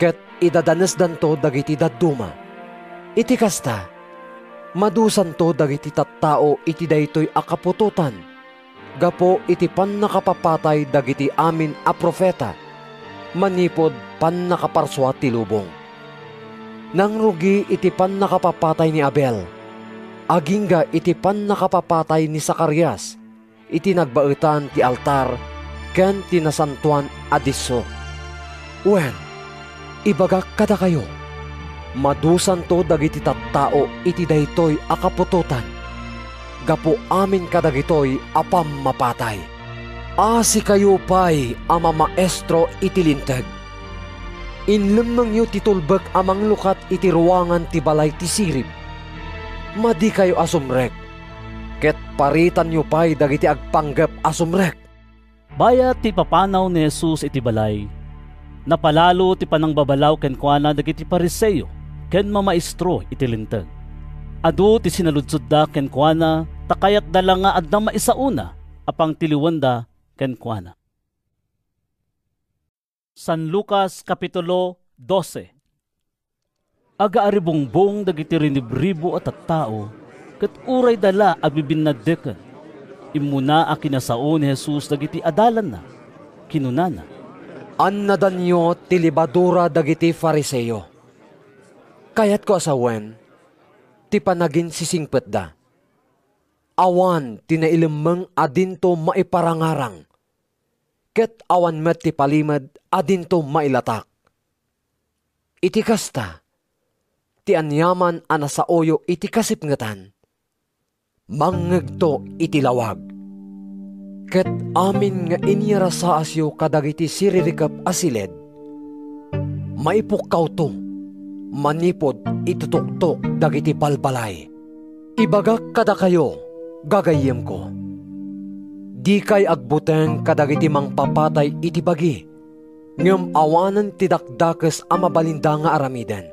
Ket idadanes dan to dagiti dadduma. Iti kasta. Madusan to dagiti tattao iti daytoy akapututan. Gapo iti pan nakapapatay dagiti amin a profeta. Manipod pan nakaparswa ti lubong. Nang rugi iti pan nakapapatay ni Abel. Agingga iti pan nakapapatay ni Zacarias. Iti nagbaetan ti altar ken tinasantuan adiso. Wen, ibagak kada kayo. Madusan to dagiti tattao iti daytoy akapututan. Gapo amin kadagitoy apam mapatay. Asi kayo pa'y ama maestro iti linteg. Inlemnang yu titulbek amang lukat iti ruangan ti balay ti sirib. Madi kayo asumrek. Ket paritan yu pa'y dagiti agpanggep asumrek.
Baya ti papanaw ni Jesus iti balay. Napalalo ti panangbabalaw ken kuana dagiti Fariseo ken mamaestro iti linteg. Adu ti sinaludsud da ken kuana takayat dala nga adda maisauna apang tiliwanda ken kuana. San Lucas Kapitulo 12. Agaaribongbong dagiti rinibribo at tattao ket uray dala a bibinadeken. Immuna a kinasao ni Jesus dagiti adalan na kinunana.
Annadan nyo ti libadura dagiti Fariseo. Kayat ko asawen, ti panagin sisingpet da. Awan tinailemeng adinto maiparangarang. Ket awan met ti palimad adinto mailatak. Iti kasta, ti anyaman anasaoyo iti kasipngetan. Mangegto iti lawag. Ket amin nga inyarasaasyo kadagiti siririkap asiled. Maipukkaw to. Manipod itutuktok dagiti balbalay. Ibagak kada kayo, gagayem ko. Di kay agbuteng kadagiti mangpapatay iti bagi, ngem awanan ti dakdakes a mabalinda nga aramiden.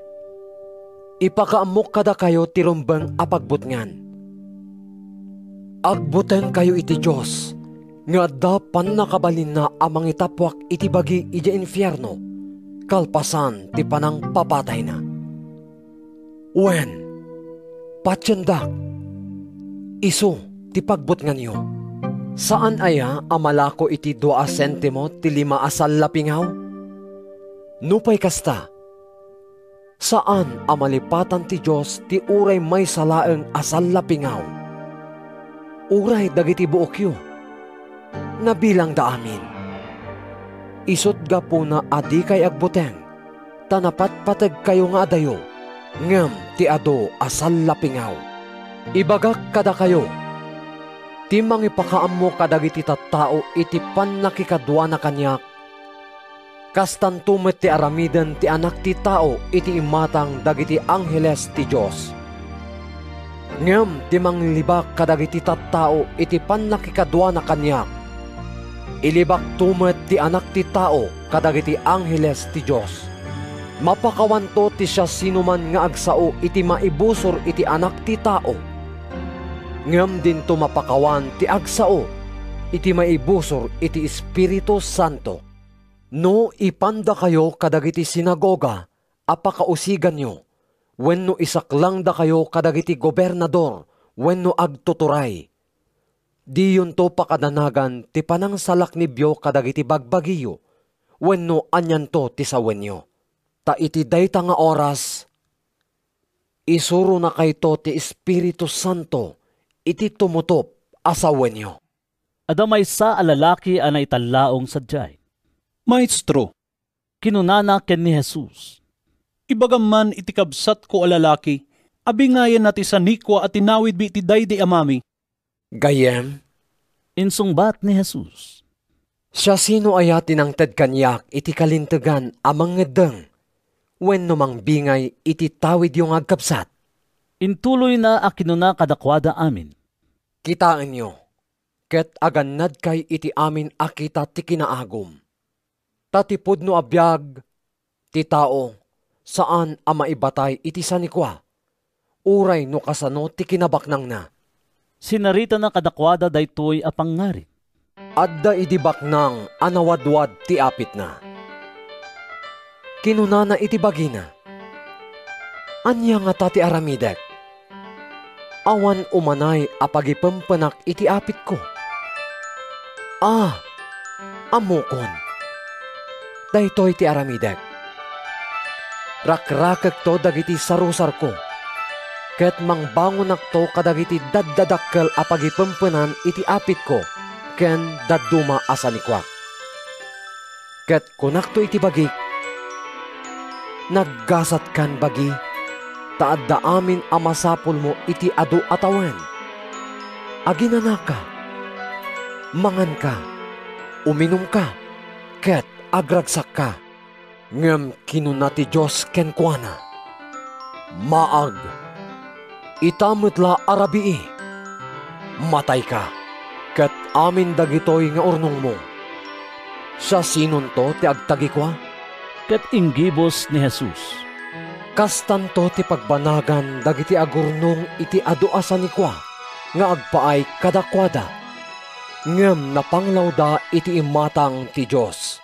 Ipakaamok kada kayo ti rumbeng a pagbutngan. Agbuteng kayo iti Diyos, nga dapan nakabalin na amang itapwak iti bagi iti infyerno, kalpasan ti panang papatay na. Wen, patyendak, iso ti pagbutngan nyo. Saan aya amalako iti 2 sentimo ti 5 asal lapingaw? Nupay kasta, saan amalipatan ti Diyos ti uray may salaeng asal lapingaw? Uray dagiti buokyo, nabilang da amin. Isot gapo na adi kay agbuteng, tanapat patag kayo nga adayo, ngem ti ado asal lapingaw. Ibagak kada kayo, ti mangipakaammo kadagiti tattao iti pannakikadwa na kanyak. Kastantumet ti aramiden ti anak ti tao iti imatang dagiti angheles ti Diyos. Ngem ti manglibak kadagiti tattao iti pannakikadwa na kanyak. Ilibak tumet ti anak ti tao kadagiti angheles ti Dios. Mapakawanto ti siya sinuman nga agsao iti maibusor iti anak ti tao. Ngem din to mapakawan ti agsao iti maibusor iti Espiritu Santo. No ipanda kayo kadagiti sinagoga, apakausigan nyo, wenno isaklang da kayo kadagiti gobernador, wenno agtuturay. Diyon to pakadanagan ti panangsalak ni Biyo kadagiti bagbagiyo, wenno anyan to ti sawenyo. Ta iti dayta nga oras, isuro na kayto ti Espiritu Santo, iti tumutop asawenyo.
Adamay sa alalaki anay talaong sadyay.
Maestro,
kinunana ken ni Jesus.
Ibagaman iti kabsat ko alalaki, abingayan nati sa nikwa at tinawid bi iti daydi amami.
Gayem,
insungbat ni Jesus.
Siya sino aya tinangted kanyak iti kalintegan amang ngedeng, wenno mang bingay iti tawid yung agkabsat.
Intuloy na akinuna kadakwada amin.
Kitaan nyo, ket agannad kay iti amin akita ti kinaagom. Tatipod no abiyag, ti tao, saan ang maibatay iti sanikwa, uray no kasano ti kinabaknang na.
Sinarita na kadakwada daytoy apangngari.
Adda iti baknang anawadwad ti apit na. Kinunana iti bagina. Anya nga tati aramidek. Awan umanay apagipempenak iti apit ko. Amukon. Daytoy ti aramidek. Rakrakek to dagiti sarusar ko. Ket mangbangon akto kadagiti daddadakkel apagipempenan iti apit ko. Ken dadduma asanikwak. Ket kunakto iti bagik. Naggasat kan bagi. Taadda amin amasapul mo iti adu atawan. Aginana ka. Mangan ka. Uminom ka. Ket agragsak ka. Ngem kinuna ti Diyos kenkwana. Maag. Itamutla arabii. Matay ka. Ket amin dagitoy nga urnong mo. Sa sinon to ti agtagikwa?
Ket inggibos ni Jesus.
Kastanto ti pagbanagan dagiti agurnong iti aduasan ni kwa nga agpaay kadakwada. Ngem napanglawda iti imatang ti Diyos.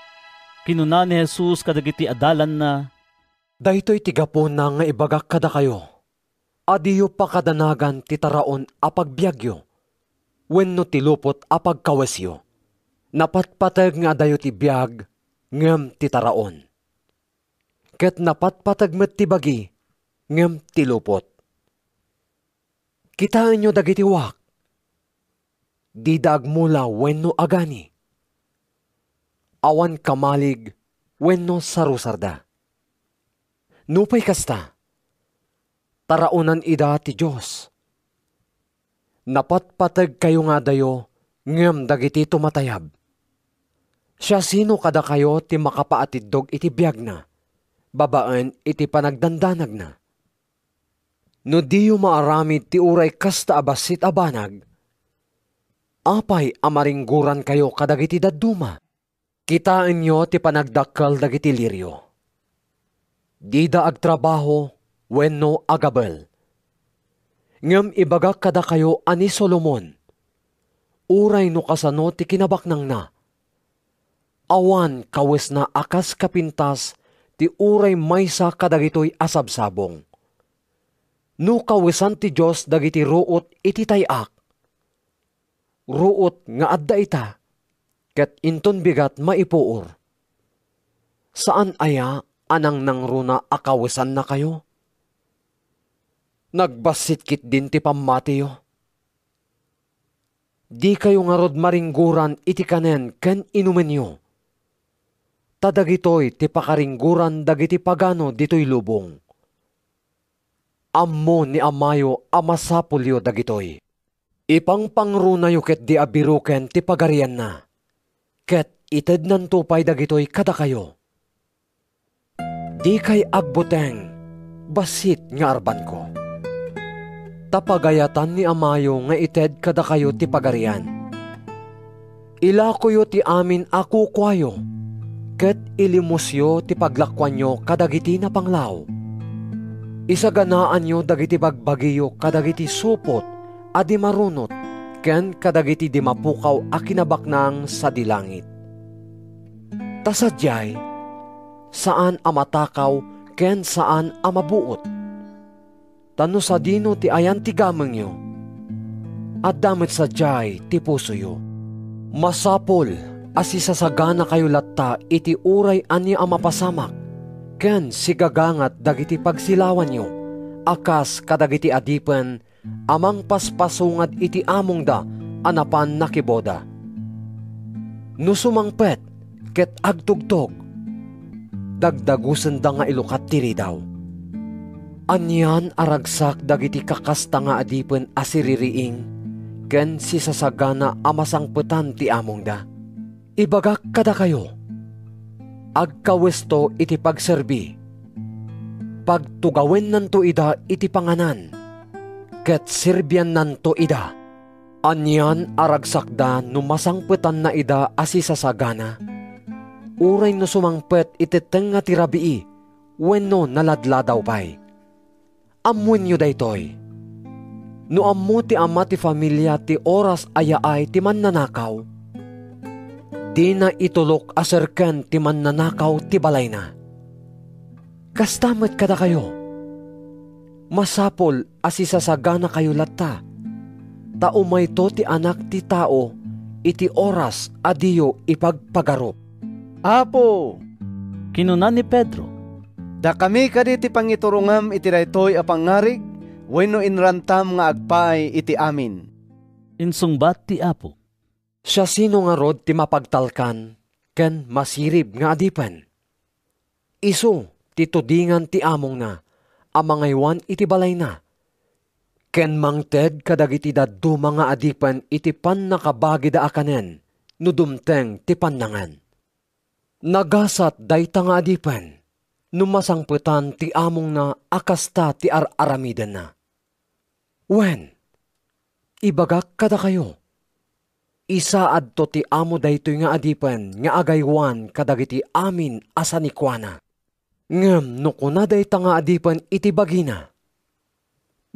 Kinuna ni Jesus kadagiti adalan na,
daytoy ti gapon na nga ibagak kada kayo. Adiyo pakadanagan ti taraon apagbiagyo. Wenno ti lupot apagkawesyo. Napatpatag nga adayo ti biag, ngem ti taraon. Ket napatpatag met ti bagi, ngem ti lupot. Kitaan nyo dagiti wak. Di daagmula wenno agani. Awan kamalig wenno sarusarda. Nupay kasta, taraunan ida ti Diyos. Napatpatag kayo nga dayo, ngem dagiti tumatayab. Siya sino kada kayo ti makapaatiddog iti biag na, babaan iti panagdandanag na. No diyo maaramid ti uray kasta abasit abanag, apay amaringguran kayo kadagiti dadduma. Kitaan nyo ti panagdakkal dagiti liryo. Dida agtrabaho, wenno agabel. Ngem ibagak kada kayo ani Solomon, uray no kasano ti kinabaknang na. Awan kawes na akas kapintas ti uray maysa kadagitoy asabsabong. No kawesan ti Diyos dagiti ruot iti tayak. Ruot nga adda ita, ket inton bigat maipuor. Saan aya anang nangruna akawesan na kayo? Nagbasit din ti pamatiyo. Di kayo nga rod maringguran iti kanen ken inumenyo. Tadagitoy ti pakaringguran dagiti pagano ditoy lubong. Ammo ni amayo amasapulyo dagitoy. Ipang pangrunayo ket di abiruken ti pagarian na. Ket ited nan tupay dagitoy kada kayo. Di kay agbuteng basit nga arban ko. Tapagayatan ni amayo nga ited kada kayo ti pagarian. Ilakoyo ti amin ako kwayo, ket ilimusyo ti paglakwanyo kadagiti na panglaw. Isaganaan nyo dagiti bagbagiyo kadagiti supot adi marunot, ken kadagiti di mapukaw a kinabaknang sa dilangit. Tasadyay, saan amatakaw ken saan amabuot. Tano sa dino ti ayan ti gameng nyo, at damit sadyay ti puso yo. Masapol asisasagana kayo latta iti uray ani amapasamak, ken sigagangat dagiti pagsilawan nyo, akas kadagiti adipen amang paspasungad iti among da anapan nakiboda. Nusumangpet ket agtugtog, dagdagusen da nga ilukat tiri daw. Anyan aragsak dagiti kakasta nga adipen asiririing, ken sisasagana amasangpetan ti among da. Ibagak kada kayo, agkawesto iti pagserbi, pagtugawen nanto ida iti panganan, ket serbian nanto ida. Anyan aragsakda numasangpetan na ida asisasagana, uray no sumangpet iti tenga ti rabii, wenno naladladaw pay. Amuin nyo daytoy, no ammo ti ama ti familia ti oras ayaay ti mannanakaw, di na itulok aserken ti mannanakaw ti balay na. Kastamet kada kayo, masapol asisasagana kayo latta, taumay to ti anak ti tao iti oras adiyo ipagpagarop.
Apo,
kinunan ni Pedro,
da kami kaditi pangiturungam iti daytoy a pangarig, wenno inrantam nga agpaay iti amin.
insungbat ti Apo,
siya sino nga rod ti mapagtalkan, ken masirib nga adipen. Isu ti tudingan ti among na, amangaywan iti balay na. Ken mangted kadagiti daddu mga adipen iti pan nakabagi da akanen, no dumteng ti pannangan. Nagasat dayta nga adipen, numasangpetan ti among na akasta ti ar-aramiden na. Wen, ibagak kada kayo, isaad to ti amo daytoy nga adipen nga agaywan kadagiti amin asanikwana. Ngem no kuna dayta nga adipen iti bagina,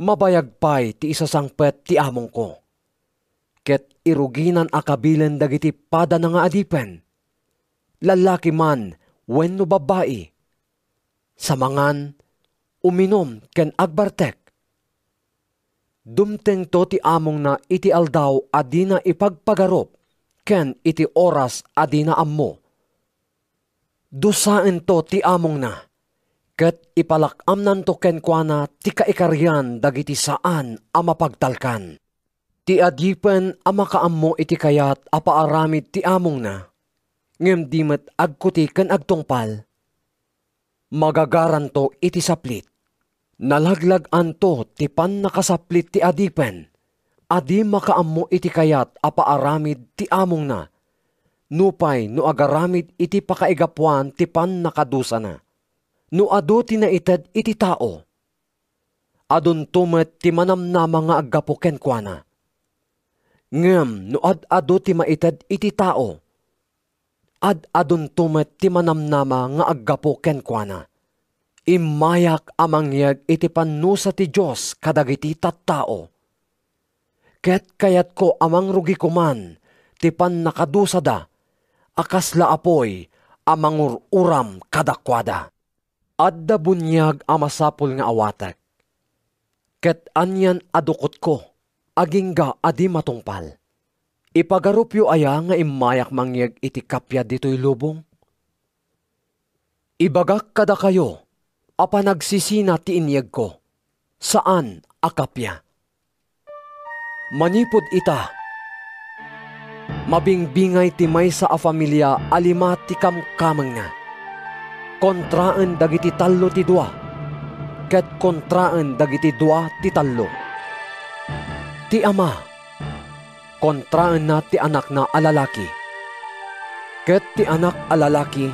mabayag pay ti isasangpet ti among ko. Ket iruginan akabilen dagiti pada na nga adipen, lalaki man wenno babae, samangan, uminom ken agbartek. Dumteng to ti among na iti aldaw adina ipagpagarop, ken iti oras adina ammo. Dusaen to ti among na, ket ipalakam to ken kuana ti kaikaryan dagiti saan amapagtalkan. Ti adipen amakaammo iti kayat apaaramid ti among na, ngem di met agkuti ken agtungpal. Magagaran to iti saplit. Nalaglag anto ti pan nakasaplit ti adipen, adi makaammo iti kayat apaaramid ti among na, nupay no agaramid iti pakaigapuan ti pan nakadusa na. No ado ti naited iti tao, adun tumet ti manamnama nga aggapo ken kuana. Ngem no ad-ado ti maited iti tao, ad-adun tumet ti manamnama nga aggapo ken kuana. Imayak amangyag iti pannusa ti Diyos kadagiti tattao. Ket kayat ko amang rugi kuman ti pan nakadusa da, akasla apoy amangururam kadakwada. Adda bunyag amasapul nga awatek. Ket anyan adukot ko, agingga adi matungpal. Ipagarupyo aya nga imayak mangyag iti kapya dito'y lubong. Ibagak kada kayo, apanagsisina ti inyag ko, saan akapya? Manipod ita, mabingbingay ti maysa a familia alima ti kamkameng na. Kontraan dagiti tallo ti dua, ket kontraan dagiti dua ti tallo. Ti ama, kontraan na ti anak na alalaki, ket ti anak alalaki,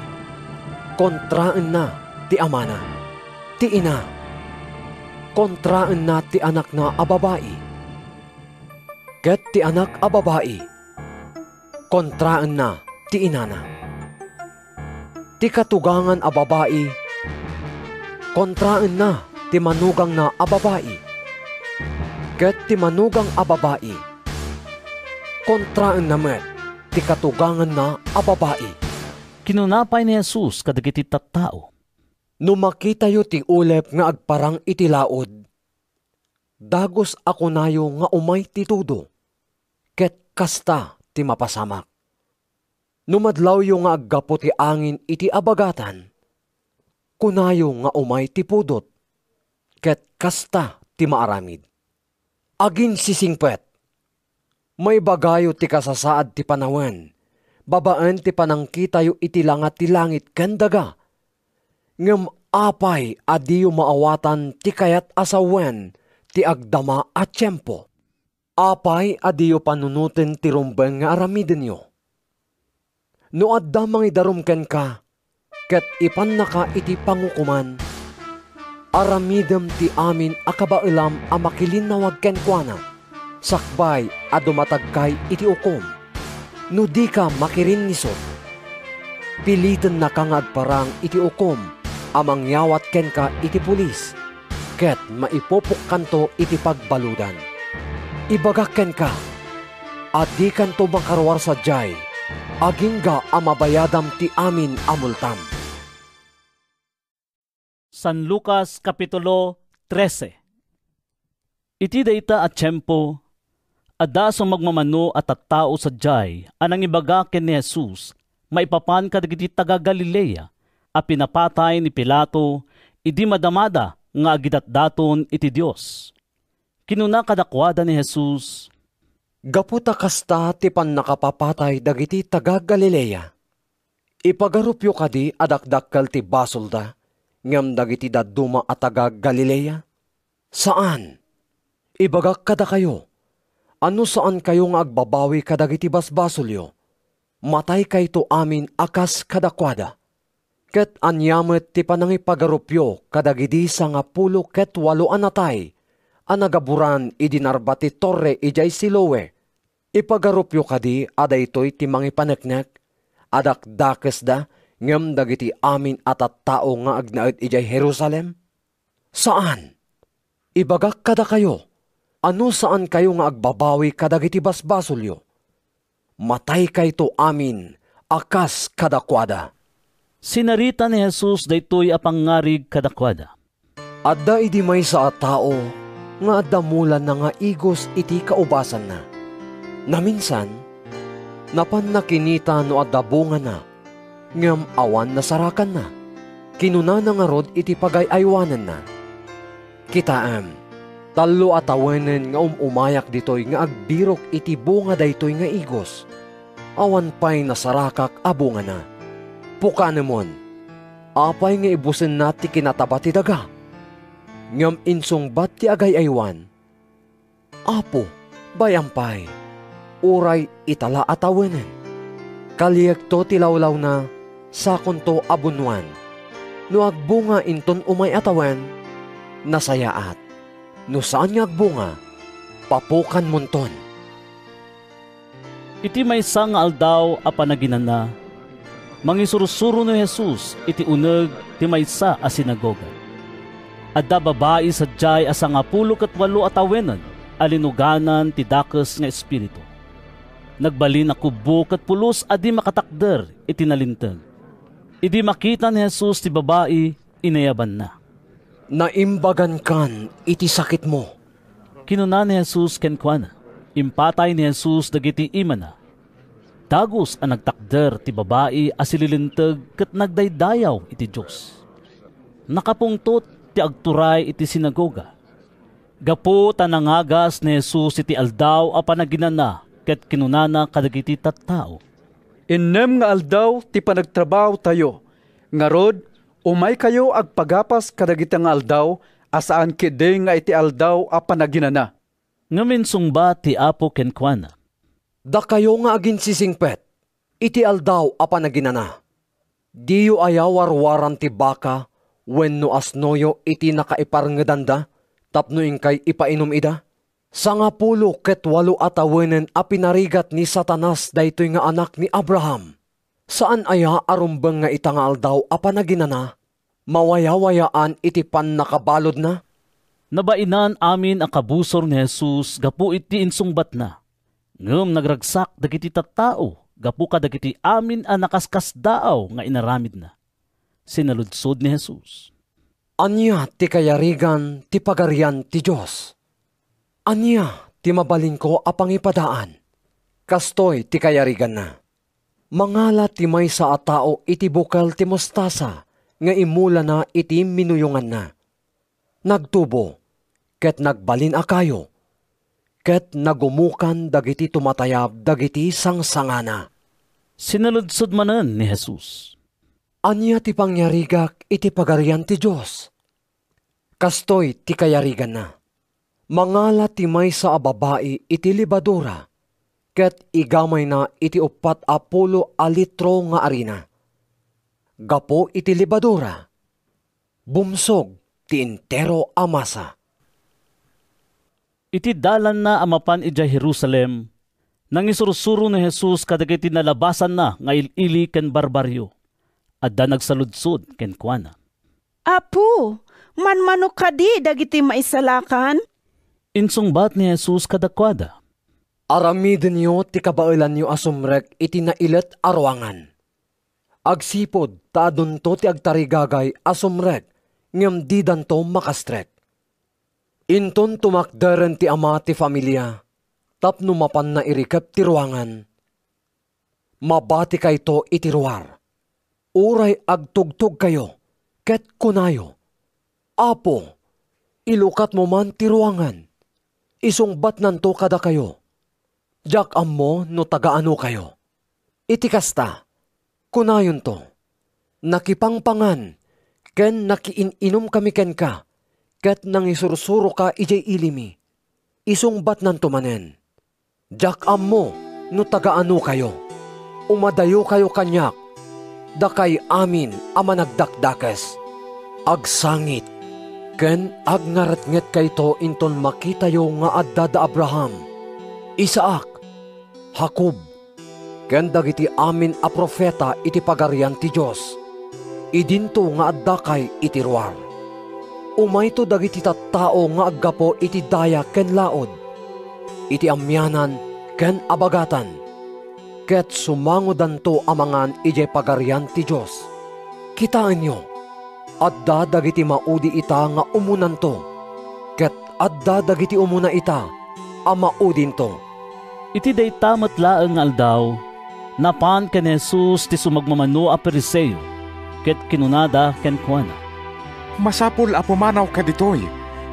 kontraan na ti ama na. Ti ina, kontraan na ti anak na ababai, ket ti anak ababai, kontraan na ti inana. Ti katugangan a babae, kontraan na ti manugang na a babae. Ket ti manugang a babae, kontraan na met ti katugangan na a babae.
Kinunapay ni Jesus kadagiti tattao.
No makita yo ti ulep nga agparang iti laod, dagos ako nayo nga umay ti tudo, ket kasta ti mapasamak. Numadlaw yo nga aggapo ti angin iti abagatan, kunayo nga umay ti pudot, ket kasta ti maaramid. Agin sisingpet, may bagayo ti kasasaad ti panawen, babaan ti panangkitayo iti langat ti langit kendaga, ngem apay adiyo maawatan ti kayat asawen ti agdama at tiyempo. Apay adiyo panunutin ti rumbeng nga aramiden yo. No adda mangidarum ken ka, ket ipan naka iti pangukuman, aramidem ti amin akabailam a makilinawag ken kuana, sakbay a dumatagkay iti ukom. No di ka makirinnisot, piliten na kang agparang iti ukom, amang yawat ken ka iti pulis, ket maipopok kanto iti pagbaludan. Ibagak ken ka, adi kanto makaruar sa jay, agingga amabayadam ti amin amultam.
San Lucas Kapitulo 13. Iti dayta at tiyempo, adda so magmamano at tattao sa jay, anang ibaga ken ni Jesus, maipapan kadagiti taga Galilea, a pinapatay ni Pilato, idi madamada nga agidatdaton iti Dios. Kinuna kadakwada ni Jesus,
gaputa kasta ti pannakapapatay dagiti taga Galilea. Ipagarupyo kadi adakdakkal ti basolda, ngam dagiti dadduma a taga Galilea. Saan? Ibagak kada kayo, ano saan kayo nga agbabawi kadagiti basbasolyo? Matay kayto amin akas kadakwada. Ket anyamet ti panangipagarupyo kadagidi sa nga 10 ket 8 anatay, anagaburan idinarbati torre ijay Siloe. Ipagarupyo kadi adaytoy ti mangipaneknek, adakdakes da ngem dagiti amin at tao nga agnaed ijay Jerusalem. Saan? Ibagak kada kayo, ano saan kayo nga agbabawi kadagiti basbasolyo? Matay kayto amin akas kadakwada.
Sinarita ni Jesus daytoy apangarig kadakwada.
Adda idi may sa tao nga damulan na nga igos iti kaubasan na. Naminsan, napan nakinita no adabungan na, ngam awan nasarakan na. Kinuna na nga rod iti pagayaywanan na. Kitaam, talo atawenen nga umayak ditoy nga agbirok iti bunga daytoy nga igos. Awan pa'y nasarakak abunga na. Pukanemon, apay nga ibusin nati kinatabat ti daga. Ngam insong bat ti agay-aywan. Apo, bayampay, uray itala atawenen. Kaliyek to tilawlaw na, sakon to abunwan. No agbunga inton umay atawen, nasayaat. No saan nga agbunga, papukan monton.
Iti may sang aldaw a panaginan na, mangisurusuro ni Jesus iti uneg ti maysa a sinagoga. Adda babae sa jay asa nga 10 ket 8 atawenan, alinuganan ti dakes nga espiritu. Nagbalin na kubo ket pulos adi makatakder iti nalinteg. Idi makita ni Jesus ti babae, inayaban na.
Naimbagan kan iti sakit mo.
Kinuna ni Jesus kenkuana, impatay ni Jesus dagiti imana. Dagos ang nagtakder ti babae asililinteg ket nagdaydayaw iti Dios. Nakapungtot ti agturay iti sinagoga. Gapu tanangagas ni Jesus iti aldaw a panaginana ket kinunana kadagiti tattao.
Innem nga aldaw ti panagtrabaho tayo. Ngarod, umay kayo agpagapas kadagiti nga aldaw asaan kide nga iti aldaw a panaginana.
Ngamin sungba ti Apo kenkuana,
da kayo nga agin sisingpet, iti aldaw a panaginana. Diyo ayawarwaran ti baka, wenno asnoyo iti nakaiparngedanda, tapno ingkay ipainom ida. 18 atawenan a pinarigat ni Satanas daytoy nga anak ni Abraham. Saan aya arumbeng nga itangal daw a panaginana? Mawayawayaan iti pan nakabalod na?
Nabainan amin ang kabusor ni Jesus gapu iti insungbat na. Ngem nagragsak dagiti tattao gapu ka dagiti amin a nakaskas daaw nga inaramid na. Sinaludsod ni Jesus.
Anya ti kayarigan ti pagarian ti Diyos. Anya ti mabalin ko a pangipadaan. Kastoy ti kayarigan na. Mangala ti maysa a tao iti bukal ti mostasa nga imula na iti minuyungan na. Nagtubo, ket nagbalin akayo, ket nagumukan dagiti tumatayab dagiti sangsangana.
Sinaludsod manen ni Jesus.
Anya ti pangyarigak iti pagarian ti Diyos. Kastoy ti kayarigan na. Mangala ti maysa a babae iti libadura, ket igamay na iti 40 litro nga arina. Gapo iti libadura, bumsog ti entero a masa.
Iti dalan na amapan ija Jerusalem, nang isursuro ni Jesus kadagiti nalabasan na nga ilili ken barbaryo. Adda nagsaludsod ken kuana.
Apo, manmanok kadi dagiti maisalakan?
Insungbat ni Jesus kadakwada.
Aramiden niyo ti kabailan niyo asumrek iti nailet arwangan. Agsipod taadon to ti agtarigagay asumrek ngem di danto makastrek. Inton tumakderen ti ama ti familia, tapno mapan na irikap ti ruangan. Mabati kayto iti ruar. Uray agtugtog kayo, ket kunayo. Apo, ilukat mo man ti ruangan. Isungbat nanto kada kayo. Jak ammo no tagaano kayo. Iti kasta, kunayon to. Nakipangpangan, ken nakiininom kami ken ka, ket nang isursuro ka ijay ilimi. Isungbat nanto manen. Jak ammo no tagaano kayo. Umadayo kayo kanyak, dakay amin ama nagdakdakes. Agsangit, ken agngaretnget kayto inton makitayo nga adda da Abraham, Isaac, Jacob, ken dagiti amin a profeta iti pagarian ti Diyos. Idinto nga adda kay iti ruar. Umayto dagiti tattao nga aggapo iti daya ken laod, iti amyanan ken abagatan, ket sumangodanto amangan iti pagarian ti Diyos. Kitaan nyo, adda dagiti maudi ita nga umunanto, ket adda dagiti umuna ita a maudinto.
Iti dayta matlaeng nga aldaw, napan ken Jesus ti sumagmamano a Pariseo, ket kinunada ken kuana.
Masapul a pumanaw ka ditoy,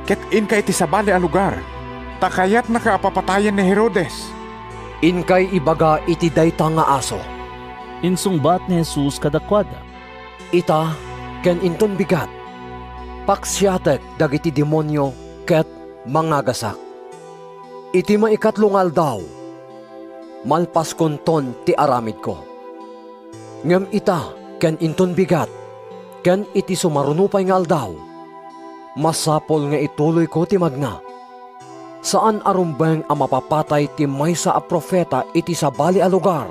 ket inkay iti sabali a lugar, takayat nakaapapatayan ni Herodes.
Inkay ibaga iti dayta nga aso.
Insungbat ni Jesus kadakwada.
Ita ken inton bigat, paksyatek dagiti demonyo ket mangagasak. Iti maikatlong aldaw, malpas konton ti aramid ko. Ngem ita ken inton bigat, ken iti sumarunupay nga aldaw, masapol nga ituloy ko ti magna. Saan arumbeng a mapapatay ti maysa a profeta iti sabali a lugar,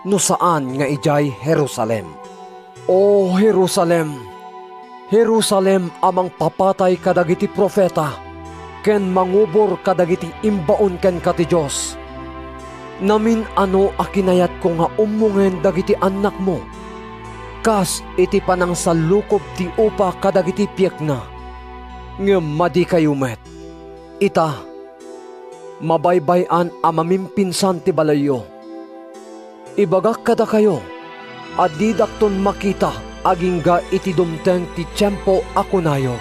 no saan nga ijay Jerusalem. O Jerusalem, Jerusalem amang papatay kadagiti profeta, ken mangubor kadagiti imbaon ken kati Diyos. Namin ano akinayat ko nga umungen dagiti anak mo, kas iti panang salukob ti upa kadagiti piek na, ngem madi kayo met. Ita, mabaybayan a mamimpinsan ti balayo. Ibagak kada kayo, adidakton makita agingga iti dumteng ti tiyempo ako nayo.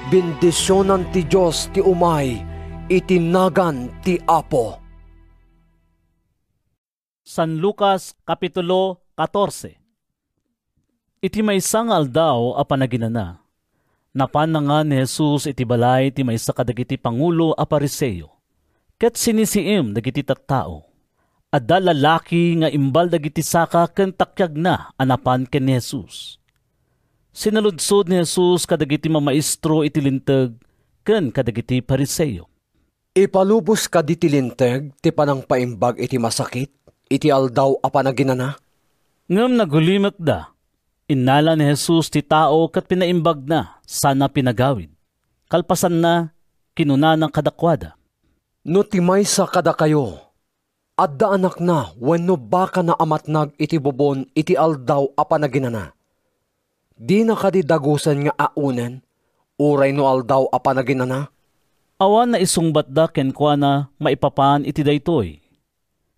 Bendisyonan ti Diyos ti umay, itinagan ti Apo.
San Lucas Kapitulo 14. Iti maysa nga aldaw a panaginana, napan na nga ni Jesus iti balay ti maysa kadagiti pangulo a Pariseo, ket sinisiim dagiti tattao. Adda lalaki nga imbal dagiti saka ken takyag na anapan ken ni Jesus. Sinaludsod ni Jesus kadagiti mamaestro iti linteg ken kadagiti Pariseo.
Ipalubos ka di tilinteg, ti panang paimbag iti masakit, iti aldaw a panaginana.
Ngam nagulimak da, inala ni Jesus ti tao kat pinaimbag na, sana pinagawid. Kalpasan na, kinuna ng kadakwada.
No timay sa kada kayo, adda anak na, wenno baka na amatnag iti bubon, iti aldaw a panaginana. Di na kadidagusan nga aunen, uray no aldaw a panaginana.
Awan na isungbat da kenkwana maipapan iti daytoy.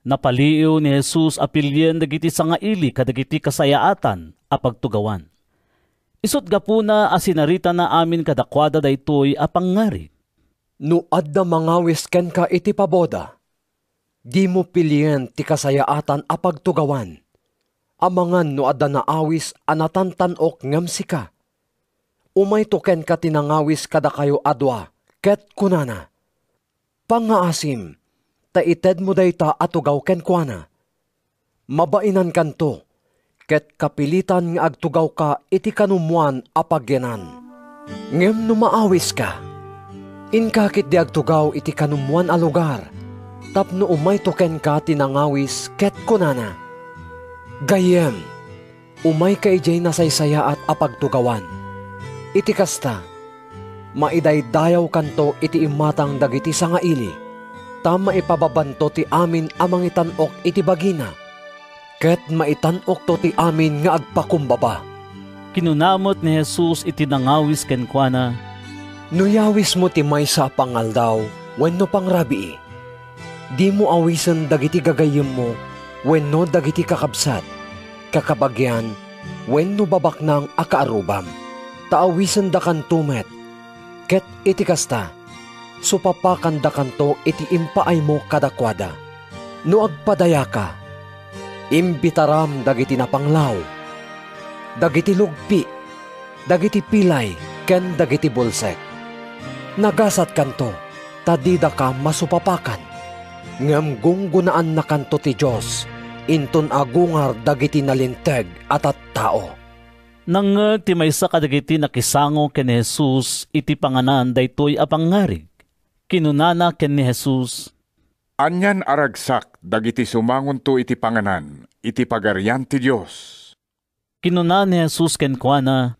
Napaliw ni Jesus apilyen dagiti sangaili kadagiti kasayaatan a pagtugawan. Isut gapuna asinarita na amin kadakwada daytoy a pangngarig.
No adda mangawis ken ka iti paboda, di mo pilyen ti kasayaatan a pagtugawan. Amangan no adda naawis anatantanok ngem sika. Umay token ka tinangawis kada kayo adwa. Ket kunana, pangaasim, ta ited mo dayta atugaw ken kuana. Mabainan kanto, ket kapilitan nga agtugaw ka iti kanumuan apagyanan. Ngem no maawis ka, inkakit di agtugaw iti kanumuan a lugar, tapno umay token ka tinangawis ket kunana. Gayem, umay ka ijay nasaysaya at apagtugawan. Iti kasta, maidaydayaw kanto iti imatang dagiti sangaili, tama ipababanto ti amin amang itanok iti bagina, ket maitanok to ti amin nga agpakumbaba.
Kinunamot ni Jesus iti nangawis kenkwana,
nuyawis mo ti maysa pangaldaw, wenno pangrabii. Di mo awisen dagiti gagayem mo, wenno dagiti kakabsat, kakabagyan, wenno babaknang akaarubam. Taawisen da kantumet, ket iti kasta, supapakan da kanto iti impaay mo kadakwada. No agpadaya ka, imbitaram dagiti napanglaw, dagiti lugpi, dagiti pilay, ken dagiti bulsek. Nagasat kanto, tadida ka masupapakan. Ngam gunggunaan na kanto ti Diyos, inton agungar dagiti nalinteg at tao.
Nang ti maysa kadagiti nakisango ken ni Jesus iti panganan daytoy a pangarig. Kinunana ken ni Jesus,
anyan aragsak dagiti sumangon to iti panganan, iti pagarian ti Dios.
Kinuna ni Jesus kenkwana,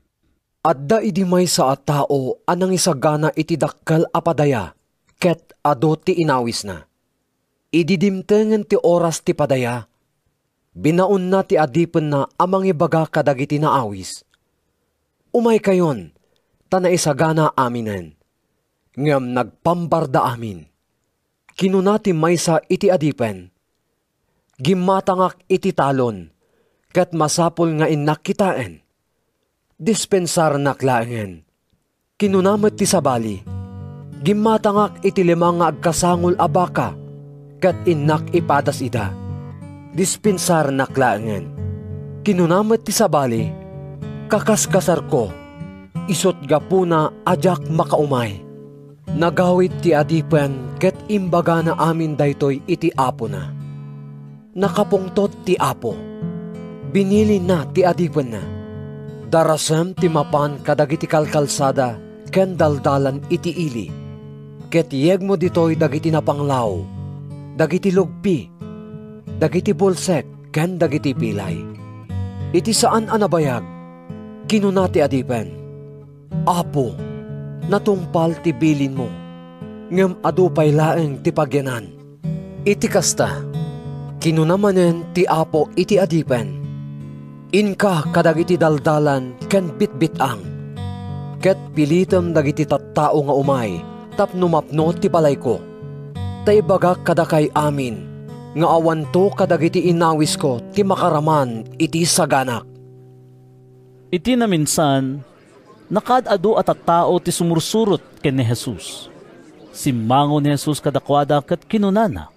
adda idi maysa a tao anang isagana iti dakkel a padaya, ket ado ti inawis na. Ididimtengen ti oras ti padaya, binaon na ti adipen na amang ibaga kadagiti naawis. Umay kayon, tanaisagana aminen, ngam nagpambarda amin. Kinuna ti maysa iti adipen, gimatangak iti talon, ket masapol nga inakitaen. Dispensar naklaengen, kinunamet ti sabali, gimatangak iti limang nga agkasangol a baka, ket inak ipadas ida. Dispensar naklaengen, kinunamet ti sabali, kakaskasar ko, isot gapuna ajak makaumay. Nagawid ti adipen ket imbaga na amin daytoy iti apo na. Nakapungtot ti apo, binili na ti adipen na. Darasem ti mapan kadagiti kalkalsada ken daldalan iti ili. Ket yeg mo ditoy dagiti napanglaw, dagiti lugpi, dagiti bulsek ken dagiti pilay. Iti saan anabayag, kinuna ti adipen, apo, natungpal ti bilin mo, ngem adupay laeng ti pagyanan. Iti kasta, kinunamanen ti apo iti adipen, inka kadagiti daldalan ken bitbitang, ket pilitem dagiti tattao nga umay, tapno mapno ti balay ko. Taibagak kadakay amin, nga awanto kadagiti inawis ko ti makaraman iti saganak.
Iti na minsan, nakadado at tao ti sumursurot ken ni Jesus. Simango ni Jesus kadakwada ket kinunana,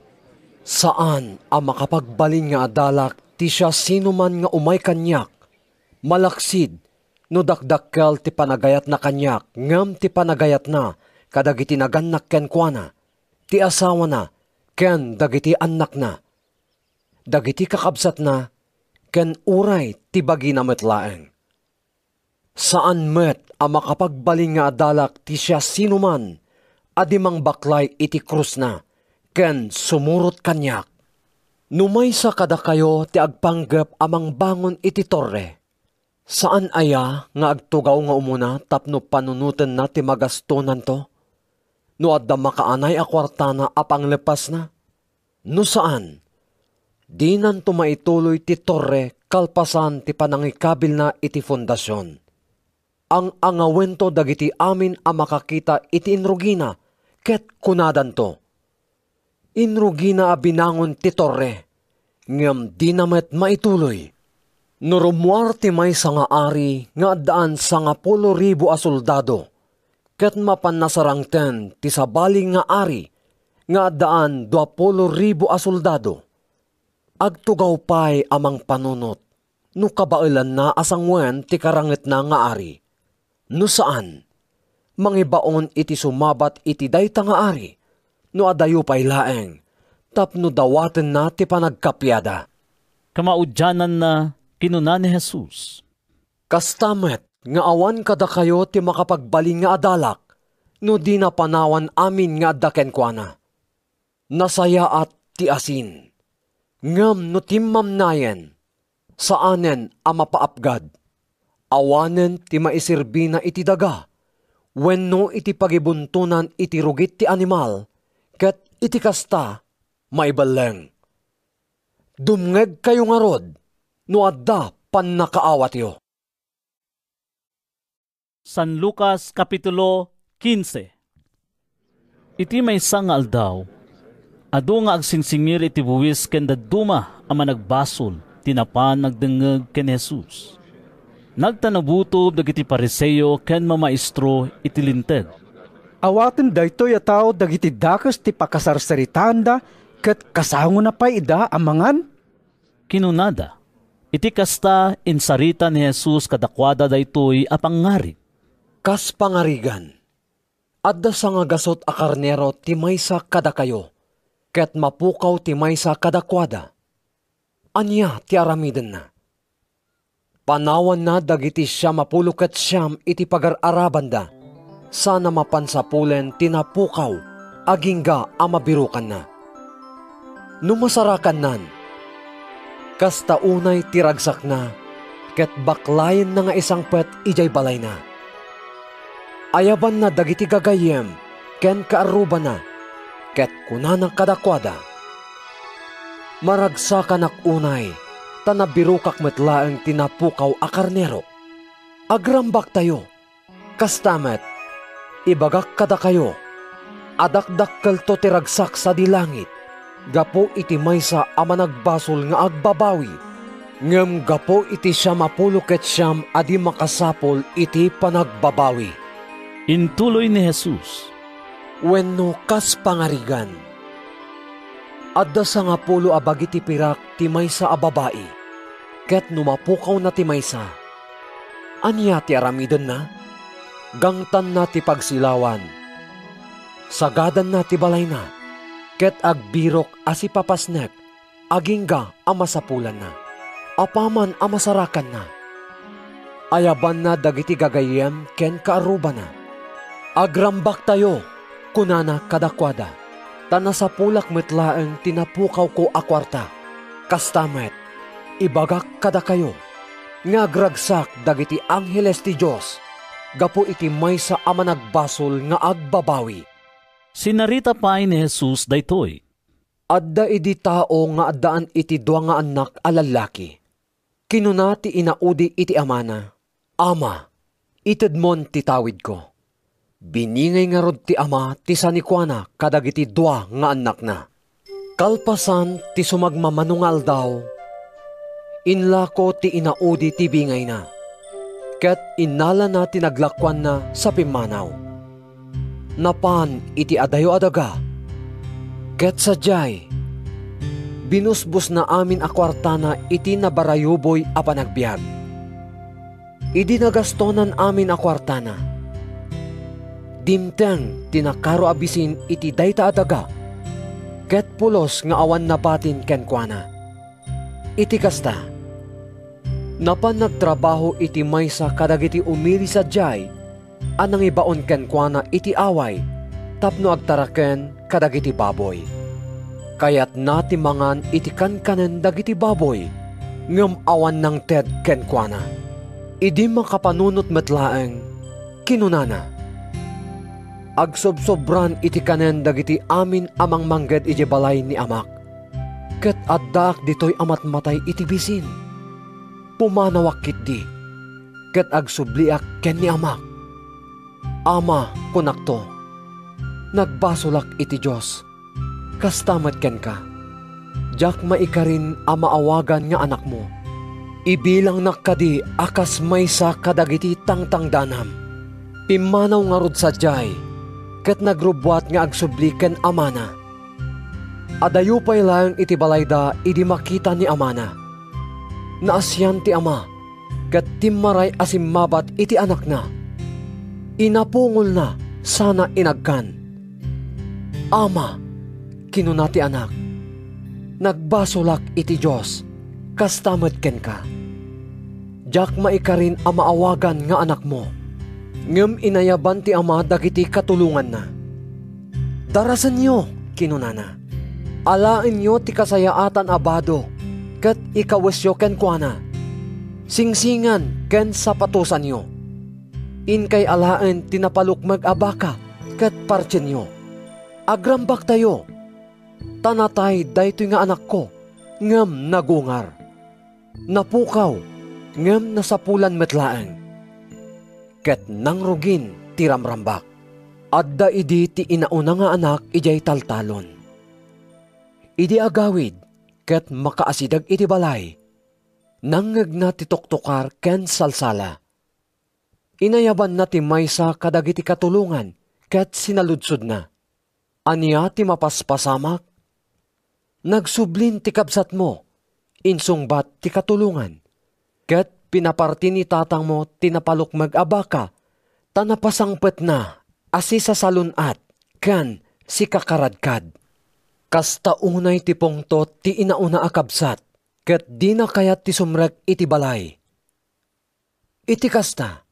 saan ang makapagbalin nga adalak ti siya sinuman nga umay kanyak, malaksid no dakdakkel ti panagayat na kanyak, ngam ti panagayat na kadagiti naganak ken kuana, ti asawa na ken dagiti anak na, dagiti kakabsat na ken uray ti bagi na metlaeng. Saan met ang makapagbalin nga adalak ti siya sinuman adimang baklay iti krus na, ken sumurot kanyak. Numaysa kada kayo ti agpanggep amang bangon iti torre. Saan aya nga agtugaw nga umuna tapno panunutan na ti magastonan to? No adda makaanay a kwartana apang lepas na? No saan? Di nanto maituloy ti torre kalpasan ti panangikabil na iti fondasyon. Ang angawento dagiti amin a makakita iti inrugina ket kunadan to. Inrugina a binangon ti torre, ngem di namet maituloy. Nurumuar ti may nga ari nga daan 10,000 a soldado, ket mapanasarangten ti sabaling nga ari nga daan 20,000 a soldado. Agtugaw pay amang panunot, no kabailan na asangwen ti karanget na nga ari. No saan? Mangibaon iti sumabat iti dayta nga ari, no adayo pay laeng, tapno dawaten na ti panagkapyada.
Kamaudyanan na kinuna ni Jesus.
Kastamet nga awan kada kayo ti makapagbaling nga adalak, no di na panawan amin nga adda kenkwana. Nasaya at ti asin, ngam no timmamnayen, saanen a mapaapgad. Awanen ti maisirbi na iti daga, wenno iti pagibuntunan iti rugit ti animal, ket iti kasta maibaleng. Dumngeg kayo nga rod, no adda pannakaawat yo.
San Lucas Kapitulo 15. Iti maysa nga aldaw, adu nga agsingsingir iti buwis ken dadduma a managbasol tinapan nagdengeg ken Jesus. Nagtanabutob dagiti Pariseo ken mamaestro iti linted.
Awaten daytoy a tao dagiti dakas ti pakasarsaritan ket kasango na pay ida amangan.
Kinunada, iti kasta insarita ni Jesus kadakwada daytoy a pangarig.
Kas pangarigan, adda sa nga gasot a karnero ti maysa kada kayo, ket mapukaw ti maysa kadakwada. Anya ti aramiden na. Panawan na dagiti 50 iti pagar-araban da, sana mapansapulen tinapukaw, agingga amabirukan na. Numasarakan nan, kasta unay tiragsak na, ket baklayen na nga isang pet ijay balay na. Ayaban na dagiti gagayem, ken kaaruban na, ket kunanang kadakwada. Maragsakan ak unay, tanabirukak metlaeng tinapukaw a karnero. Agrambak tayo, kastamet, ibagak kada kayo, adakdakkel to tiragsak sa dilangit, gapo iti maysa a managbasol nga agbabawi, ngem gapo iti 50 ket 9 adi makasapol iti panagbabawi.
Intuloy ni Jesus,
wenno kas pangarigan, adda 10 abagi ti pirak ti maysa a babae, ket numapukaw na ti maysa. Anya ti aramiden na? Gangtan na ti pagsilawan. Sagadan na ti balay na, ket agbirok asi papasnek, agingga amasapulan na. Apaman amasarakan na. Ayaban na dagiti gagayem ken kaaruban na. Agrambak tayo, kunana kadakwada. Tanasapulak metlaeng tinapukaw ko a kwarta. Kastamet, ibagak kada kayo. Ngagragsak dagiti angheles ti Diyos. Gapo iti maysa a managbasol nga agbabawi.
Sinarita pa ni Jesus daytoy.
Adda idi tao nga addaan iti 2 nga anak a lalaki. Kinuna ti inaudi iti amana, Ama, itedmon ti tawid ko. Biningay nga rod ti ama ti sanikwana kadagiti 2 nga anak na. Kalpasan ti sumagmamanungal daw, inlako ti inaudi ti bingay na, ket inala na tinaglakwan na sa pimanaw. Napan iti adayo adaga, ket sadyay, binusbus na amin a kwartana iti nabarayuboy a panagbiag. Idi nagastonan amin a kwartana. Dimteng tinakaro abisin iti dayta adaga, ket pulos nga awan nabatin kenkwana. Iti kasta, napan nagtrabaho iti maysa kadagiti umili sadyay, anang ibaon kenkwana iti away, tapno agtaraken kadagiti baboy. Kayat nati mangan iti kankanen dagiti baboy, ngem awan ng ted kenkwana. Idi makapanunot metlaeng, kinunana. Agsobsobran iti kanen dagiti amin amang mangged iti balay ni amak. Ket addaak ditoy amat matay iti bisin. Pumanawak kitdi, ket agsubliak ken ni amak. Ama, kunakto, nagbasolak iti Diyos, kastamat ken ka. Jak maikarin amaawagan nga anak mo. Ibilang nakadi akas maysa kadagiti tangtangdanam. Pimanaw nga rod sadyay, ket nagrubwat nga agsubli ken amana. Adayo pay lang iti balayda idi makita ni amana. Naasyan ti ama, ket timmaray asimmabat iti anak na. Inapungol na sana inagkan. Ama, kinuna ti anak, nagbasolak iti Diyos, kastamet ken ka. Jak maikarin amaawagan nga anak mo, ngem inayaban ti ama dagiti katulungan na. Darasan nyo, kinunana, alain nyo ti kasayaatan abado, ket ikawesyo ken kuana. Singsingan ken sapatusan nyo. Inkay alain tinapalukmag abaka, ket parchen nyo. Agrambak tayo. Tanatay daytoy nga anak ko, ngem nagungar. Napukaw, ngem nasapulan metlaeng. Ket nangrugin tiramrambak. Adda idi ti inauna nga anak ijay taltalon. Idi agawid, ket makaasidag iti balay. Nangeg na ti tuktukar ken salsala. Inayaban na ti maysa kadagiti katulungan, ket sinaludsod na. Aniya ti mapaspasamak? Nagsublin ti kabsat mo, insungbat ti katulungan. Ket pinaparti ni tatang mo tinapalukmag abaka, tanapasangpet na, asi sa salunat, kan si kakaradkad. Kasta unay ti pongto ti inauna akabsat, ket di na kayat ti sumrek iti balay. Iti kasta,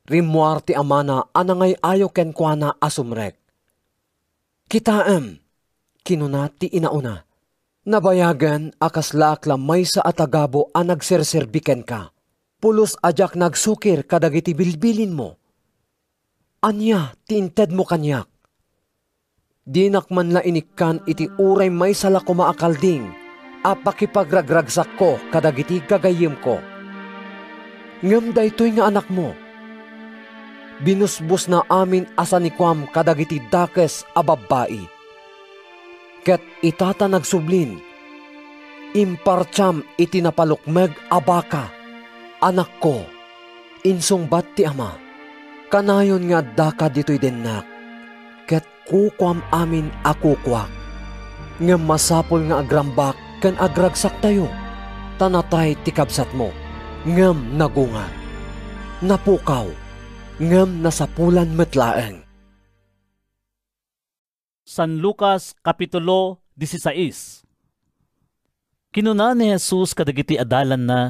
rimuar ti amana anangay ayo ken kuana asumrek. Kitaem, kinuna ti inauna, nabayagan akas laak lamay sa atagabo ang nagserserbiken ka, pulos ajak nagsukir kadagiti bilbilin mo. Anya ti inted mo kanyak. Dinak man la inikkan iti uray may sala ko maakalding, apakipagragragsak ko kadagiti gagayim ko. Ngem daytoy nga anak mo, binusbus na amin asanikwam kadagiti dakes a babae. Ket itata nagsublin, impartyam iti napalukmeg abaka, anak ko, insungbat ti ama, kanayon nga daka dito'y dennak, ket kukwam amin akukwak, ngem masapol nga agrambak ken agragsak tayo, tanatay ti kabsat mo, ngem nagunga, napukaw, ngem nasapulan metlaeng.
San Lucas Kapitulo 16. Kinuna ni Jesus kadagiti adalan na,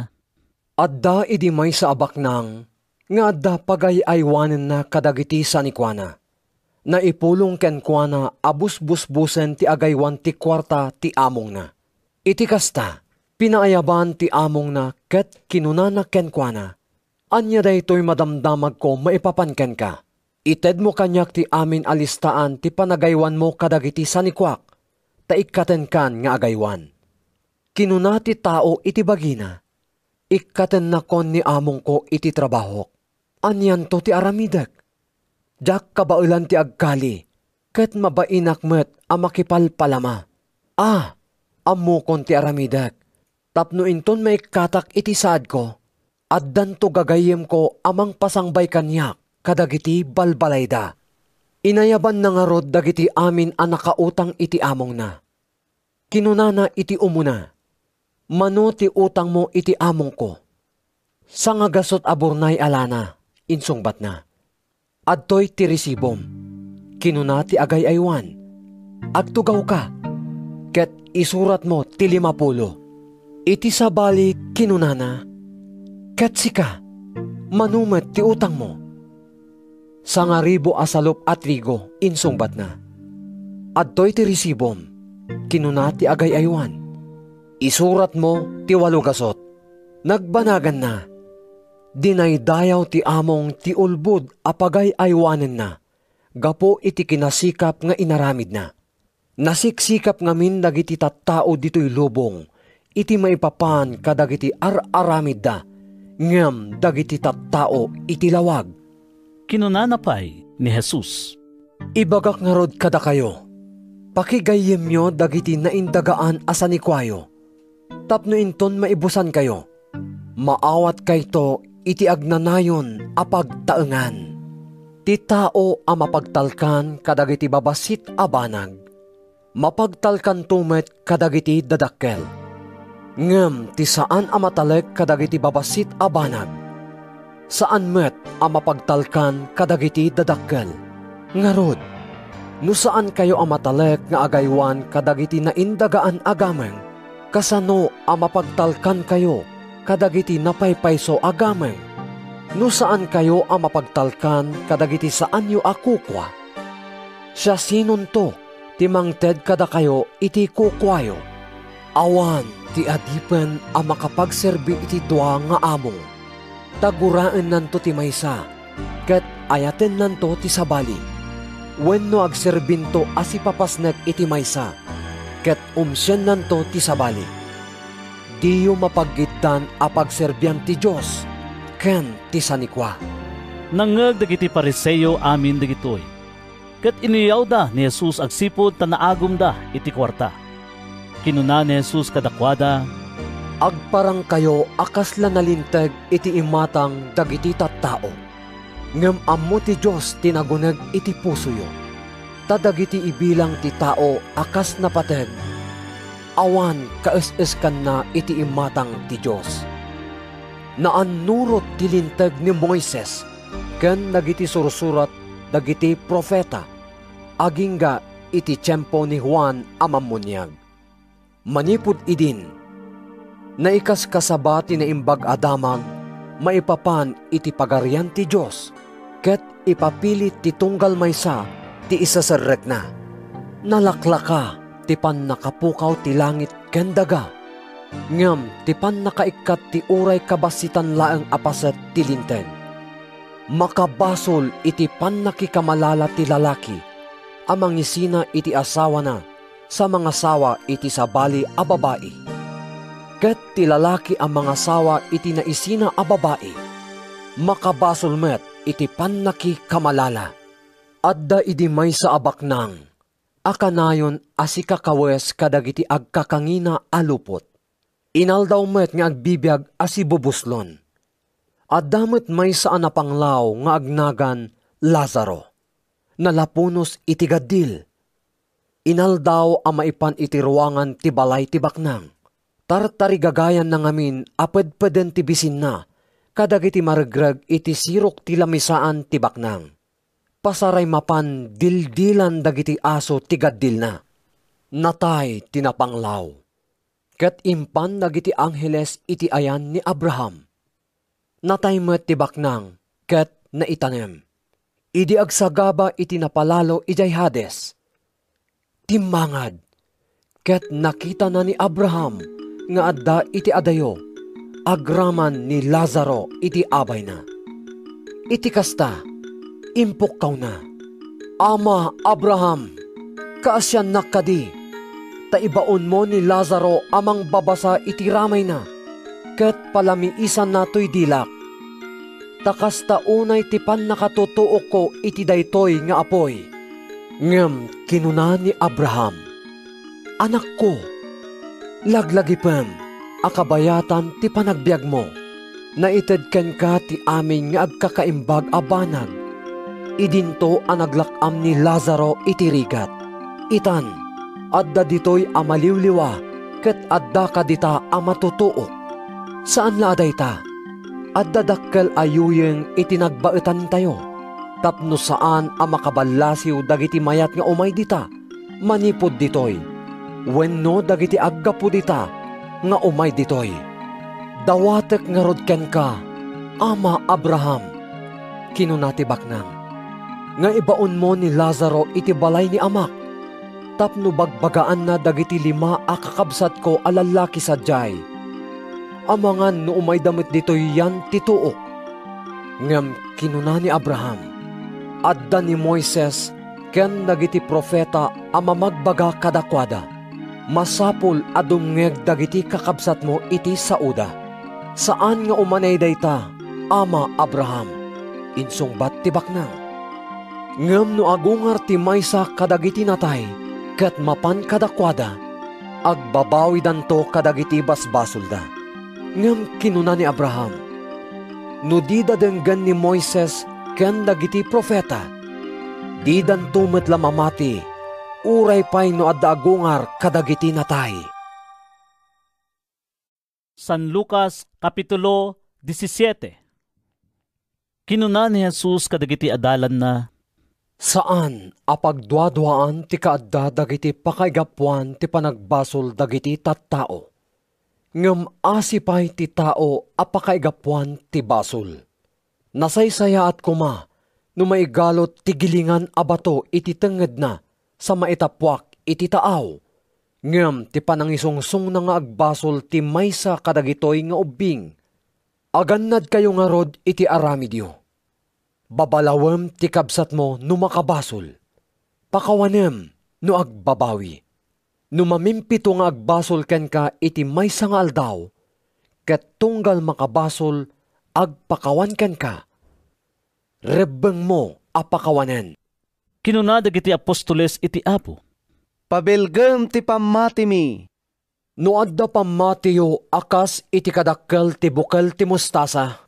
adda idi may sa abak nang, nga adda pagayaywanen na kadagiti sanikwana. Na ipulong ken kuana abus-busbusen ti agaywan ti kwarta ti among na. Iti kasta, pinaayaban ti among na ket kinunana ken kuana. Anya daytoy madamdamag ko maipapanken ka. Ited mo kanyak ti amin alistaan ti panagaywan mo kadagiti sanikwak, ta ikkaten kan nga agaywan. Kinuna ti tao iti bagina, ikkaten na kon ni among ko iti trabaho. Anyan to ti aramidek. Jak kabailan ti agkali, ket mabainak met a makipalpalama. Ammo kon ti aramidek. Tapno inton may katak iti saad ko, addan to gagayem ko amang pasangbay kanyak, kadagiti balbalayda. Inayaban na nga rod dagiti amin a nakautang iti among na. Kinunana iti umuna, mano ti utang mo iti among ko. Sa nga gasot aburnay alana, insungbat na. Adtoy ti resibom, kinuna ti agayaywan. Agtugaw ka, ket isurat mo ti 50. Iti sabali kinunana, ket sika, manumet ti utang mo. Sangaribo asalop at trigo, insungbat na. Adtoy ti resibom, kinuna ti agay aywan. Isurat mo ti 8 gasot. Nagbanagan na. Dinaydayaw ti among ti ulbud apagay aywanen na. Gapo iti kinasikap nga inaramid na. Nasiksikap ngamin dagiti tattao dito'y lubong. Iti maipapan kadagiti ar-aramid da. Ngam dagiti tattao iti lawag.
Kinunanapay ni Jesus.
Ibagak nga rod kada kayo. Pakigayem nyo dagiti naindagaan asanikwayo. Tapno inton maibusan kayo. Maawat kayto iti agnanayon apagtaengan. Ti tao a mapagtalkan kadagiti babasit a banag. Mapagtalkan tumet kadagiti dadakkel. Ngem ti saan a matalek kadagiti babasit a banag. Saan met a mapagtalkan kadagiti dadakkel. Ngarod, no saan kayo a matalek nga agaywan kadagiti naindagaan agameng, kasano a mapagtalkan kayo kadagiti napaypayso agameng. No saan kayo a mapagtalkan kadagiti saan yu akukwa. Siya sinon to, ti mangted kada kayo iti kukwayo. Awan ti adipen a makapagserbi iti dua nga among. Taguraan nanto ti maysa, ket ayaten nanto ti sabali. Wenno agserbinto asipapasnek iti maysa, ket umsyen nanto ti sabali. Diyo mapaggitan a pagserbian ti Diyos, ken ti sanikwa.
Nangeg dagiti Pariseo amin dagitoy. Ket iniyaw da ni Jesus agsipod ta naagum da iti kwarta. Kinuna ni Jesus kadakwada,
agparang kayo akasla nalinteg iti imatang dagiti tattao. Ngem ammo ti Diyos tinaguneg iti pusoyo. Tadagiti ibilang ti tao akas napateg. Awan kaes-eskan na iti imatang ti Diyos. Naannurot ti linteg ni Moises ken dagiti sursurat dagiti profeta. Agingga iti tiyempo ni Juan a Mammunyag. Manipud idin, naikas kasabati na imbag adamag, maipapan iti pagarian ti Diyos, ket ipapilit ti tunggal maysa ti isasarrek na. Nalaklaka ti pan nakapukaw ti langit ken daga, ngam ti pan nakaikat ti uray kabasitan laeng apaset ti linteg. Makabasol iti pan nakikamalala ti lalaki, amang isina iti asawa na, sa mga sawa iti sabali a babae. Ket ti lalaki ang mga sawa iti naisina a babae. Makabasol met iti pannaki kamalala. Adda idi may sa abaknang. Akanayon asikakawes kadagiti agkakangina alupot. Inaldaw met nga agbibiyag asibubuslon. Adda met may sa anapanglaw nga agnagan Lazaro. Nalapunos iti gaddil. Inaldaw ang maipan iti ruangan ti balay ti baknang. Tartarigagayan na ngamin aped-peden ti bisin na, kadagiti margreg iti sirok ti lamisaan ti baknang. Pasaray mapan dildilan dagiti aso ti gaddil na. Natay tinapanglaw. Ket impan dagiti angheles iti ayan ni Abraham. Natay met ti baknang, ket naitanem. Idi agsagaba iti napalalo ijay Hades. Timmangad, ket nakita na ni Abraham nga adda iti adayo, agraman ni Lazaro iti abay na. Iti kasta, impukkaw na. Ama Abraham, kaasyan nakadi, taibaon mo ni Lazaro amang babasa iti ramay na, ket palamiisan nato'y dilak. Takasta unay tipan nakatutuo ko iti daytoy nga apoy. Ngem kinuna ni Abraham, anak ko, laglagipem, akabayatan ti panagbiag mo, naitedken ka ti aming nga agkakaimbag abanag. Idinto ang naglakam ni Lazaro iti rigat. Itan, adda ditoy amaliwliwa, ket adda ka dita amatutuok. Saan laaday ta? Adda dakkel ayuyeng itinagbaetan tayo. Tapno saan ang makabalasiw dagiti mayat nga umay dita, manipod ditoy. Wenno dagiti aggapo dita, nga umay ditoy. Dawatek nga rod ken ka, Ama Abraham. Kinunati baknang, nga ibaon mo ni Lazaro iti balay ni amak. Tapno bagbagaan na dagiti 5 a kakabsat ko a lalaki sadyay. Amangan no umay damit ditoy yan tituok. Ngem kinuna ni Abraham, adda ni Moises ken dagiti profeta a mamagbaga kadakwada. Masapul a dumngeg dagiti kakabsat mo iti sauda. Saan nga umanay dayta, ama Abraham? Insungbat ti baknang. Ngem no agungar ti maysa kadagiti natay, ket mapan kadakwada, agbabawi danto kadagiti basbasolda. Ngem kinuna ni Abraham, no di dadenggan ni Moises ken dagiti profeta, di danto met lamamati, uray pay no adda agungar kadagiti natay.
San Lucas Kapitulo 17. Kinuna ni Jesus kadagiti adalan na,
saan apagduadwaan ti kaadda dagiti pakaigapuan ti panagbasol dagiti tattao? Ngem asipay ti tao apakaigapuan ti basol. Nasaysaya at kuma, no maigalot ti gilingan abato iti tenged na sa maitapwak iti taaw. Ngem ti panangisungsong na nga agbasol ti maysa kadagitoy nga ubing. Agannad kayo nga rod iti aramidyo. Babalawem ti kabsat mo no makabasol. Pakawanem no agbabawi. No mamimpito nga agbasol ken ka iti maysa nga aldaw, ket tunggal makabasol agpakawan ken ka. Rebbeng mo apakawanen.
Kinuna dagiti apostoles iti Apo,
pabelgem ti pamati mi.
No adda pamatiyo akas iti kadakkel ti bukel ti mustasa.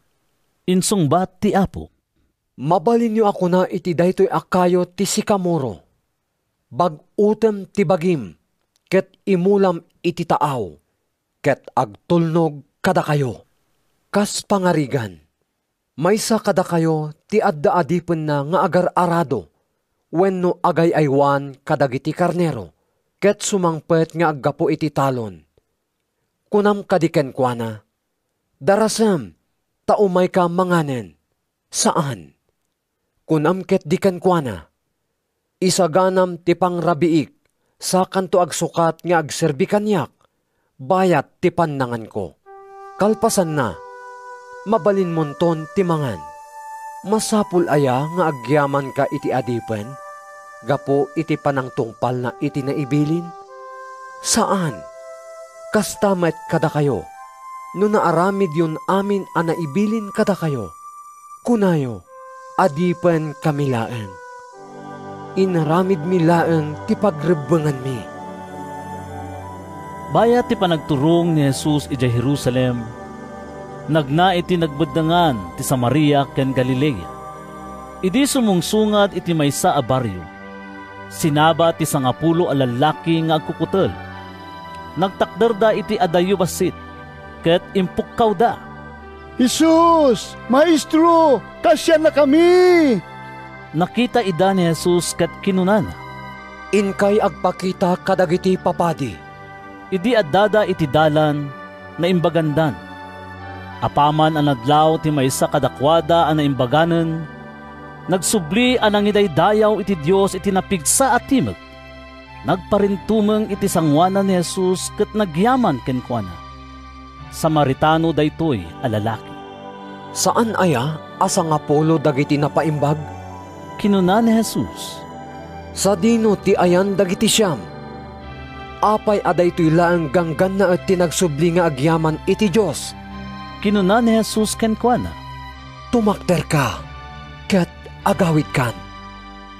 Insungbat ti Apo,
mabalin niyo ako na iti daytoy akayo ti sikamoro. Bagutem ti bagim, ket imulam iti taaw, ket agtulnog kada kayo. Kas pangarigan, maysa kada kayo ti adda adipen na nga agar-arado, wenno agay-aywan kadagiti karnero, ket sumangpet nga aggapo iti talon. Kunam kadiken kuana, darasem, taumay ka manganen. Saan? Kunam ket diken kuana, isaganam ti pangrabiik, sa kanto agsukat nga agserbi kanyak, bayat ti pannangan ko. Kalpasan na, mabalin monton ti mangan. Masapul aya nga agyaman ka iti adipen, gapo iti panangtungpal na iti naibilin? Saan? Kastamet kada kayo, no naaramid yun amin a naibilin kada kayo. Kunayo, adipen kamilaeng. Inaramid mi laeng ti pagrebengan mi.
Bayat ti panagturong ni Jesus iti Jerusalem, nagna iti nagbeddangan ti Samaria ken Galilea. Idi sumungsungat iti maysa a baryo. Sinaba ti 10 a lalaki nga agkukutel. Nagtakder iti adayo basit, ket impukkaw da.
Jesus! Maestro! Kasya na kami!
Nakita ida ni Jesus ket kinunana,
inkay agpakita kadagiti papadi.
Idi addada iti dalan na imbagandan. Apaman ang adlaw ti maysa kadakwada ang naimbaganen, nagsubli anang idaydayaw iti Dios iti napigsa at timeg. Nagparintumeng iti sangwanan ni Jesus ket nagyaman kenkuana. Samaritano daytoy a lalaki.
Saan aya asa nga polo dagiti napaimbag?
Kinuna ni Jesus,
sa dino ti ayan dagiti siyam. Apay aday to'y laang ganggan na at tinagsubli nga agyaman iti Diyos.
Kinuna ni Jesus kenkuana,
tumakder ka, ket agawid kan,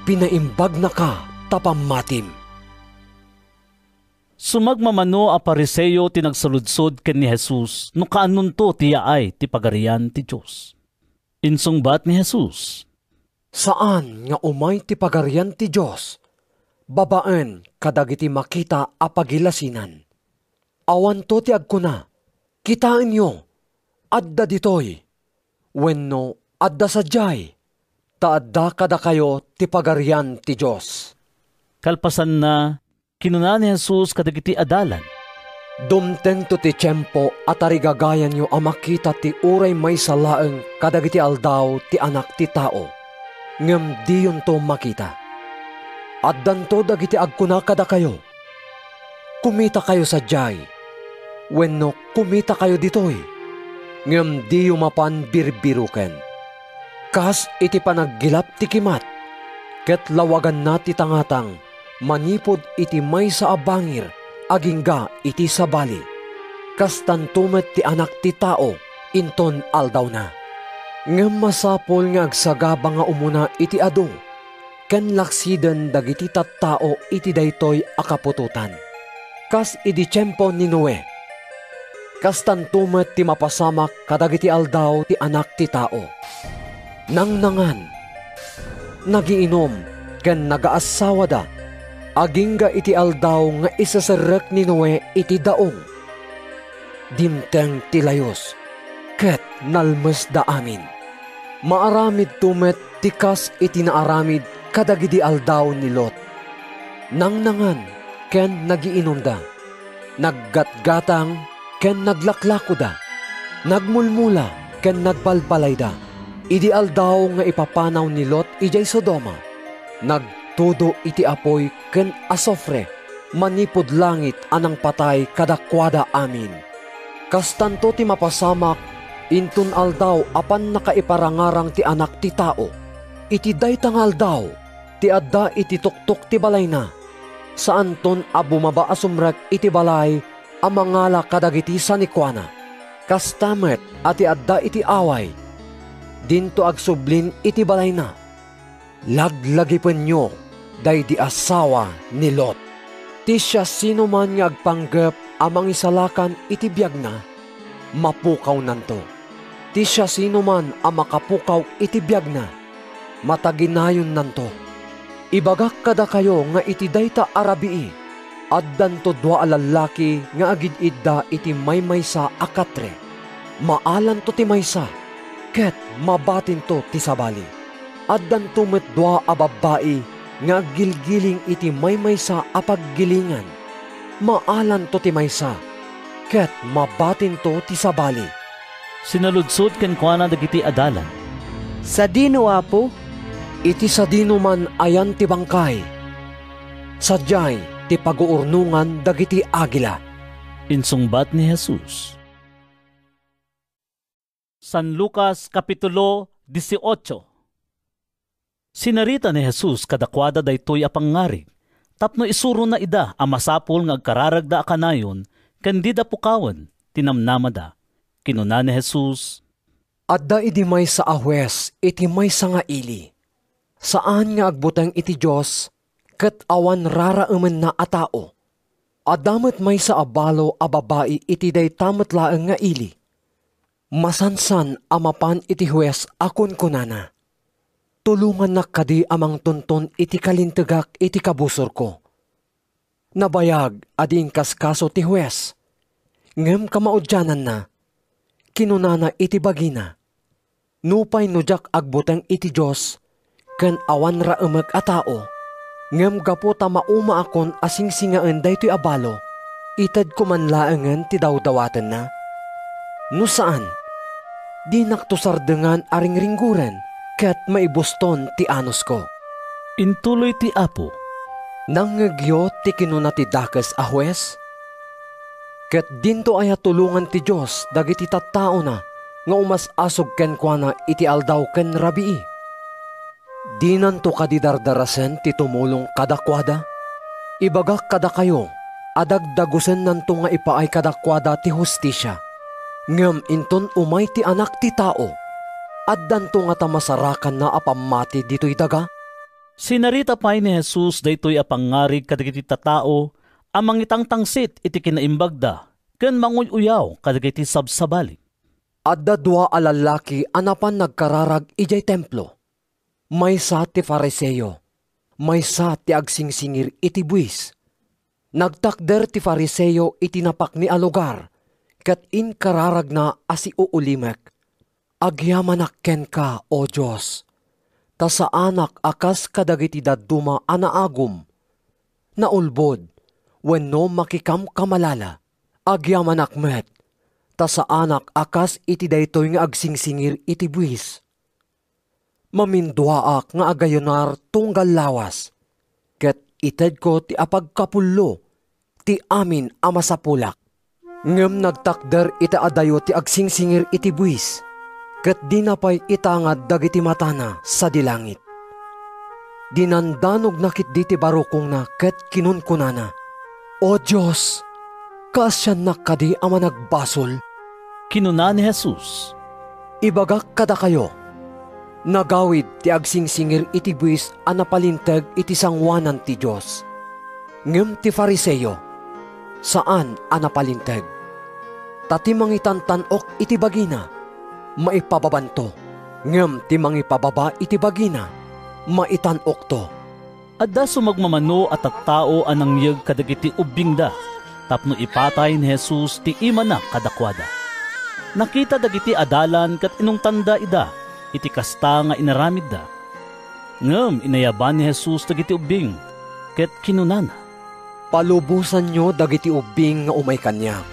pinaimbag na ka tapamatim.
Sumagmamano a Pariseo tinagsaludsod ken ni Jesus no kaanunto ti yaay ti pagarian ti Diyos. Insungbat ni Jesus,
saan nga umay ti pagarian ti Diyos? Babaen kadagiti makita a pagilasinan. Awan to ti agkuna, kitain nyo, adda ditoy. Wenno adda sadyay, taadda kada kayo ti pagarian ti Diyos.
Kalpasan na, kinuna ni Jesus kadagiti adalan,
dumteng to ti tiyempo at arigagayan nyo a makita ti uray may salaeng kadagiti aldaw ti anak ti tao. ngem diyon to makita. At danto dagiti agkuna kada kayo. Kumita kayo sa jay, wenno kumita kayo ditoy, ngem diyo mapan birbiruken. Kas iti panaggilap ti kimat, ket lawagan na ti tangatang, manipod iti may sa abangir, agingga iti sabali. Kas tantumet ti anak ti tao, inton aldaw na. Ngem masapol nga agsagaba nga umuna iti adu, ken laksiden dagiti tattao iti daytoy akapututan. Kas idi tiyempo ni Noe, kas tantumet ti mapasamak kadagiti aldaw ti anak ti tao. Nangnangan, nagiinom, ken nagaasawa da, agingga iti aldaw nga isasarek ni Noe iti daong. Dimteng ti layos, ket nalmes da amin. Maaramid tumet ti kas iti naaramid kadagiti aldaw ni Lot. Nangnangan, ken nagiinom da, naggatgatang, ken naglaklako da, nagmulmula, ken nagbalbalay da. Idi aldaw nga ipapanaw ni Lot ijay Sodoma, nagtudo iti apoy ken asofre, manipod langit anang patay kadakwada amin. Kastanto ti mapasamak, intun aldaw apan nakaiparangarang ti anak ti tao. Iti daytang aldaw, ti adda iti tuktok ti balay na. Saan ton a bumaba asumrek iti balay, amangala kadagiti sanikwana. Kastamet ati adda iti away, dinto agsublin iti balay na. Laglagipen nyo, day di asawa ni Lot. Ti siya sino man nga agpanggep amang isalakan iti biyag na, mapukaw nanto. Ti siya sino man ang makapukaw iti biyag na, mataginayon nanto. Ibagak kada kayo nga iti dayta arabii, addan to dua alalaki nga agid idda iti maymaysa akatre. Maalan to ti maysa, ket mabatin to ti sabali. Addan tumet dua a babae nga gilgiling iti maymaysa a paggilingan. Maalan to ti maysa, ket mabatin to ti sabali.
Sinaludsod ken kuana dagiti adalan.
Sa dino apo?
Iti sa dino man ayan ti bangkay. Sadyay ti paguurnungan dagiti agila.
Insungbat ni Jesus. San Lucas Kapitulo 18. Sinarita ni Jesus kadakwada daytoy a pangarig, tapno isuro na ida a masapol nga agkararagda akanayon, ken di da pukawen, tinamnamada. Kinuna ni Jesus,
adda idi may sa ahwes, iti may sa nga ili. Saan nga agbutang iti Diyos, ket awan raraumen na a tao. Adamet may sa abalo a babae iti daytamet laeng nga ili. Masansan amapan iti huwes akon kunana. Tulungan na kadi amang tunton iti kalintagak iti kabusor ko. Nabayag ading kaskaso ti huwes. Ngem kamaudyanan na, kinunana iti bagina. Nupay nujak agbutang iti Diyos, ken awan raumek a tao. Ngem gapo ta mauma akon asing singaen daytoy abalo, ited ko man laengen ti dawdawaten na. No saan? Di naktusardengan aring ringguren, ket maibuston ti anos ko.
Intuloy ti Apo.
Nangegyo ti kinuna ti dakes a huwes? Ket dinto aya tulungan ti Diyos dagiti tattao na nga umas-asog ken kuana iti aldaw ken rabii. Di nanto kadidardarasen ti tumulong kadakwada? Ibagak kada kayo, adagdagusen nanto nga ipaay kadakwada ti hustisya. Ngem inton umay ti anak ti tao, addanto nga tamasarakan na apamati dito'y daga?
Sinarita pay ni Jesus daytoy a pangarig kadagiti tattao, amang itang tangsit iti kinaimbagda, ken manguyaw kadagiti sabsabali.
Adda dua a lalaki anapan nagkararag ijay templo. Maysa ti Fariseo, maysa ti agsingsingir iti buwis. Nagtakder ti Fariseo iti napak ni a lugar, ket inkararag na asi uulimek. Agyamanak ken ka, O Diyos, ta sa anak akas kadagiti dadduma anaagum. Naulbod, wenno makikam kamalala. Agyamanak met, ta sa anak akas iti daytoy nga agsingsingir iti buwis. Mamindwaak nga agayunar tunggal lawas. Ket ited ko ti apagkapullo ti amin ama sa pulak. Ngem nagtakder ita adayo ti agsingsingir iti buwis. Ket dinapay itangad dagiti matana sa dilangit. Dinandanog nakit diti barukong na ket kinunkunana. O Diyos, kasyan nakadi ama nagbasol.
Kinuna ni Jesus,
ibagak kada kayo. Nagawid ti agsingsingir iti buwis a napalinteg iti sangwanan ti Diyos. Ngem ti Fariseyo, saan a napalinteg? Tati mangitantanok iti bagina, maipababanto. Ngem ti mangipababa iti bagina, maitanok to.
Adda sumagmamano at tattao anang yeg kadagiti ubing da, tapno ipatay ni Jesus ti imana kadakwada. Nakita dagiti adalan kat inong tanda ida, iti kasta nga inaramid da. Ngem inayaban ni Jesus dagiti ubing, ket kinunana.
Palubusan nyo dagiti ubing nga umay kanya.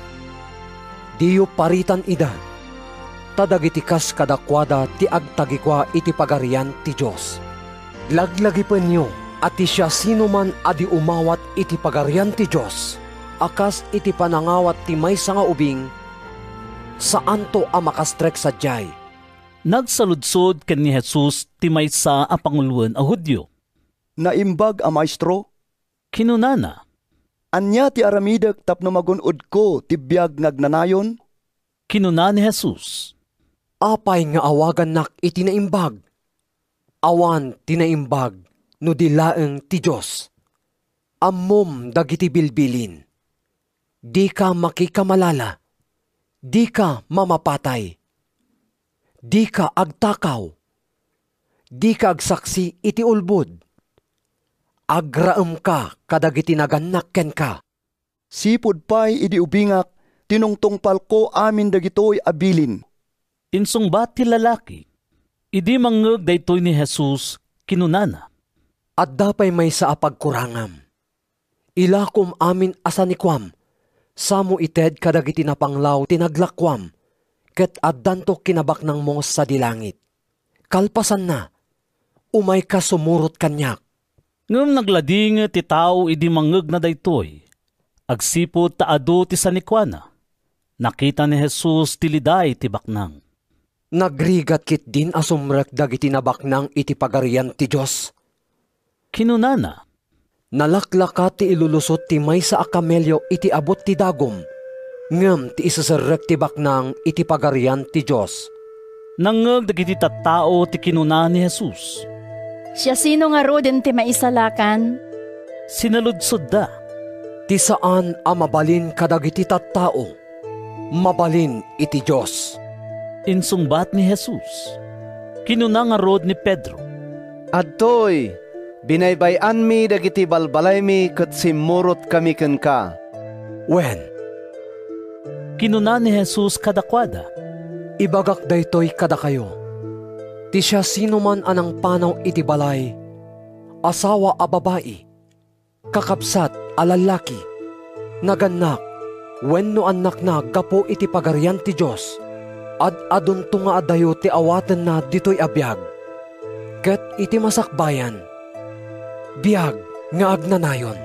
Diyo paritan ida, tadagiti kas kadakwada ti agtagikwa iti pagarian ti Diyos. Laglagi pa nyo, ati siya sino man adi umawat iti pagarian ti Diyos, akas iti panangawat ti maysa nga ubing, saan to a makastrek sadyay.
Nagsaludsod ken ni Jesus ti maysa a panguluan a Hudyo.
Naimbag a maestro?
Kinunana.
Anya ti aramidek tapno magunod ko ti biag ngagnanayon?
Kinuna ni Jesus.
Apay nga awagan nak iti naimbag. Awan ti naimbag no dilaeng ti Diyos. Ammom dagiti bilbilin. Di ka makikamalala. Di ka mamapatay. Di ka agtakaw. Di ka agsaksi iti ulbod. Agraem ka kadagiti naganak ken ka.
Sipod pay idi ubingak, tinungtungpal ko amin dagitoy abilin.
Insungbat ti lalaki, idi mangeg daytoy ni Jesus kinunana.
At dapay may sa apagkurangam. Ilakom amin asanikwam, samo ited kadagiti napanglaw tinaglakwam, ket addanto kinabak ng mong sa dilangit. Kalpasan na, umay ka sumurot kanyak.
Ngem naglading ti tao idi mangeg na daytoy. Agsipod taado ti sanikwana. Nakita ni Jesus ti liday ti baknang.
Nagrigat kit din asumrek dagiti nabaknang iti pagarian ti Diyos.
Kinunana.
Nalaklaka ti ilulusot ti maysa a kamelyo iti abot ti dagom. Ngem ti isaserrek ti baknang iti pagarian ti Diyos.
Nangeg dagiti tattao ti kinuna ni Jesus.
Siya sino nga ro din ti maisalakan?
Sinaludsod da.
Ti saan a mabalin kadagiti tattao? Mabalin iti Diyos.
Insungbat ni Jesus. Kinuna nga rod ni Pedro.
Adtoy, binaybayan mi dagiti balbalay mi ket simurot kami ken ka.
Wen.
Kinuna ni Jesus kadakwada.
Ibagak daytoy kada kayo. Ti siya sino man anang panaw iti balay, asawa a babae, kakapsat a lalaki, naganak, wenno anak na gapo iti pagarian ti Diyos, ad-adun nga adayo ti awaten na ditoy abiyag, ket iti masakbayan, biyag nga agnanayon.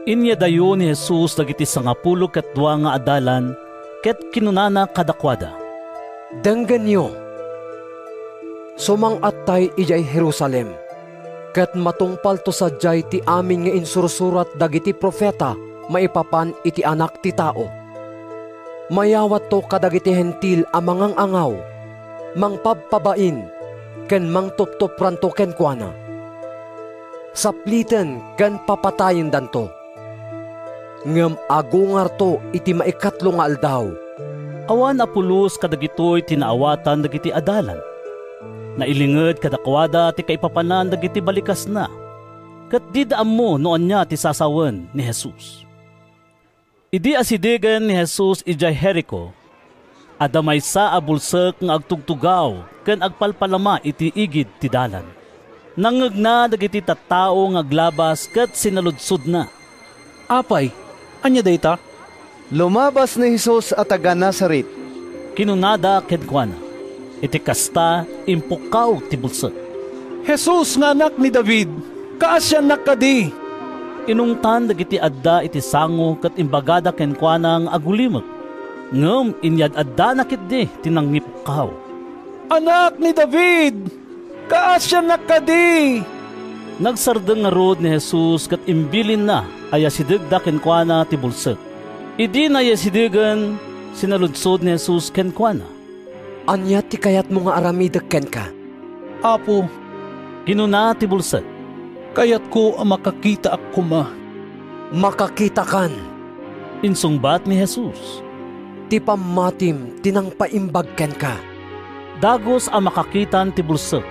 Inya dayo ni Jesus dagiti 12 nga adalan, ket kinunana kadakwada.
Denggen nyo, sumang attay ijay Jerusalem, ket matungpal to sadyay ti amin nga insursurat dagiti profeta maipapan iti anak ti tao. Mayawat to kadagiti hentil a mangangangaw, mangpabpabain, ken mangtoptopran to ken kuana. Sapliten ken papatayin danto. Ngem agungar to iti maikatlo nga aldaw.
Awan apulos kadagitoy tinaawatan dagiti adalan. Nailinged kadakwada ti kaipapanan dagiti balikas na. Ket didaam mo noon niya ti sasawen ni Jesus. Idi asidigen ni Jesus ijay Jericho. Adamay sa abulsek nga agtugtugaw ken agpalpalama iti igid ti dalan. Nangeg na dagiti tattao nga aglabas ket sinaludsod na.
Apay, anya dayta?
Lumabas ni Jesus at taga Nazaret.
Kinunada ken kuana. Iti kasta impukaw ti bulsek.
Jesus nga anak ni David, kaasyan nakadi.
Inungtan dagiti adda iti sango ket imbagada kenkwanang agulimek. Ngem inyad adda nakitdi tinangipukaw.
Anak ni David, kaasyan nakadi.
Nagsardeng nga rod ni Jesus ket imbilin na ay asidegda kenkwana ti bulsek. Idi na yasidegan sinaludsod ni Jesus kenkwana.
Anya ti kayat mo nga aramidek ken ka?
Apo,
kinuna ti bulsek.
Kayat ko ang makakita ako ma.
Makakita kan.
Insungbat ni Jesus.
Ti pamatim tinang paimbag ken ka.
Dagos ang makakitan ti bulsek.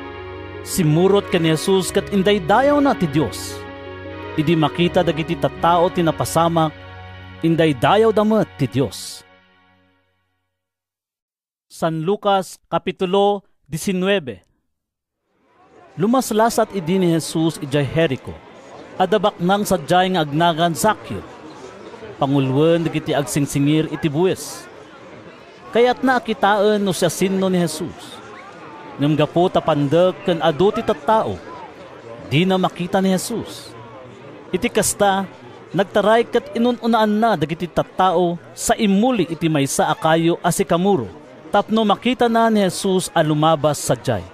Simurot ken Jesus ket inday-dayaw na ti Dios. Idi makita dagiti tattao ti napasamak, inday-dayaw damet ti Dios. San Lucas Kapitulo 19. Lumaslasat idi ni Jesus ijay Jericho. Adabak nang sadyay nga agnagan Zaccheo. Pangulwen dagiti agsingsingir iti buwis. Kaya't naakitaan no siya sinno ni Jesus. Ngem gapo tapandeg ken adu ti tattao. Di na makita ni Jesus. Iti kasta nagtaray ket inununaan na dagiti tattao sa imuli iti maysa a kayo a sikamuro. Tapno makita na ni Jesus a lumabas sadyay.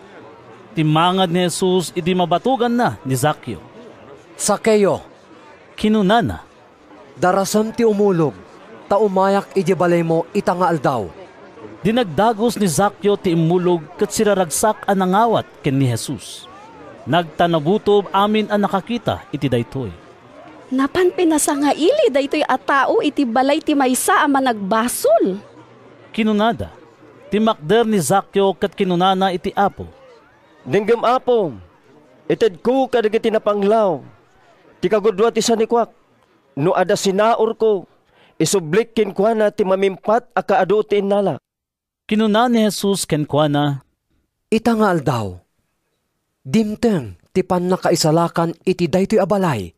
Timangad ni Jesus idi mabatugan na ni Zaccheo.
Zaccheo,
kinunana.
Darasam ti umulog, ta umayak iji balay mo itangaal daw.
Dinagdagos ni Zaccheo ti imulog ket siraragsak a nangawat ken ni Jesus. Nagtanabutob amin a nakakita iti daytoy.
Napan pinasa nga ili daytoy a tao iti balay ti maysa a managbasol.
Kinunada. Timakder ni Zaccheo ket kinunana iti Apo.
Dinggem Apo, ited ko kadagiti napanglaw. Ti kagudwa ti sanikwak. No ada sinaor ko, isublik kinkwana ti mamimpat a kaadu ti innala.
Kinuna ni Jesus kenkwana.
Itangal daw. Dimteng ti pannakaisalakan iti daytoy abalay.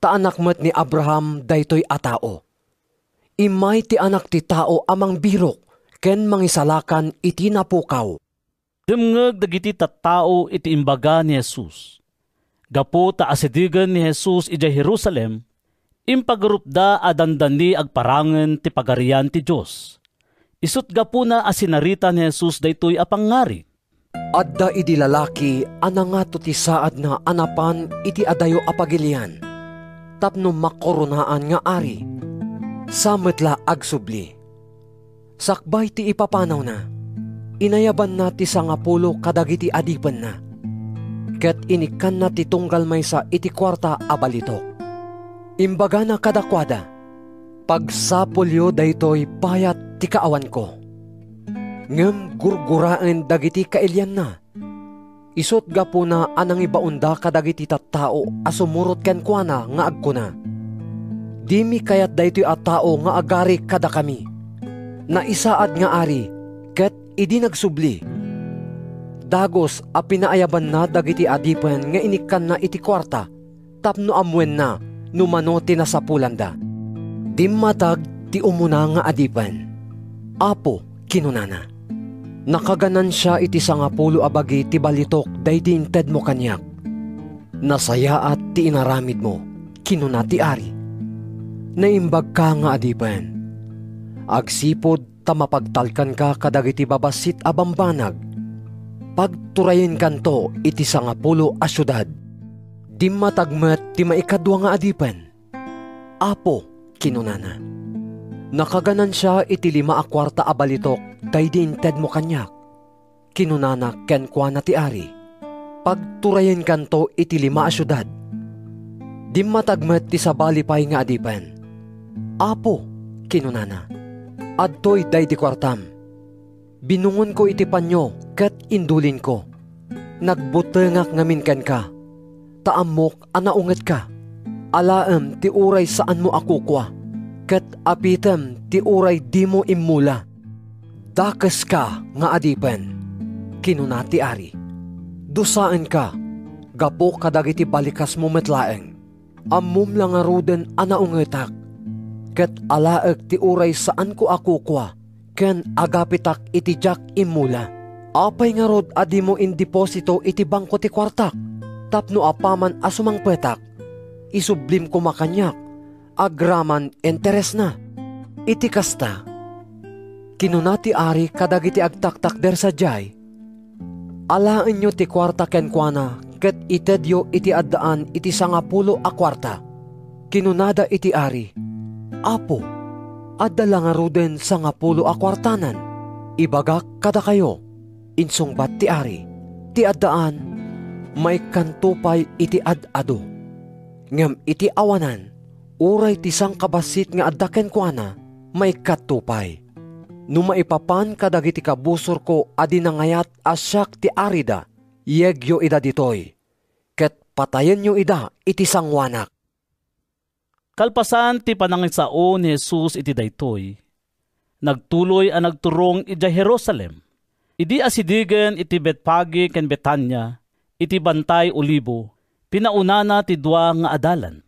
Ta anak met ni Abraham daytoy a tao. Imay ti anak ti tao amang birok ken mangisalakan iti napukaw.
Demngeg dagiti tattao iti imbaga ni Jesus. Gapo ta asidigan ni Jesus ijay Jerusalem, impagurupda a dandani agparangen ti pagarian ti Dios. Isut gapo na asinarita ni Jesus daytoy a pangngari.
Adda idi lalaki anangato ti saad na anapan iti adayo a pagilian. Tapno makoronaan nga ari. Sametla agsubli. Sakbay ti ipapanaw na. Inayaban na ti 10 kadagiti adipan na. Ket inikan na ti tunggal maysa iti kwarta a balitok. Imbaga na kadakwada. Pagsapulyo daytoy payat ti kaawan ko. Ngem gurguraan dagiti kailyan na. Isot gapo na anang ibaunda kadagiti tattao a sumurot ken kuana nga agkuna. Dimi kayat daytoy a tao nga agari kada kami. Na isaad nga ari ket idi nagsubli. Dagos a pinaayaban na dagiti adipen nga inikan na iti kwarta tapno amwen na numano tinasapulanda. Dimmatag ti umuna nga adipen. Apo kinunana. Nakaganan siya iti 10 abagi ti balitok daydi inted mo kanyak. Nasayaat ti inaramid mo kinuna ti ari. Naimbag ka nga adipen. Agsipod ta mapagtalkan ka kadagiti babasit a bambanag. Pagturayin kanto iti 10 a syudad. Dimmatagmet ti maikadwa nga adipen. Apo kinunana. Nakaganan siya iti 5 a kwarta a balitok daydi inted mo kanyak. Kinunana ken kuana ti ari. Pagturayin kanto iti 5 a syudad. Dimmatagmet ti sabali pay nga adipen. Apo kinunana. Adtoy daydi kwartam. Binungon ko iti panyo ket indulin ko. Nagbutengak ngamin ken ka. Taamok anaunget ka. Alaem ti uray saan mo akukwa. Ket apitem ti uray di mo immula. Dakes ka nga adipen. Kinuna ti ari. Dusaan ka. Gapo kadagiti balikas mo metlaeng. Ammum lang aruden anaungetak. Ket alaek ti uray saan ko akukwa. Ken agapitak iti jak imula. Apay nga rod adi mo in deposito iti bangko ti kwartak, tapno apaman asumang petak, isublim ko makanyak, agraman interes na. Iti kasta, kinunati ari kadagiti agtaktak der sa jay, alaan nyo ti kwarta kenkwana, ket itedyo iti addaan iti 10 a kwarta. Kinunada iti ari, Apo, addala nga ruden 10 a kwartanan, ibagak kada kayo. Insungbat ti ari, ti addaan, may kantupay iti ad-ado. Ngem iti awanan, uray ti sangkabasit nga adda kenkwana, may katupay. No maipapan kadagiti kabusor ko adi nangayat asyak ti arida, yegyo ida ditoy, ket patayen nyo ida iti sangwanak.
Kalpasan ti panangisao ni Jesus iti daytoy, nagtuloy a nagturong iti Jerusalem. Idi asidigen iti Betpage ken Betania, iti Bantay Olibo, pinaunana ti dua nga adalan.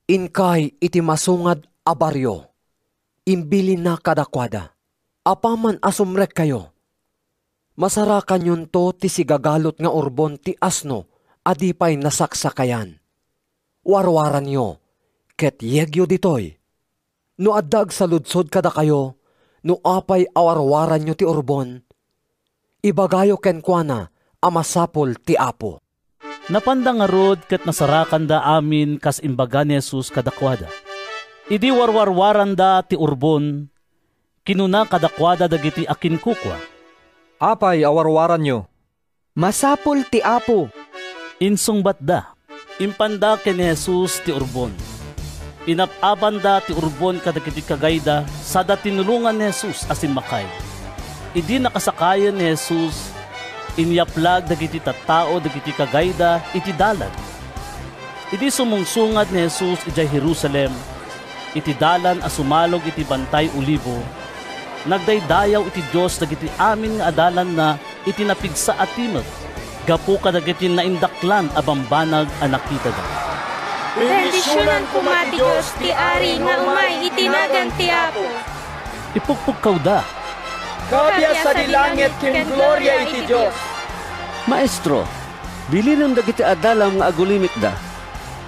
Inkay iti masungad a baryo, imbili na kadakwada, apaman asumrek kayo. Masarakan yun to ti sigagalot nga urbon ti asno, adipay nasaksakayan. Warwaran nyo, ket yegyo ditoy. No addag sa ludsod kada kayo, no apay awarwaran nyo ti urbon, ibagayo kenkwana amasapol ti Apo.
Napanda nga rod ket nasarakan da amin kas imbaga ni Jesus kadakwada. Idi warwarwaran da ti urbon, kinuna kadakwada dagiti akin kukwa.
Apay awarwaran nyo.
Masapol ti Apo.
Insungbat da, impanda ken ni Jesus ti urbon. Inapaban da ti urbon kadagiti kagayda sada tinulungan ni Jesus asin makay. Idi nakasakayan ni Jesus, inyaplag dagiti tattao dagiti kagayda iti dalan. Idi sumungsungad ni Jesus iti Jerusalem, iti dalan a sumalog iti Bantay Olibo, nagdaydayaw iti Dios dagiti amin nga adalan na iti napigsa at timog, gapu kadagiti naindaklan a bambanag a nakita da.
Bendisyonan kumati Dios ti ari nga umay itinagan ti Apo.
Ipukpuk kaw da.
Kabya sa dilangit ken gloria iti Dios.
Maestro, bilin dagiti adalam nga agulimik da.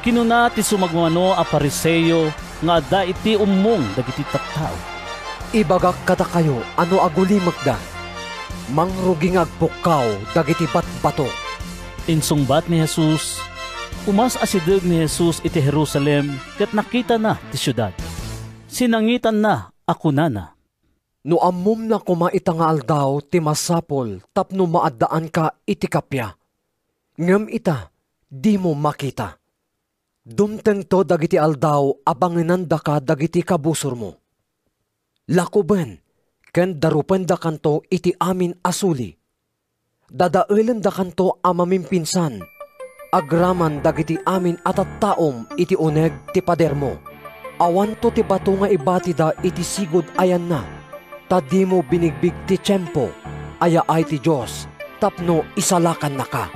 Kinuna ti sumagmano a Pariseo nga da iti ummong dagiti tattao.
Ibagak kada kayo ano agulimik da. Mangruging agpukaw dagiti batbato.
Insungbat ni Jesus, umas asideg ni Jesus iti Jerusalem ket nakita na ti syudad. Sinangitan na ako na.
No ammom na kumaita nga aldaw ti masapol tapno maaddaan ka iti kapya. Ngem ita, di mo makita. Dumteng to dagiti aldaw abanginanda ka dagiti kabusor mo. Lakuben, ken darupen da kanto iti amin asuli. Dadailen da kanto amamimpinsan, agraman dagiti amin atattaom iti uneg ti pader mo. Awan to ti bato nga ibati da iti sigod ayan na. Tadi mo binigbig ti tiyempo, aya ay ti Diyos, tapno isalakan na ka.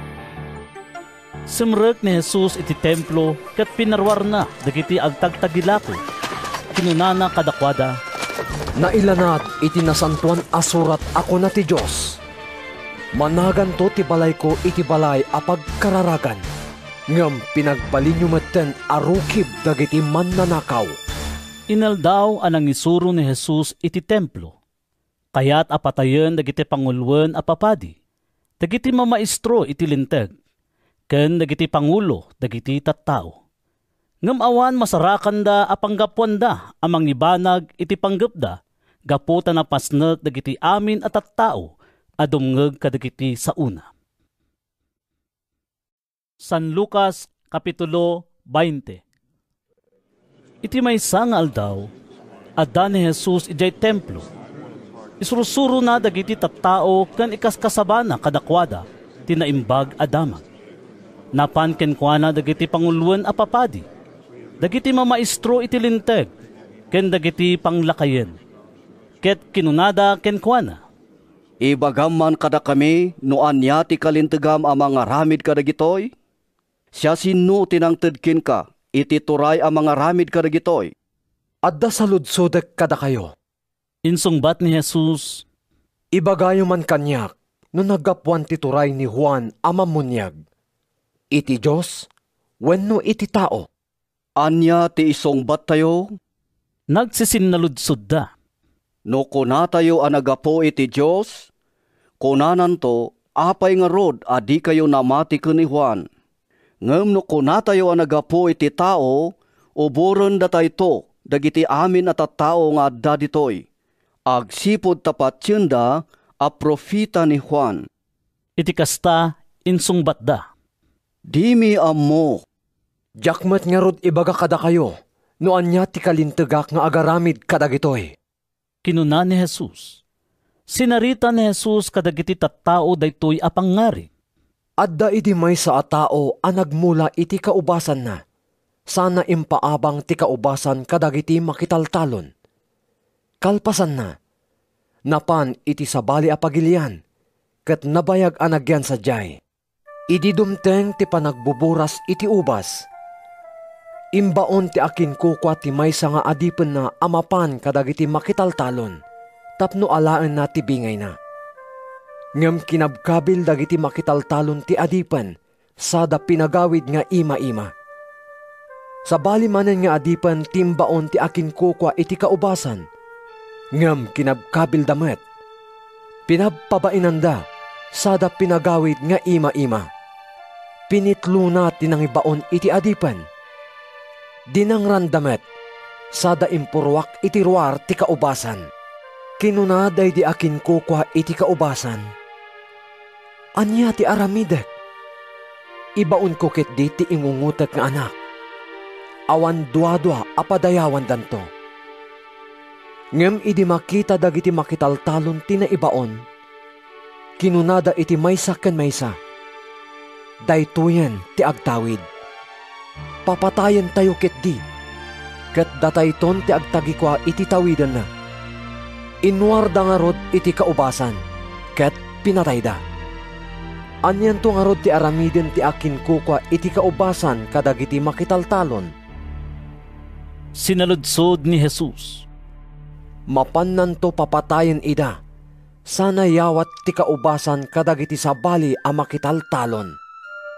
Simrek ni Jesus iti templo, kat pinarwar na, dagiti agtagtagilako. Kinunana kadakwada,
nailanat iti nasantuan asurat ako na ti Diyos. Managan to ti balay ko iti balay apag kararagan. Ngam pinagbalinyo maten arukib dagiti mannanakaw.
Inaldaw anang isuro ni Jesus iti templo. Kaya't apatayen dagiti pangulwen a papadi, dagiti mamaestro iti linteg, ken dagiti pangulo dagiti tattao. Ngem awan masarakan da apanggapuan da amang ibanag iti panggepda, gaputan na pasnek dagiti amin at tattao, adumngeg kadagiti sauna. San Lucas Kapitulo 20. Iti maysa nga aldaw, adda ni Jesus ijay templo. Isurusuro na dagiti tattao ken ikaskasabana kadakwada tinaimbag a damag. Napan kenkwana dagiti pangulwen a papadi, dagiti mamaestro iti linteg, ken dagiti panglakayen. Ket kinunada kenkwana,
ibagaman kada kami no anya ti kalintegam a mga ramid kadagitoy? Siya sino tinangtedkin ka, iti turay a mga ramid kadagitoy?
Adda sa ludsodek kada kayo.
Insungbat ni Jesus,
ibagayo man kanyak, no nagapuan ti turay ni Juan a mamunyag. Iti Diyos, wenno iti tao.
Anya ti isongbat tayo?
Nagsisinnaludsod da.
No kuna tayo anagapo iti Diyos, kunanan to, apay nga rod adi kayo namati ni Juan. Ngem no kuna tayo anagapo iti tao, uburon datay to, dagiti amin at tao nga adda ditoy. Agsipod tapat yunda, a profita ni Juan.
Iti kasta, insungbat da.
Dimi ammo.
Jakmat nga rod ibaga kada kayo, no anya ti kalintagak nga agaramid kadagitoy.
Kinuna ni Jesus. Sinarita ni Jesus kadagiti tattao daytoy apangngari.
Adda iti may sa atao ang nagmula iti kaubasan na. Sana impaabang ti kaubasan kadagiti makitaltalon. Kalpasan na. Napan iti sabali apagilian. Kat nabayag anagyan sa jay. Idi dumteng ti panagbuburas iti ubas. Imbaon ti akin kukwa ti maysa nga adipen na amapan kadagiti makitaltalon, tapno alaan na ti bingay na. Ngem kinabkabil dagiti makitaltalon ti adipen, sada pinagawid nga ima-ima. Sa bali manen nga adipen timbaon ti akin kukwa iti kaubasan, ngem kinabkabil damet. Pinabpabainanda, sada pinagawid nga ima-ima. Pinitluna tinangibaon iti adipen. Dinangrandamet, sada impurwak iti ruar ti kaubasan. Kinunaday di akin kukwa iti kaubasan. Anya ti aramidek. Ibaon ko ket di ti ingungutek nga anak. Awan dua-dua apadayawan danto. Ngem idi makita dagiti makitaltalon ti naibaon. Kinunada iti maysa ken maysa. Daytoyen ti agtawid. Papatayan tayo ket di, ket datayton ti agtagikwa iti tawidan na. Inwarda nga rod iti kaubasan, ket pinatay da. Anyan to nga rod ti aramiden ti akin kukwa iti kaubasan kadagiti makitaltalon.
Sinaludsod ni Jesus.
Mapannan to papatayan ida, sana yawat ti kaubasan kadagiti sabali a makitaltalon.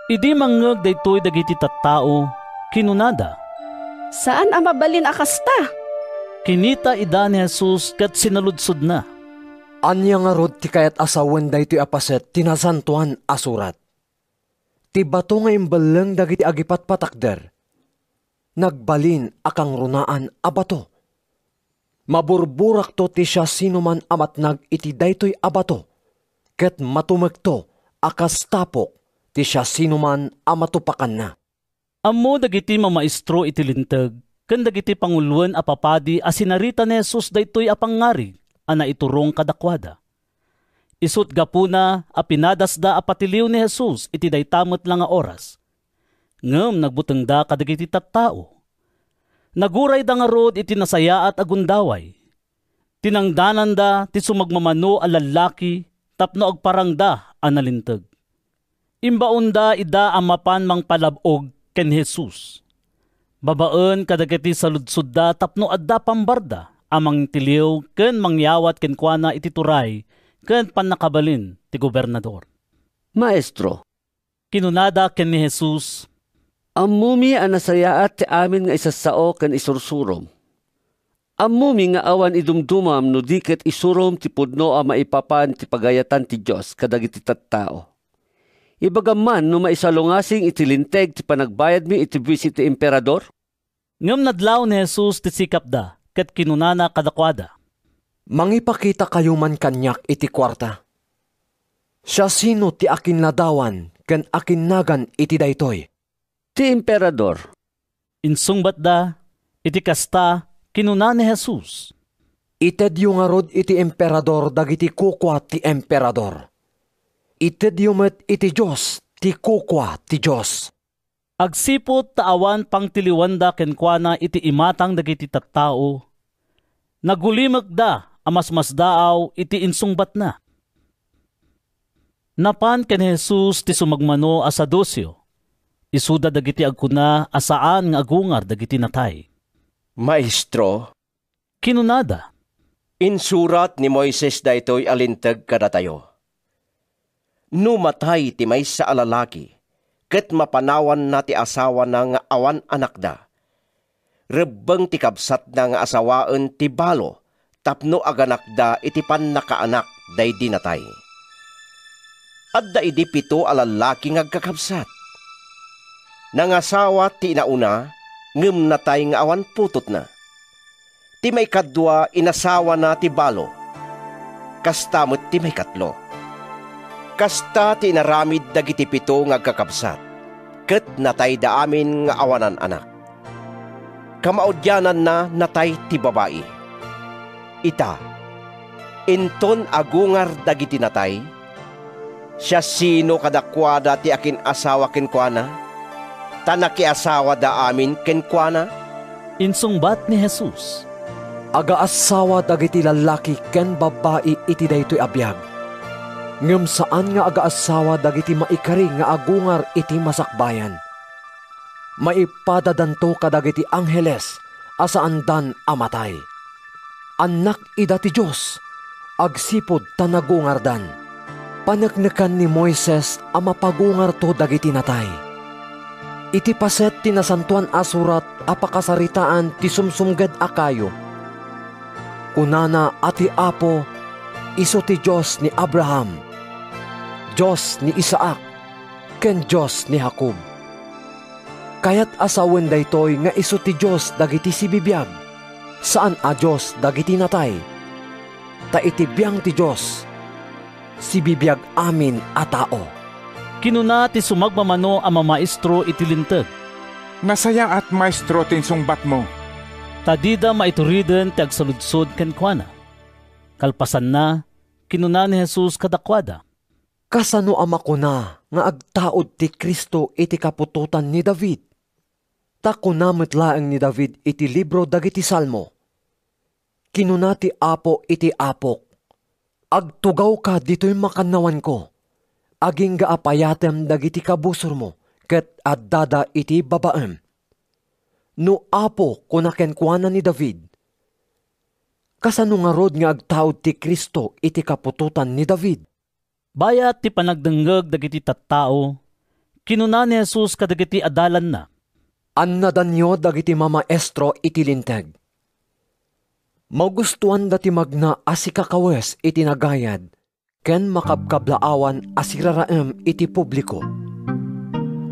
Idi mangeg daytoy dagiti tattao, kinunada.
Saan ang mabalin akasta?
Kinita ida ni Jesus kat sinaludsod na.
Anya nga rod ti kayat asawen daytoy apaset tinasantuan asurat. Ti bato nga imbaleng dagiti agipat patakder. Nagbalin akang runaan a bato. Maburburak to ti siya sinuman amatnag iti daytoy a bato. Ket matumekto akas tapok ti siya sinuman amatupakan na.
Ammo dagiti mamaestro iti linteg, ken dagiti panguluan a papadi a sinarita ni Jesus daytoy a pangngari, a naiturong kadakwada. Isut gapuna a pinadasda a patiliw ni Jesus iti daytamot lang nga oras. Ngem nagbuteng da kadagiti tattao. Naguray da nga rod iti nasayaat a gundaway. Tinangdanan da ti sumagmamano a lalaki tapno agparangda a nalinteg. Imbaunda ida amapan mang palabog ken Jesus. Babaen kadagiti saludsud da tapno adda pambarda amang tiliw ken mangyawat ken kuana iti turay ken pannakabalin ti gobernador.
Maestro,
kinunada ken ni Jesus,
ammumi a nasayaat ti amin nga isasao ken isursurom. Ammumi nga awan idumdumam no diket isurom ti pudno a maipapan ti pagayatan ti Dios kadagiti tattao. Ibagaman no maisalungasing itilinteg ti panagbayad mi iti buwis iti emperador?
Ngem nadlaw ni Jesus ti sikap da, ket kinunana kadakwada.
Mangipakita kayo man kanyak iti kwarta. Siya sino ti akin ladawan, ken akin nagan iti daytoy?
Ti emperador.
Insungbat da, iti kasta, kinuna ni Jesus.
Itedyo nga rod iti emperador dagiti kukwa ti emperador. Itedyo met iti Diyos ti kukwa ti Diyos.
Agsipot taawan pang tiliwanda kenkwana iti imatang dagiti tattao. Nagulimag da amasmas daaw iti insungbat na. Napan ken Jesus ti sumagmano a Sadusyo. Isuda dagiti agkuna asaan nga agungar dagiti natay.
Maestro,
kinunada.
Insurat ni Moises daytoy alinteg kadatayo. Numatay ti may sa alalaki, ket mapanawan na ti asawa na nga awan anak da. Rebeng ti kabsat na nga asawaan ti balo, tapno aganak da iti pannakaanak day dinatay. Adda idi 7 alalaki nga agkakabsat. Nangasawa ti inauna, ngem natay nga awan putot na. Ti may kadwa inasawa na ti balo, kastamot ti may katlo. Kasta ti inaramid dagiti 7 nga agkakabsat, ket natay da amin nga awanan anak. Kamaudyanan na natay ti babae. Ita, inton agungar dagiti natay, siya sino kadakwada ti akin asawa kenkwana? Tanaki asawa da amin kenkwana?
Insungbat ni Jesus,
Aga-asawa dagiti lalaki ken babae iti daytoy abiyag. Ngem saan nga aga-asawa dagiti maikari nga agungar iti masakbayan. Maipadadanto kadagiti angheles asaandan amatay. Anak ida ti Diyos, agsipod tanagungardan. Paneknekan ni Moises a mapagungar to dagiti natay. Iti paset ti nasantuan asurat apakasaritaan ti sumsumged akayo. Kunana ati Apo, iso ti Diyos ni Abraham, Diyos ni Isaac, ken Diyos ni Jacob. Kayat asawen daytoy nga iso ti Diyos dagiti sibibiyag, saan a Diyos dagiti natay. Ta iti biyang ti Diyos, sibibiyag amin a tao.
Kinuna ti sumagmamano ang mamaestro iti linteg.
Nasaya at maestro tinsungbat mo.
Tadida maituriden ti agsaludsod kenkwana. Kalpasan na, kinuna ni Jesus kadakwada.
Kasano ama ko na nga agtaod ti Kristo iti kapututan ni David? Takunamit laeng ni David iti libro dagiti Salmo. Kinuna ti Apo iti Apok. Agtugaw ka dito'y makanawan ko. Aging gaapayatem dagiti kabusor mo, ket addada iti babaem. No Apo kunakenkwana ni David. Kasano nga rod nga agtaod ti Kristo iti kapututan ni David?
Bayat ti panagdenggeg dagiti tattao, kinuna ni Jesus kadagiti adalan na.
Annadanyo dagiti mamaestro iti linteg. Magustuhan dati magna asikakawes iti nagayad, ken makabkablaawan asiraraem iti publiko.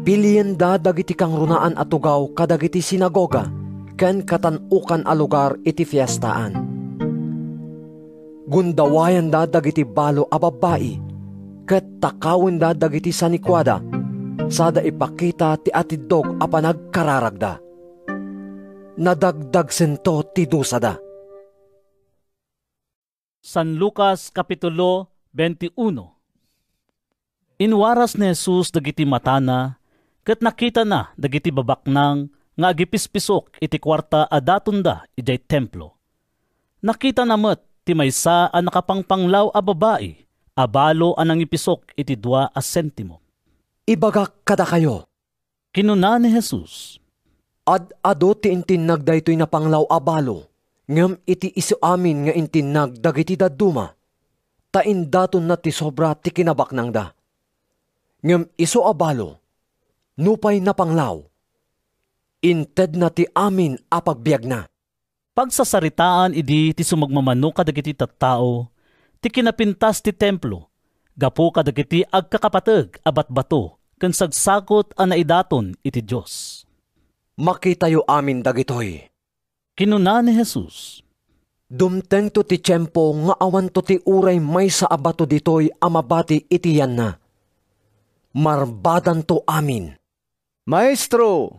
Piliyen da dagiti kang runaan at tugaw kadagiti sinagoga, ken katanukan a lugar iti fiestaan. Gundawayan da dagiti balo a babae, ket takawin da dagiti sanikwada, sada ipakita ti atidog a panagkararagda. Nadagdag sento ti dusada.
San Lucas Kapitulo 21. Inwaras ni Jesus dagiti matana, ket nakita na dagiti babaknang nga agipispisok iti kwarta a datunda ijay templo. Nakita na met ti maysa a nakapangpanglaw a babae, abalo anang ipisok iti 2 sentimo.
Ibagak kada kayo.
Kinuna ni Jesus,
Ad-ado ti intinag daytoy na panglaw abalo, ngem iti isu amin nga intinag dagiti dadduma. Ta indaton na ti sobra ti kinabaknang da. Ngem isu abalo, nupay na panglaw, inted na ti amin apagbiag na.
Pagsasaritaan idi ti sumagmamano kadagiti tattao, ti kinapintas ti templo, gapo kadagiti agkakapateg abat bato, ken sagsakot a naidaton iti Dios.
Makitayo amin dagitoy.
Kinuna ni Jesus,
dumteng to ti tiyempo nga awan to ti uray may sa abato ditoy amabati itiyan na. Marbadan to amin.
Maestro!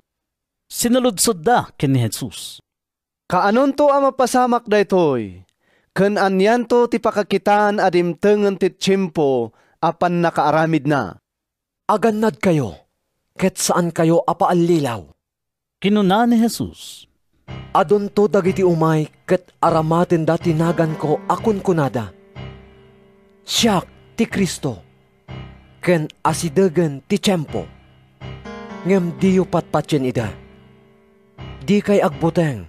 Sinaludsod da ken ni Jesus.
Kaanon to ang mapasamak daytoy? Ken anyan to ti pakakitaan adimtengen ti tiyempo apan nakaaramid na.
Agannad kayo, ket saan kayo apaallilaw?
Kinuna ni Jesus,
adon to dagiti umay ket aramaten da tinagan ko akon kunada. Siak ti Kristo, ken asidegen ti tiyempo. Ngem diyo patpatyen ida. Di kay agbuteng,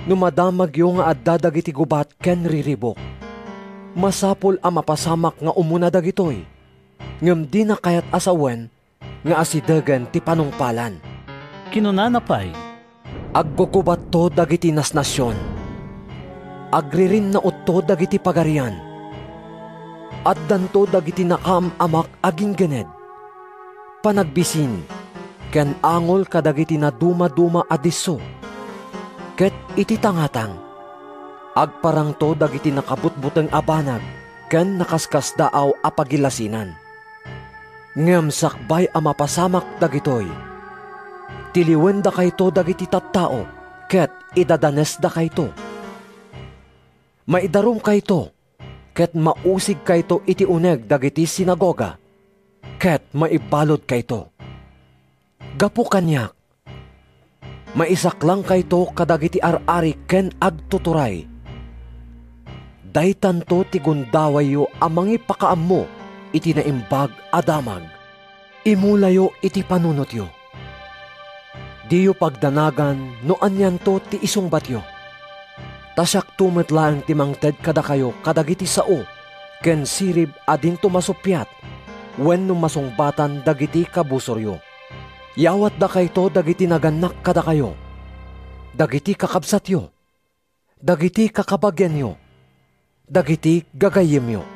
numadamag yo nga adda dagiti gubat ken riribok. Masapol a mapasamak nga umuna dagitoy, ngem di na kayat asawen nga asidagan ti panungpalan.
Kinunanapay,
aggugubat to dagiti nasnasyon, agririn na utto dagiti pagarian, at danto dagiti nakaamamak aging gened, panagbisin, ken angol kadagiti na duma-duma adiso, ket iti tangatang, agparang to dagiti nakabutbuteng abanag, ken nakaskas daaw apagilasinan. Ngem sakbay a mapasamak dagitoy, tiliwen da kayto dagiti tattao, ket idadanes da kayto. Maidarum kayto, ket mausig kayto iti uneg dagiti sinagoga, ket maibalod kayto. Gapu kanyak, maisaklang kayto kadagiti ar-ari ken agtuturay. Daytanto ti gundawayo amangi pakaammo iti naimbag adamag, imulayo iti panunotyo. Diyo pagdanagan no anyan to ti isong batyo. Tasyak tumet lang ti mangted kada kayo kadagiti sao, ken sirib adin tumasupyat, wen no masungbatan dagiti kabusoryo. Yawat da kayto dagiti naganak kada kayo, dagiti kakabsatyo, dagiti kakabagyanyo, dagiti gagayemyo.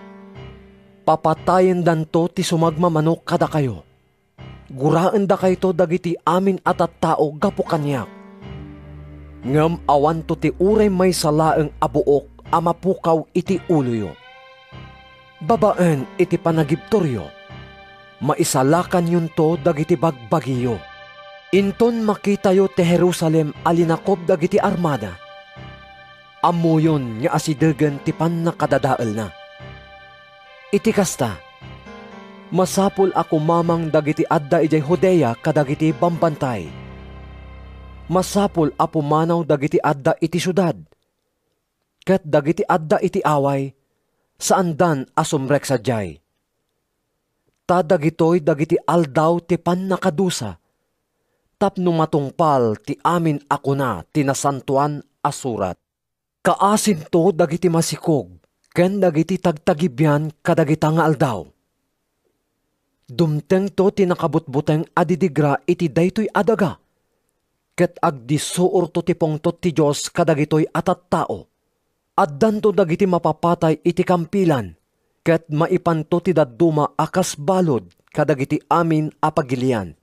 Papatayen danto ti sumagmamanok kada kayo. Guraan da kayto dagiti amin at tao gapu kanyak. Ngam awan to ti uray may salaeng abuok amapukaw iti uloyo. Babaan iti panagibtoryo, maisalakan yun to dagiti bagbagiyo. Inton makitayo ti Jerusalem alinakob dagiti armada. Amuyon nga asidagan ti pannakadadaal na. Iti kasta, masapul ako mamang dagiti adda ijay Judea kadagiti bambantay. Masapul apo manaw dagiti adda iti syudad. Ket dagiti adda iti away, saan dan asumrek sadyay. Ta dagitoy dagiti aldaw ti pannakadusa, tapno matungpal ti amin ako na tinasantuan asurat. Kaasin to dagiti masikog, ken dagiti tagtagibyan kadagita nga aldaw. Dumteng to tinakabutbuteng adidigra iti daytoy adaga, ket agdisuor to ti pongtot ti Diyos kadagitoy atat tao. Addan to dagiti mapapatay iti kampilan, ket maipanto ti dadduma akas balod kadagiti amin apagilian.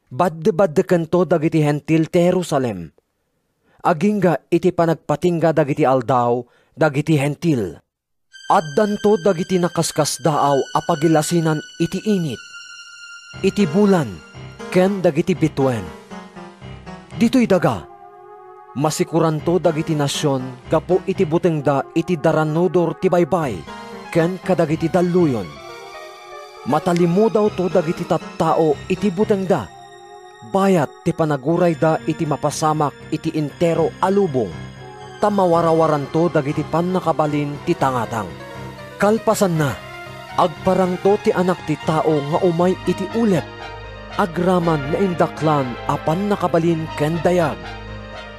Badde-baddeken to dagiti hentil ti Jerusalem, agingga iti panagpatingga dagiti aldaw dagiti hentil. Addanto dagiti nakaskas daaw apagilasinan iti init, iti bulan, ken dagiti bitwen. Dito'y daga, masikuranto dagiti nasyon gapo iti butengda iti daranodor ti baybay, ken kadagiti dalluyon. Matalimu daw to dagiti tattao iti butengda, bayat ti panaguray da iti mapasamak iti intero alubong, tamawarawaran to dagiti pannakabalin ti tangatang. Kalpasan na, agparang to ti anak ti tao nga umay iti ulep, agraman na indaklan apan nakabalin ken dayag.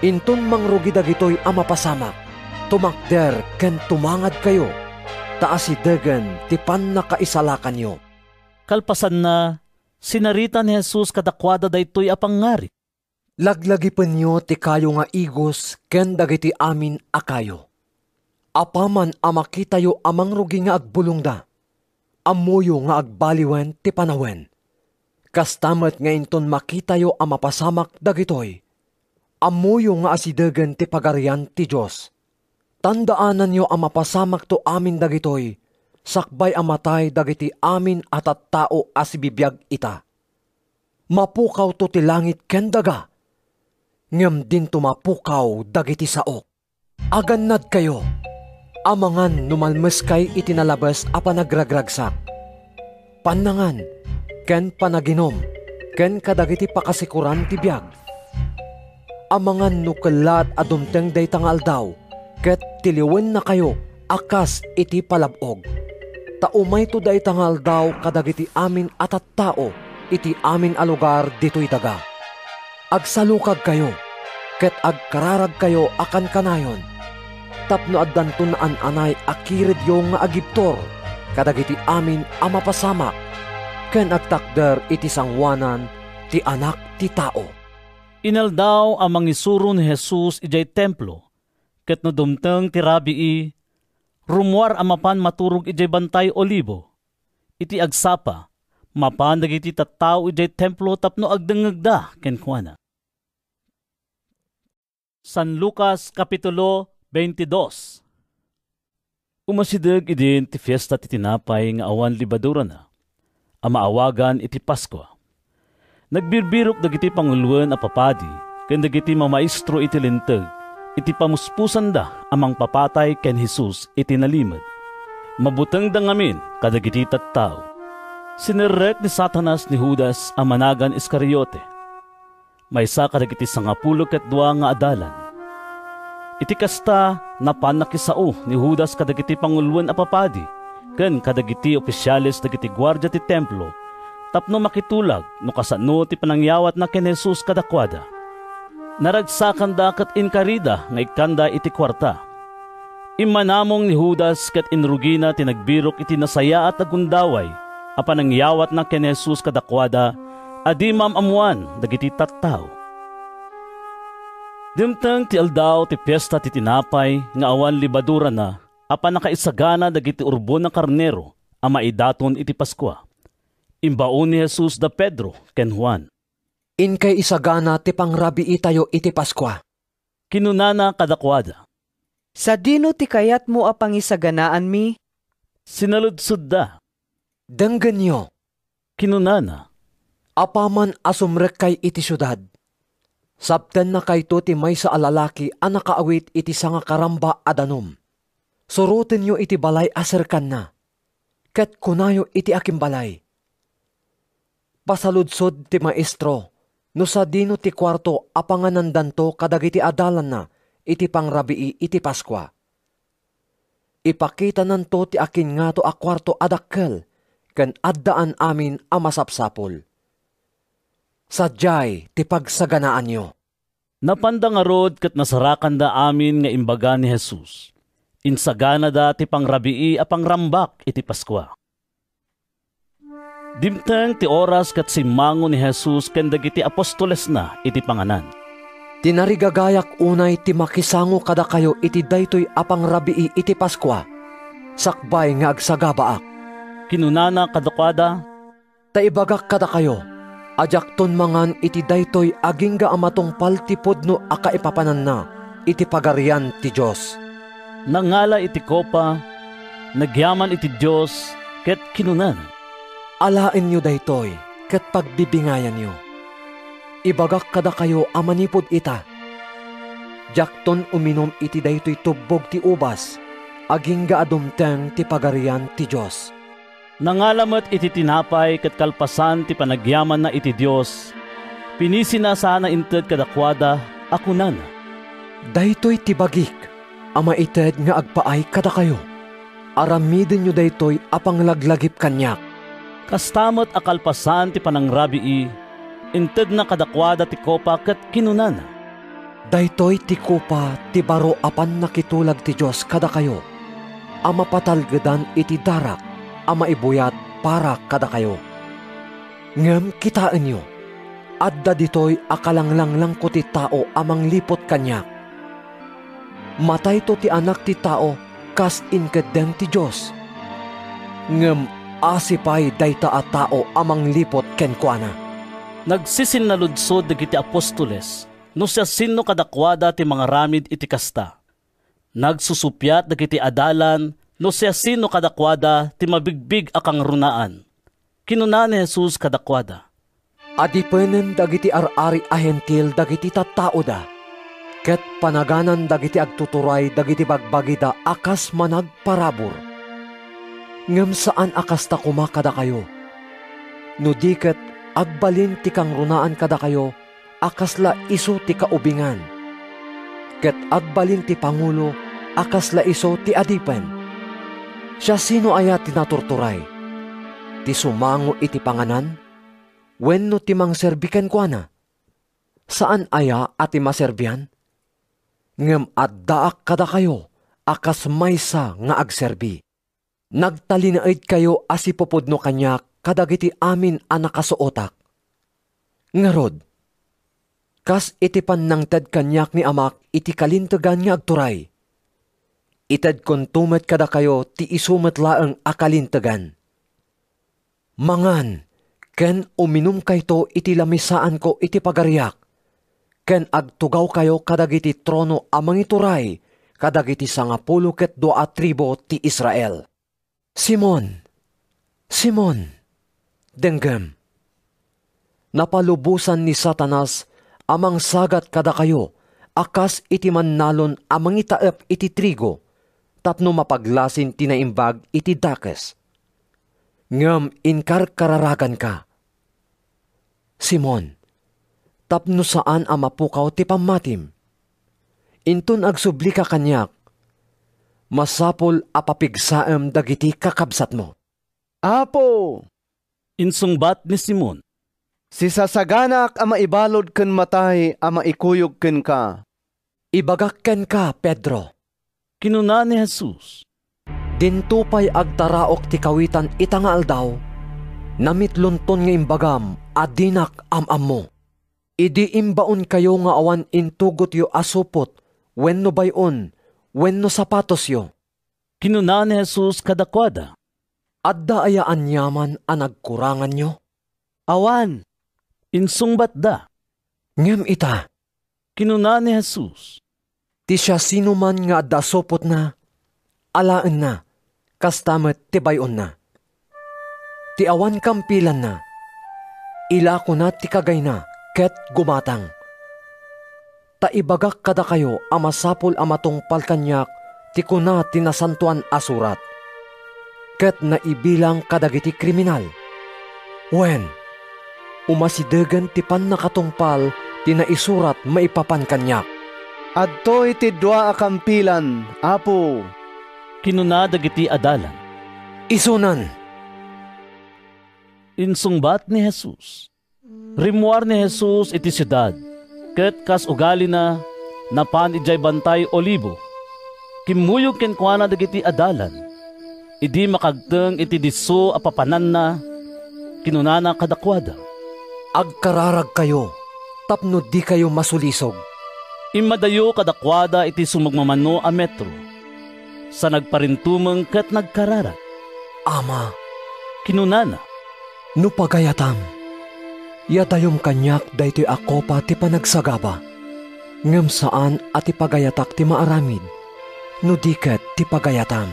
Inton mangrugi dagitoy a mapasamak, tumakder ken tumangad kayo, taasidagan ti pannakaisalakan yo.
Kalpasan na, sinarita ni Jesus kadakwada daytoy a pangngarit.
Laglagipen nyo ti kayo nga igos ken dagiti amin akayo. Apaman amakitayo amang rugi nga agbulong da, amuyo nga agbaliwen ti panawen. Kastamet nga inton makitayo ang mapasamak dagitoy, amuyo nga asidagan ti pagarian ti Diyos. Tandaanan nyo ang mapasamak to amin dagitoy, sakbay amatay dagiti amin at tao asibibiyag ita. Mapukaw to ti langit ken daga, ngem din tumapukaw dagiti saok. Agannad kayo, amangan numalmes kay itinalabas a panagragragsak. Panangan, ken panaginom, ken kadagiti pakasikuran ti biag. Amangan nukelat adumteng daytang aldaw, ket tiliwen na kayo akas iti palabog. Taumay to daytang aldaw kadagiti amin atat tao, iti amin a lugar dito'y daga. Agsalukag kayo, ket agkararag kayo akan kanayon. Tapno addanto na anay akirid yung nga agiptor, kadagiti amin a mapasamak, ken agtakder iti sangwanan ti anak ti tao.
Inaldaw ang mangisuro ni Jesus ijay templo, ket no dumteng ti rabii, rumwar ang mapan maturog ijay bantay olibo. Iti agsapa, mapan dagiti tattao ijay templo tapno agdengegda kenkuana. San Lucas Kapitulo 22. Umasideg idin ti fiesta ti tinapay nga awan libadura na, amaawagan iti Pasko. Nagbirbirok dagiti panguluan a papadi, ken dagiti mamaestro iti linteg, iti pamuspusan da amang papatay ken Jesus iti nalimad. Mabuteng da ngamin kadagiti tattao. Sinerrek ni Satanas ni Judas a managan Iscariote. Maysa kadagiti 12 nga adalan. Iti kasta napan nakisao ni Judas kadagiti panguluan a papadi, ken kadagiti opisyales dagiti gwardya ti templo, tapno makitulag no kasano ti panangyawat na ken Jesus kadakwada. Naragsakan da ket inkarida nga ikanda iti kwarta. Immanamong ni Judas ket inrugina ti nagbirok iti nasaya at agundaway a panangyawat na ken Jesus kadakwada, adi mamamuan dagiti tattao. Dimteng ti aldaw ti piyesta ti tinapay nga awan libadura na, apan nakaisagana dagiti urbo ng karnero a maidaton iti Paskwa. Imbaon ni Jesus da Pedro ken Juan.
Inkay isagana ti pangrabii tayo iti Paskwa.
Kinunana kadakwada.
Sa dino ti kayat mo a pangisaganaan mi?
Sinaludsod da.
Denggen nyo.
Kinunana.
Apaman asumrek kay iti syudad. Sabten na kayto ti maysa a lalaki a nakaawit iti sanga karamba adanom. Surutin nyo iti balay aserkan na. Ket kunayo iti akim balay. Pasaludsod ti maestro, no sa dino ti kwarto apanganandanto kadagiti adalan na iti pangrabii iti Paskwa. Ipakita nanto ti akin nga to a kwarto adakkel, ken addaan amin a masapsapol. Sadyay ti pagsaganaan nyo.
Napanda nga rod ket nasarakan da amin nga imbaga ni Jesus. Insagana da ti pangrabii a pangrambak iti Paskwa. Dimteng ti oras ket simmango ni Jesus ken dagiti apostoles na iti panganan.
Tinarigagayak unay ti makisango kada kayo iti daytoy a pangrabii iti Paskwa. Sakbay nga agsagabaak.
Kinunana kadakwada.
Taibagak kada kayo. Ajakton mangan iti daytoy agingga amatungpal ti pudno a kaipapanan na iti pagarian ti Diyos.
Nangala iti kopa, nagyaman iti Diyos, ket kinunan.
Alain nyo daytoy, ket pagbibingayan nyo. Ibagak kada kayo a manipod ita. Jakton uminom iti daytoy tubog ti ubas, agingga adumteng ti pagarian ti Diyos.
Nangalamat iti tinapay ket kalpasan ti panagyaman na iti Dios. Pinisi na sana inted kadakwada akunan.
Daytoy ti bagik ama ited nga agpaay kada kayo. Aramiden nyo daytoy apang laglagip kanyak.
Kastamot a kalpasan ti panangrabii, inted na kadakwada ti kopa ket kinunan.
Daytoy ti kopa ti baro apan nakitulag ti Dios kada kayo. Ama patalgedan iti darak ama ibuyat para kada kayo. Ngem kitaan nyo, adda ditoy akalanglang ko ti tao amang lipot kanyak. Matay to ti anak ti tao kas inkedem ti Diyos. Ngem asipay dayta a tao amang lipot kenkuana.
Nagsisinnaludsod dagiti apostoles, no siya sino kadakwada ti mga ramid iti kasta. Nagsusupyat dagiti adalan, no siya sino kadakwada ti mabigbig akang runaan. Kinuna ni Jesus kadakwada.
Adipenen dagiti ar-ari ahentil dagiti tattao da. Ket panaganan dagiti agtuturay dagiti bagbagida akas managparabor. Ngem saan akas ta kumakada kayo? No diket agbalin ti kang runaan kada kayo, akasla iso ti kaubingan. Ket agbalin ti pangulo, akasla iso ti adipen. Siya sino aya tinaturturay? Ti sumango iti panganan? Wenno ti mangserbiken kuana? Saan aya ati maserbian? Ngem addaak kada kayo, akas maysa nga agserbi. Nagtalinaid kayo asipopodno kanyak kadagiti amin ang nakasuotak. Ngarod, kas iti panangted kanyak ni amak iti kalintegan nga agturay. Ited kon tumet kada kayo ti isumet laeng akalintegan. Mangan, ken uminom kayto iti lamisaan ko iti pagariak. Ken agtugaw kayo kadagiti trono amang ituray, kadagiti 12 tribo ti Israel. Simon, denggem. Napalubusan ni Satanas amang sagat kada kayo, akas iti mannalon amang itaep iti trigo, tapno mapaglasin tinaimbag iti dakes. Ngem inkarkararagan ka. Simon, tapno saan ang mapukaw ti pamatim? Intun agsubli ka kanyak, masapol apapigsaem dagiti kakabsat mo.
Apo!
Insungbat ni Simon,
si sasaganak ang maibalod ken matay ang maikuyog ken ka.
Ibagak ken ka, Pedro.
Kinuna ni Jesus,
Dintupay agtaraok ti kawitan itangal daw, namitlunton nga imbagam, adinak amam mo. Idi imbaon kayo nga awan intugot yo asupot, wenno bayon, wenno sapatos yo.
Kinuna ni Jesus kadakwada,
adda ayaan yaman ang nagkurangan nyo?
Awan.
Insungbat da.
Ngem ita.
Kinuna ni Jesus,
ti siya sino man nga adda asupot na, alaan na, kastamet ti bayon na. Ti awan kampilan na, ila ko na ti kagay na, ket gumatang. Taibagak kada kayo amasapol amatungpal kanyak, ti kuna tinasantuan asurat. Ket naibilang kadagiti kriminal. Wen, umasidegan ti pan nakatungpal, tinaisurat maipapan kanyak.
Adtoy ti dua akampilan, Apo.
Kinuna dagiti adalan.
Isunan.
Insungbat ni Jesus, rimuar ni Jesus iti siyudad, ket kas ugali na napan ijay bantay olibo. Kimuyog ken kuana dagiti adalan, idi makagteng iti disso a papanan na, kinunana kadakwada.
Agkararag kayo, tapno di kayo masulisog.
Imadayo kadakwada iti sumagmamano a metro, sa nagparintumeng ket nagkararag.
Ama,
kinunana,
no pagayatam, yatayom kanyak daytoy ako pa ti panagsagaba. Ngem saan at ipagayatak ti maaramid, no diket ti pagayatam.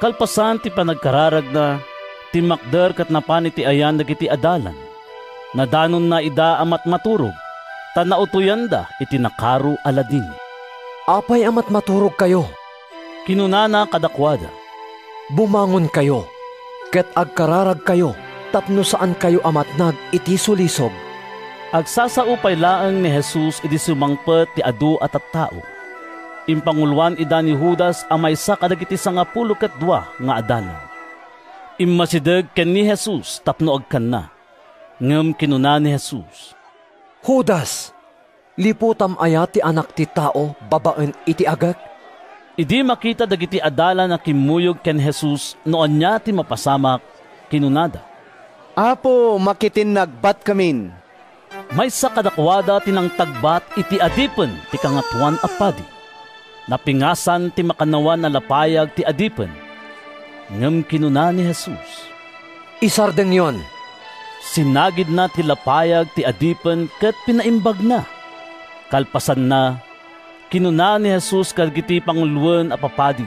Kalpasan ti panagkararag na, ti makder kat napan iti ayan dagiti adalan, nadanon na ida amat maturog, tanautuyan da iti nakaru aladin.
Apay amat maturog kayo?
Kinunana kadakwada.
Bumangon kayo, ket agkararag kayo, tapno saan kayo amatnag iti sulisog.
Agsasaupay laeng ni Jesus iti sumangpet ti adu at tao. Impanguluan ida ni Judas ang maysa kadagiti 12 nga adalan. Immasideg ken ni Jesus tapno agkan na. Ngem kinuna ni Jesus,
Judas, liputam aya ti anak ti tao babaen iti agak?
Idi makita dagiti adalan na kimuyog ken Jesus noon niya ti mapasamak, kinunada.
Apo, makitin nagbat kamin.
May sa kadakwada tinang tagbat iti adipen ti kangatuan a padi. Napingasan ti makanawan na lapayag ti adipen. Ngem kinuna ni Jesus,
isardeng yon.
Sinagid na ti lapayag ti adipen ket pinaimbag na. Kalpasan na, kinuna ni Jesus kadagiti panguluan a papadi.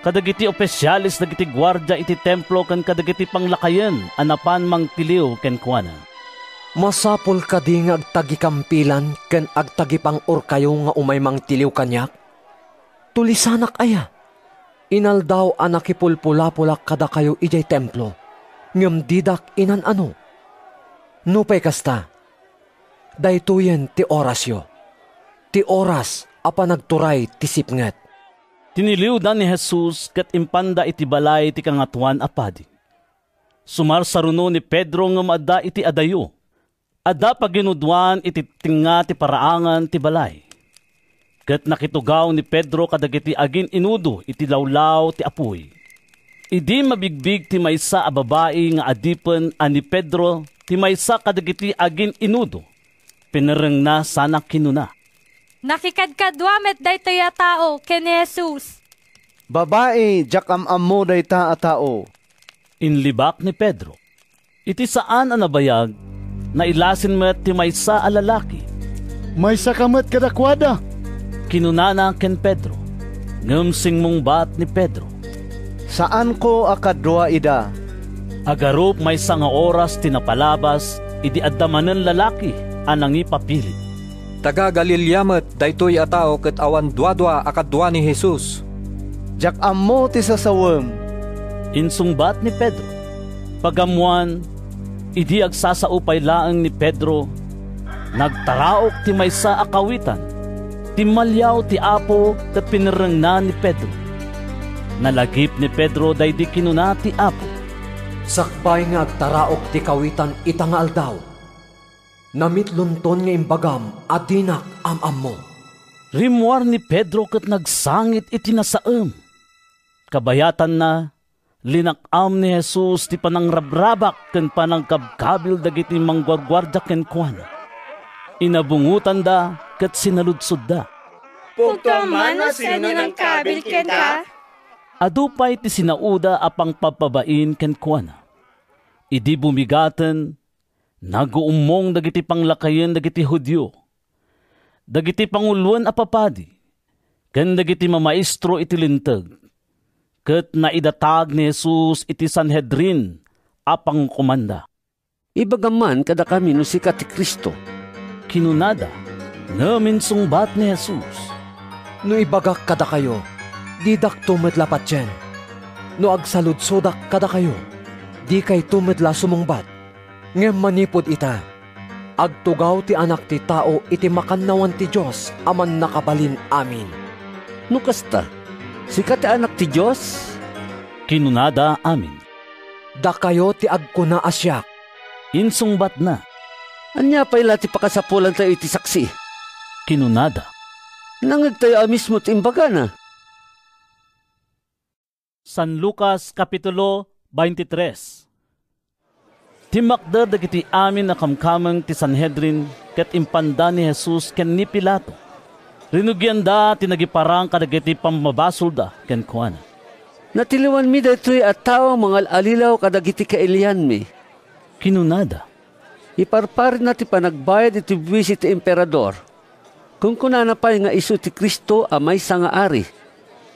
Kadagiti opisyalis dagiti gwardya iti templo ken kadagiti panglakayen anapan mangtiliw ken kuana.
Masapol ka di nga agtagikampilan ken agtagipang kayo nga umay mangtiliw kanyak? Tulisanak aya. Inaldaw anak ipulpula-pulak kada kayo ijay templo. Ngem didak inan ano. Nupay kasta. Daytoyen ti orasyo. Ti oras apa nagturay ti sipnget.
Tiniliw da ni Jesus ket impanda iti balay ti kangatuan a padi. Sumarsaruno ni Pedro nga maadda iti adayo. Adda paginudwan iti tinga ti paraangan ti balay. Ket nakitugaw ni Pedro kadagiti agin inudo iti lawlaw ti apoy. Idi mabigbig ti maysa a babae nga adipen ani Pedro ti maysa kadagiti agin inudo. Pinareng na sana kinuna.
Nakikadkadwa met daytoy a tao ken Jesus.
Babae, jakam mo dayta a tao.
Inlibak ni Pedro. Iti saan a nabayag na ilasin met ti maysa a lalaki.
Maysa kamet kadakwada.
Kinunana ken Pedro. Ngamsing mong bat ni Pedro.
Saan ko akadwa ida?
Agarup may nga oras tinapalabas, idi addamanen lalaki anang ipapilit.
Taga Galilyamet daytoy a tao ket awan duadwa akadwa ni Jesus.
Jak ammo ti sasawem.
Insungbat ni Pedro. Pagamuan, idi agsasaupay laeng ni Pedro, nagtaraok ti maysa a kawitan, ti malyaw ti Apo ket pinireng na ni Pedro. Nalagip ni Pedro daydi kinuna ti Apo.
Sakbay nga agtaraok ti kawitan ita nga aldaw. Namitlunton nga imbagam adinak am mo.
Rimwar ni Pedro ket nagsangit iti nasaem. Kabayatan na, linakam ni Jesus ti panangrabrabak ken panangkabkabil dagiti manggwargwarda ken kuana. Inabungutan da ket sinaludsod da.
Pugto man o sino ng kabil ken ka?
Adupay ti sinauda apang papabain ken kuana. Idi bumigaten, naguumong dagiti panglakayen dagiti Hudyo. Dagiti panguluan a papadi, ken dagiti mamaestro iti linteg. Ket naidatag ni Jesus iti Sanhedrin apang komanda.
Ibagaman kada kami no sikat ti Kristo.
Kinunada, ngamin sungbat ni Jesus.
No ibagak kada kayo, didak tumetlapat dyan. No agsaludsodak kada kayo, di kay tumetla sumungbat. Ngem manipod ita, agtugaw ti anak ti tao iti makannawan ti Diyos aman nakabalin amin.
No kasta, sikat ti anak ti Diyos?
Kinunada amin.
Da kayo ti agkuna asyak.
Insungbat na.
Anya pa'y ti pakasapulan tayo iti saksi.
Kinunada.
Nangag tayo mismo ti imbaga na.
San Lucas Kapitulo 23. Timakder dagiti amin na kamkameng ti Sanhedrin ket impanda ni Jesus ken ni Pilato. Rinugyan da tinagiparang kadagiti pamabasulda ken kuana.
Natiliwan mi daytoy at tao mga alilaw kadagiti kailian mi.
Kinunada.
Iparpar na ti panagbayad iti buwis iti emperador. Kung kunana pa'y nga isu ti Kristo amay sa nga ari.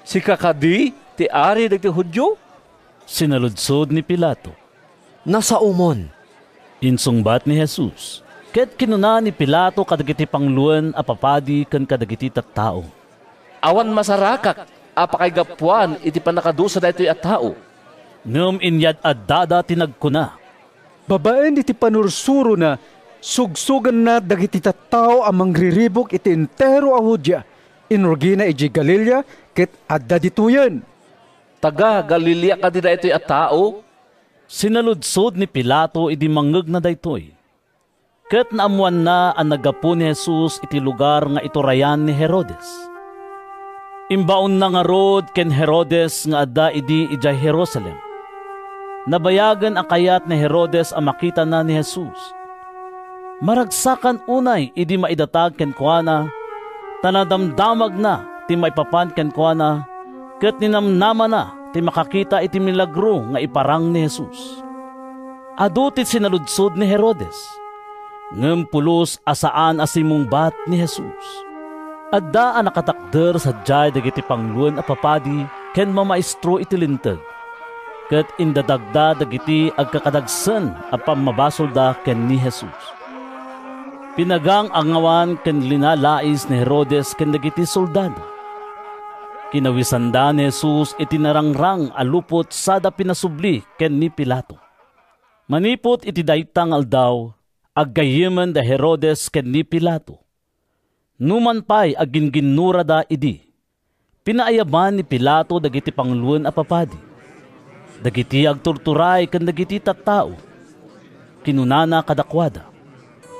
Si kakadi ti ari dagiti Hudyo?
Sinaludsod ni Pilato.
Nasa umon.
Insungbat ni Jesus. Ket kinuna ni Pilato kadagiti pangluan a papadi ken kadagiti tattao.
Awan masarakak apakay gapuan iti panakadusa daytoy at tao.
Ngem inyad addada tinagkuna.
Babaen iti panursuro na sugsugan na dagiti tattao amang riribok iti entero a Hudya. Inurgina iti Galilea ket adda dituyen.
Taga Galilea kadi daytoy at tao?
Sinaludsod ni Pilato iti mangeg na daytoy. Ket naamuan na ang nagapu ni Jesus iti lugar nga iturayan ni Herodes. Imbaon na nga rod ken Herodes nga adda idi ijay Jerusalem. Nabayagan ang kayat ni Herodes ang makita na ni Jesus. Maragsakan unay idi maidatag ken kuana, tanadamdamag na ti maipapan ken kuana, ket ninamnama na ti makakita iti milagro nga iparang ni Jesus. Adutit sinaludsod ni Herodes. Ngem pulos asaan asimong bat ni Jesus. Adda ang nakatakder sa jay dagiti pangluan a papadi ken mamaestro iti linteg. Ket indadagda dagiti agkakadagsen a pamabasolda ken ni Jesus. Pinagang angawan ken linalais ni Herodes ken dagiti soldado. Kinawisanda ni Jesus iti narangrang alupot sada pinasubli ken ni Pilato. Manipot iti daytang aldaw, aggayemen da Herodes ken ni Pilato. Numan pa'y aginginura da idi. Pinaayaban ni Pilato dagiti pangluan a papadi. Dagiti agturturay ken dagiti tattao. Kinunana kadakwada.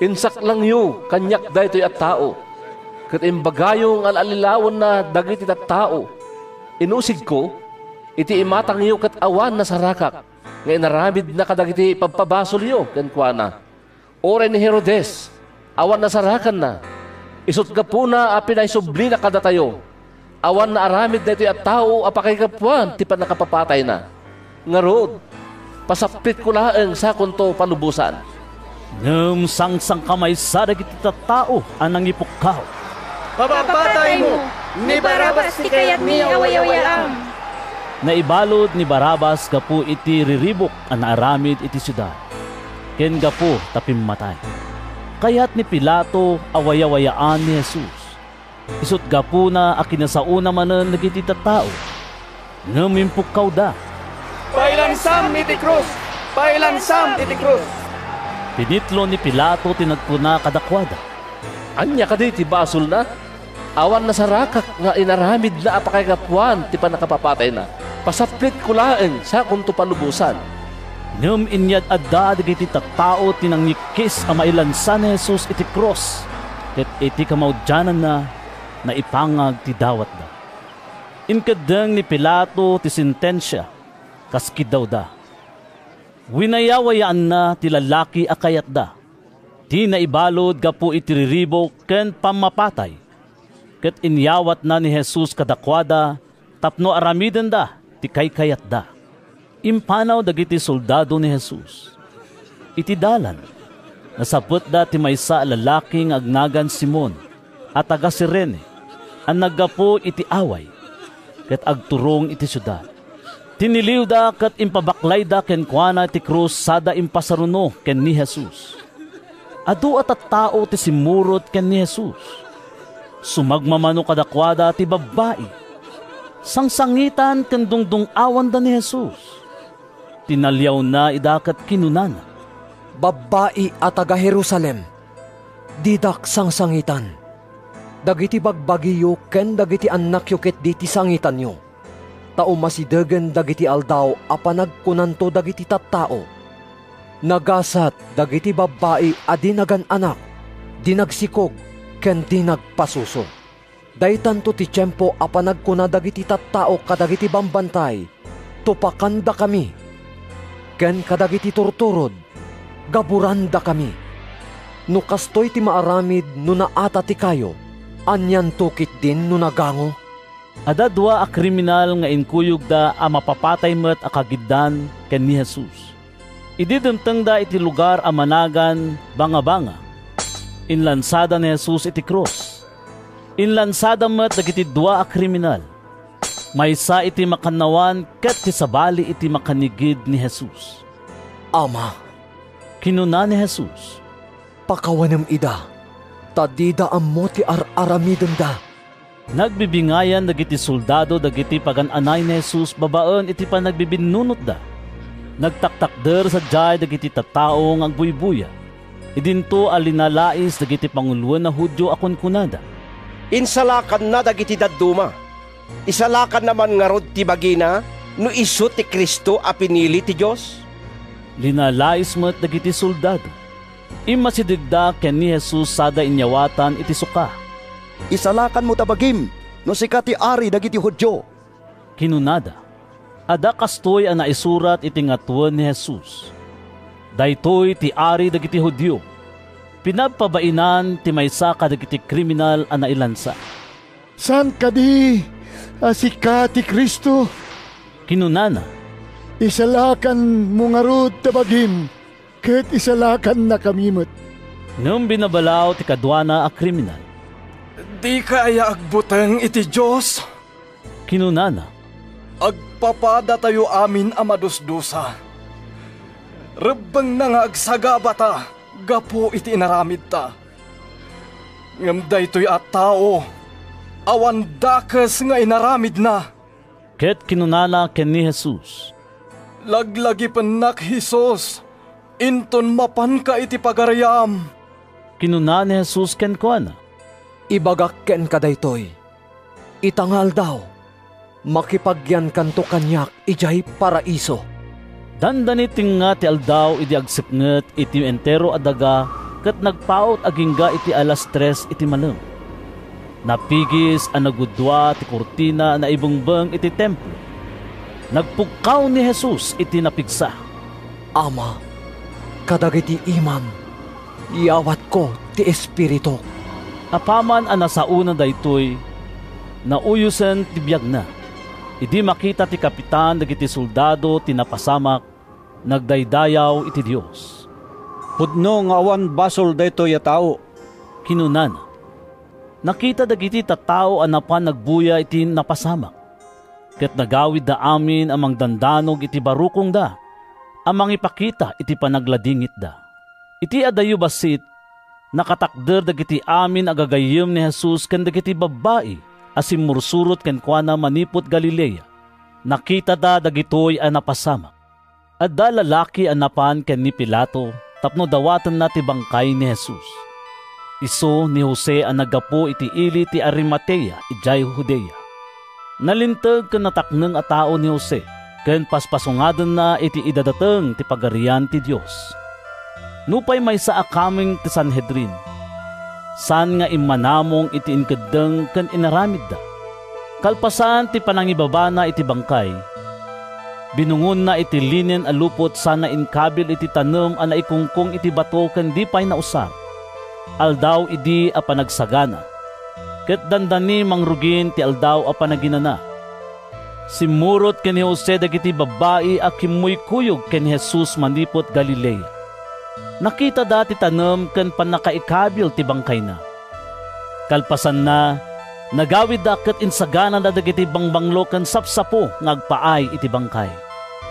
Insak lang yu kanyak daytoy at tao. Ket imbagayong alalilawon na dagiti tattao. Inusig ko, iti imatang iyo kat awan na sarakak, nga inaramid na kadagiti pagpabasol iyo, kenkwana. Ore ni Herodes, awan na sarakan na, isut ka po na apinay subli na kadatayo, awan na aramid na ito at tao apakay kapuan, ti pa nakapapatay na. Ngarod, pasapit ko laeng sa kunto panubusan.
Ngem sang kamay sa dagiti tattao anang ipukkaw.
Papapatay mo, ni Barabas ti kayat ni away-awayam.
Naibalod ni Barabas gapu iti riribok an aramid iti syudad. Ken gapu tapimmatay. Kayat ni Pilato away-awayaan ni Jesus. Isut gapu na akinasauna manen dagiti tattao. Ngem impukkaw da.
Pailansam iti krus! Pailansam iti krus!
Tinitlo ni Pilato tinagpuna kadakwada.
Anya ka di ti basol na? Awan na sarakak nga inaramid na apakay kapuan ti pa nakapapatay na. Pasaplit ko laeng sa kunto panubusan.
Ngem inyad adda dagiti tattao tinangikis a mailansan ni Jesus iti cross. Ket iti kamaudyanan na naipangag ti dawat da. Inkadeng ni Pilato ti sentensya kaskid daw da. Winayawayaan na ti lalaki akayat da. Ti naibalod gapu iti riribok ken pamapatay. Ket inyawat na ni Jesus kadakwada tapno aramiden da ti kaykayat da. Impanaw dagiti soldado ni Jesus. Iti dalan, nasaput da ti maysa lalaking agnagan Simon at taga Sirene, ang naggapo iti away, ket agturong iti syudad. Tiniliw da ket impabaklay da ken kuana ti krus sada impasaruno ken ni Jesus. Adu at tao ti simurot ken ni Jesus. Sumagmamano kadakwada ti babae. Sangsangitan ken dungdung awan da ni Jesus. Tinalyaw na idakat kinunana.
Babae at taga Jerusalem, didak sangsangitan. Dagiti bagbagiyo ken dagiti anak ket diti sangitan nyo. Tao masidagen dagiti aldaw apanagkunanto dagiti tattao. Nagasat dagiti babae a dinagan anak, dinagsikog ken dinagpasuso. Daytanto ti tiyempo apanagkuna dagiti tattao kadagiti bambantay, tupakanda kami. Ken kadagiti turturod, gaburanda kami. No kastoy ti maaramid no naata ti kayo, anyan tukit din no nagango.
Ada dua a kriminal nga inkuyog da a mapapatay met a kagiddan ken ni Jesus. Ididemteng da iti lugar a managan banga-banga. Inlansada ni Jesus iti cross. Inlansada met dagiti dua a kriminal. Maysa iti makanawan ket ti sabali iti makanigid ni Jesus.
Ama,
kinuna ni Jesus,
pakawanem ida, tadida ammo ti aramidem da.
Nagbibingayan dagiti soldado dagiti pagan-anay ni Jesus babaen iti panagbibinunot da. Nagtaktakder sa jay dagiti tattao ang buybuya. Idinto alinalais dagiti panguluan na Hudyo akon kunada.
Insalakan na dagiti dadduma. Isalakan naman nga rod ti bagina no isu ti Kristo a pinili ti Dios.
Linalais met dagiti soldado. Imasidigda ken ni Jesus sada inyawatan iti suka.
Isalakan mo tabagim no sika ti ari dagiti Hudyo.
Kinunada. Ada kastoy a naisurat iti ngatuan ni Jesus. Daytoy ti ari dagiti Hudyo. Pinagpabainan ti maysa kadagiti kriminal a nailansa.
San kadi asika ti Kristo?
Kinunana.
Isalakan mo nga rod tabagim, ket isalakan na kamimot.
Ngem binabalaw ti kadwana a kriminal.
Di kaya agbuteng iti Diyos?
Kinunana.
Agpapada tayo amin a madusdusa. Rebeng na nga agsagabata, gapo iti inaramid ta. Ngem daytoy at tao, awan dakes nga inaramid na.
Ket kinunana ken ni Jesus.
Laglagi penak Jesus, inton mapan ka iti pagarayam.
Kinuna ni Jesus ken kuana.
Ibagak ken kadaytoy. Itangal daw, makipagyan kanto kanyak ijay paraiso.
Dandani tinga ti aldaw iti agsipnget iti entero adaga ket nagpaot agingga iti alas 3 iti malem. Napigis a nagudwa ti kurtina na ibungbeng iti templo. Nagpukaw ni Jesus iti napigsa.
Ama, kadagiti iman, iyawat ko ti Espiritu.
Apaman ang nasauna daytoy, nauyusen ti biyag na. Idi makita ti kapitan dagiti soldado tinapasamak, nagdaydayaw iti Dios.
Pudno nga awan basol daytoy a tao.
Kinunana. Nakita dagiti tattao anapan nagbuya iti napasamak. Ket nagawid da amin amang dandanog iti barukong da, amang ipakita iti panagladingit da. Iti adayo basit, nakatakder dagiti amin agagayem ni Jesus ken dagiti babbai asim mursurot ken kuana manipot Galilea. Nakita da dagitoy a napasamak. Adda lalaki anapan ken ni Pilato tapno dawatan na ti bangkay ni Jesus. Iso ni Jose ang nagapo iti ili ti Arimatea, ijay Judea. Nalintag ken natakneng a tao ni Jose, ken paspasungaden na iti idadateng ti pagarian ti Dios. Nupay may sa akaming ti Sanhedrin, san nga imanamong iti inkeddeng ken inaramid da. Kalpasan ti panangibabana iti bangkay, binungon na iti linen a lupot sana inkabil iti tanem a naikungkong iti bato ken di pay nausar. Aldaw idi a panagsagana, ket dandani mangrugin ti aldaw a panaginana. Simurot ken ni Jose dagiti babbai a kimmoy kuyog ken Jesus manipot Galilea. Nakita dati tanem ken panakaikabil ti bangkay na. Kalpasan na, nagawid da ket insagana da dagiti bangbanglo ken sapsapo nga agpaay iti bangkay.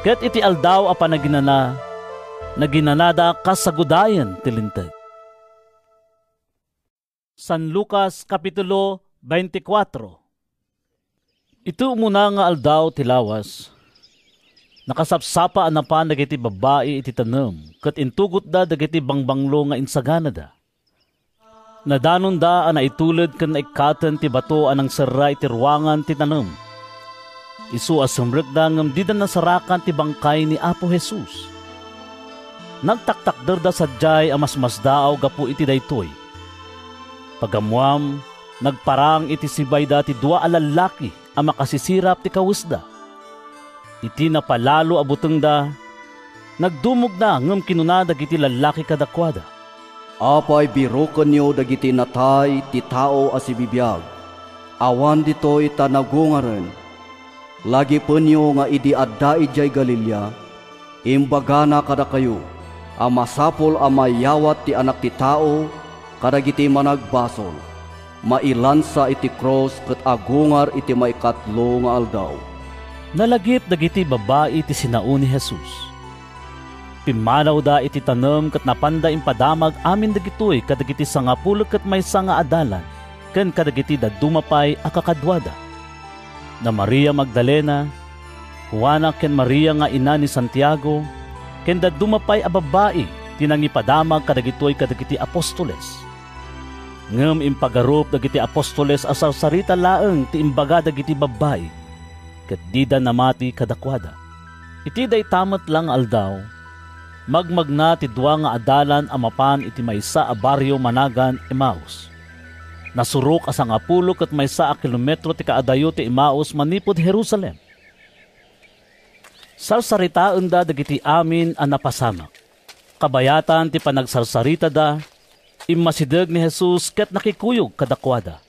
Ket iti aldaw a panaginana, naginanada kasagudayan ti linteg. San Lucas Kapitulo 24. Ito muna nga aldaw ti lawas. Nakasapsapa anapan dagiti babbai iti tanem, ket intugot da dagiti bangbanglo nga insagana da. Nadanon da ana ituled ken naikkaten ti bato anang serra iti ruangan ti tanem. Isu asumrek da ngem di da nasarakan ti bangkay ni Apo Jesus. Nagtaktakder da sadyay a masmasdaaw gapu iti daytoy. Pagamuam, nagparang iti sibay dati dua a lalaki a makasisirap ti kawusda. Iti napalalo abuteng da, nagdumog na ngem kinuna dagiti lalaki kadakwada.
Apay biroken niyo dagiti natay ti tao a sibibiyag. Awan ditoy tanagungaren. Lagi penyo nga idi adda ijay Galilea, imbagana kada kayo, a masapol a mayawat ti anak ti tao, kadagiti managbasol, mailansa iti cross ket agungar iti maikatlo nga aldaw.
Nalagip dagiti babae iti sinao ni Jesus. Pimanaw da iti tanem ket napanda impadamag amin dagitoy kadagiti sangapulo ket maysa nga adalan ken kadagiti dadumapay a kakadwada. Na Maria Magdalena, Juana ken Maria nga ina ni Santiago, ken dadumapay a babae tinangipadamag kadagitoy kadagiti apostoles. Ngem impagarup dagiti apostoles asar sarita laeng ti imbaga dagiti babae, ket dida namati kadakwada. Iti day tamet lang aldaw, magmagna ti dua nga adalan amapan iti maysa a baryo managan Emmaus. Nasurok asang apulo ket maysa a kilometro ti kaadayo ti Emmaus manipod Jerusalem. Sarsaritaen da dagiti amin a napasamak. Kabayatan ti panagsarsarita da, immasideg ni Jesus ket nakikuyog kadakwada.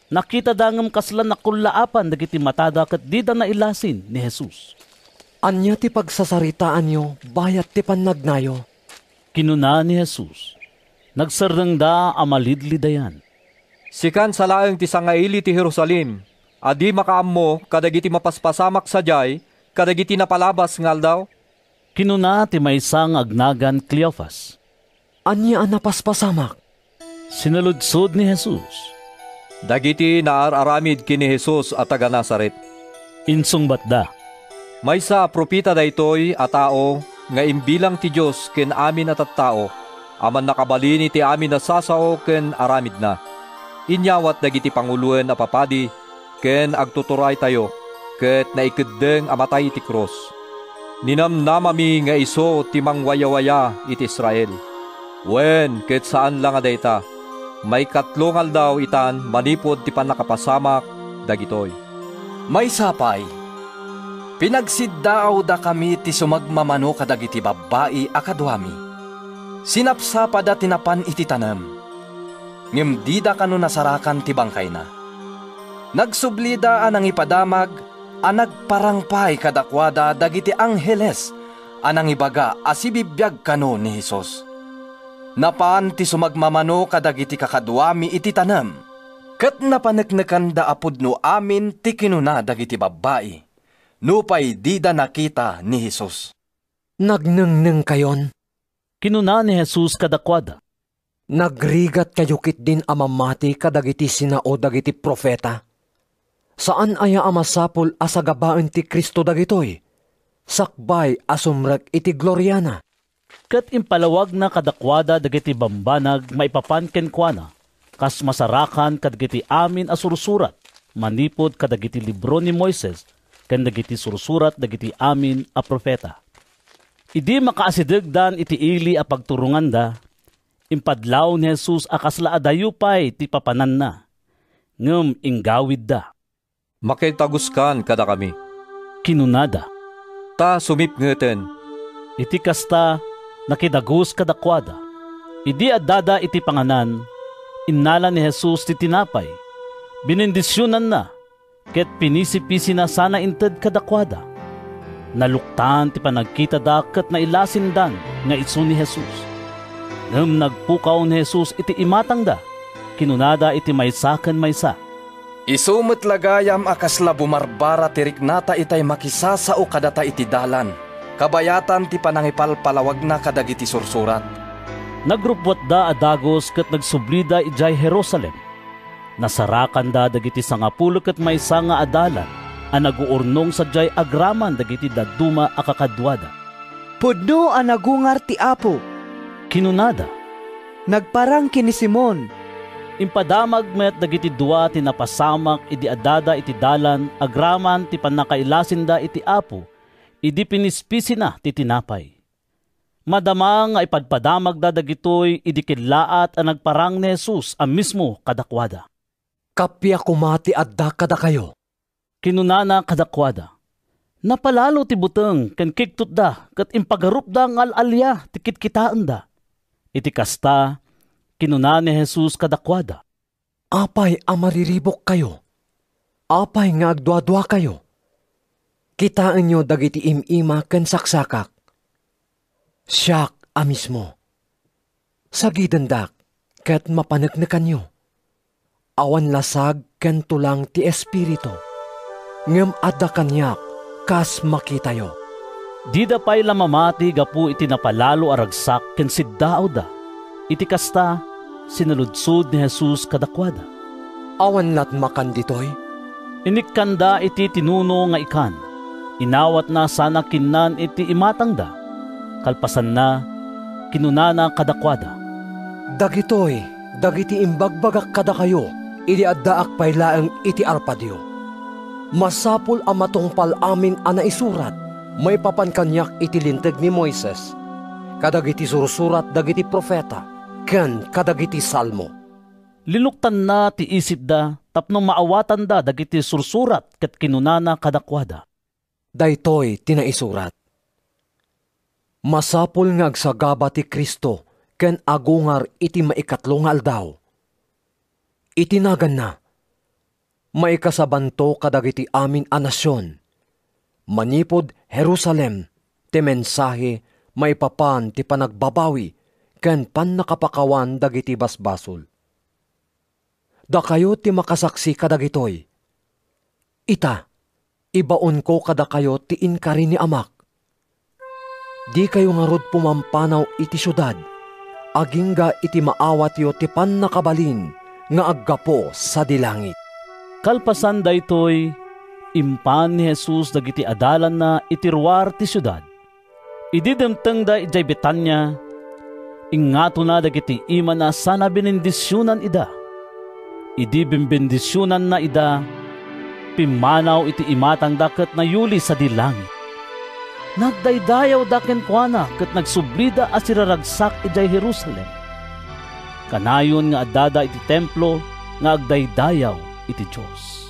Nakita da ngem kaslan nakullaapan dagiti matada ket di da nailasin ni Jesus.
Anya ti pagsasaritaan nyo, bayat ti pannagnayo.
Kinuna ni Jesus, nagsardeng da amalidlidayan.
Sikan sa laeng ti sangaili ti Jerusalem, adi makaammo kadagiti mapaspasamak sadyay, kadagiti napalabas ngal daw.
Kinuna ti maysang agnagan Cleophas.
Anya ang napaspasamak?
Sinaludsod ni Jesus.
Dagiti naar-aramid kini Jesus at taga Nazaret.
Insungbat da.
Maysa propita daytoy a tao nga imbilang ti Dios ken amin at tao, aman nakabalin iti amin na sasao ken aramid na. Inyawat dagiti panguluan a papadi ken agtuturay tayo ket naikeddeng amatay iti cross. Ninamnamami nga iso ti mangwayawaya iti Israel. Wen ket saan lang adayta, may katlongal daw itan manipod ti panakapasamak dagitoy.
May sapay, Pinagsiddaaw da kami ti sumagmamano kadagiti babae akadwami. Sinapsapa da tinapan iti tanem. Ngem di da kano nasarakan ti bangkay na. Nagsublida anang ipadamag, anag parangpay kadakwada dagiti angheles, anang ibaga asibibiyag kano ni Jesus. Napaan ti sumagmamano kadagiti kakadwami iti tanem. Ket napaneknekan da apudno amin ti kinuna dagiti babae. Nupay di da nakita ni Jesus.
Nagnengneng kayon.
Kinuna ni Jesus kadakwada.
Nagrigat kayo kit din amamati kadagiti sinao dagiti profeta. Saan aya amasapol asagabaan ti Kristo dagitoy? Sakbay asumrek iti gloryana.
Ket impalawag na kadakwada dagiti bambanag maipapan kenkwana. Kas masarakan kadagiti amin asursurat. Manipod kadagiti libro ni Moises. Ken dagiti sursurat dagiti amin a profeta. Idi makaasidegdan iti ili a pagturungan da, impadlaw ni Jesus akasla adayupay ti papanan na. Ngem inggawid da.
Makitaguskan kada kami.
Kinunada.
Ta sumipngeten.
Iti kasta nakidagus kadakwada. Idi addada iti panganan, innala ni Jesus ti tinapay. Binindisyonan na. Ket pinisipisi na sana inted kadakwada. Naluktan ti panagkita da ket nailasindan nga isu ni Jesus. Ngem nagpukaw ni Jesus iti imatang da. Kinunada iti maysa ken maysa.
Isumot lagayam akasla bumarbara ti riknata itay makisasao kadata iti dalan. Kabayatan ti panangipalpalawag na kadagiti sursurat.
Nagrupwat da adagos ket nagsublida ijay Jerusalem. Nasarakan da dagiti sangapulo ket maysa nga adalan a naguurnong sadyay agraman dagiti dadduma a kakadwada.
Pudno a nagungar ti Apo.
Kinunada.
Nagparang kini Simon.
Impadamag met dagiti dua ti napasamak idi adada iti dalan agraman ti panakailasinda iti Apo idi pinispisi na ti tinapay. Madama nga ipadpadamag da dagitoy idi kidlaat a nagparang ni Jesus a mismo kadakwada.
Kapya kumati adda kada kayo.
Kinunana kadakwada. Napalalo ti buteng ken kigtut da ket impagarup da ngal alya ti kitkitaan da. Iti kasta kinuna ni Jesus kadakwada.
Apay amariribok kayo. Apay nga agdwa-dwa kayo. Kitaan nyo dagiti imima ken saksakak. Siyak a mismo. Sagidandak ket mapaneknekan nyo. Awan lasag ken tulang ti espiritu. Ngem adda kanyak kas makitayo.
Dida pay lamamati gapu iti napalalo aragsak ken siddao da. Iti kasta sinaludsod ni Jesus kadakwada.
Awan lat makan ditoy.
Inikkanda iti tinuno nga ikan. Inawat na sana kinnan iti imatang da. Kalpasan na kinunana kadakwada.
Dagitoy, dagiti imbagbagak kada kayo. Idi addaak paylaeng iti arpadyo. Masapul ang matungpal amin ana isurat, may papankanyak iti linteg ni Moises, kadagiti sursurat dagiti profeta, ken kadagiti salmo.
Linuktan na ti isip da, tapno maawatan da dagiti sursurat ket kinunana kadakwada.
Daytoy tinaisurat. Masapul nga agsagaba ti Kristo, ken agungar iti maikatlo nga aldaw. Itinagan na, maikasabanto kadagiti amin a nasyon. Manipod Jerusalem, ti mensahe maipapan ti panagbabawi, ken pan nakapakawan dagiti basbasol. Da kayo ti makasaksi kadagitoy. Ita, ibaon ko kada kayo ti inkari ni amak. Di kayo nga rod pumampanaw iti syudad, agingga iti maawat yo ti pan nakabalin, nga aggapo sa dilangit.
Kalpasan daytoy, impan ni Jesus dagiti adalan na itirwar ti syudad. Ididemteng da ijay Betanya, ingato na dagiti ima na sana binindisyonan ida. Idi bimbindisyonan na ida, pimanaw iti imatang daket na yuli sa dilangit. Nagdaydayaw daken kuana ket nagsublida a siraragsak ijay Jerusalem. Kanayon nga adada iti templo nga agdaydayaw iti Diyos.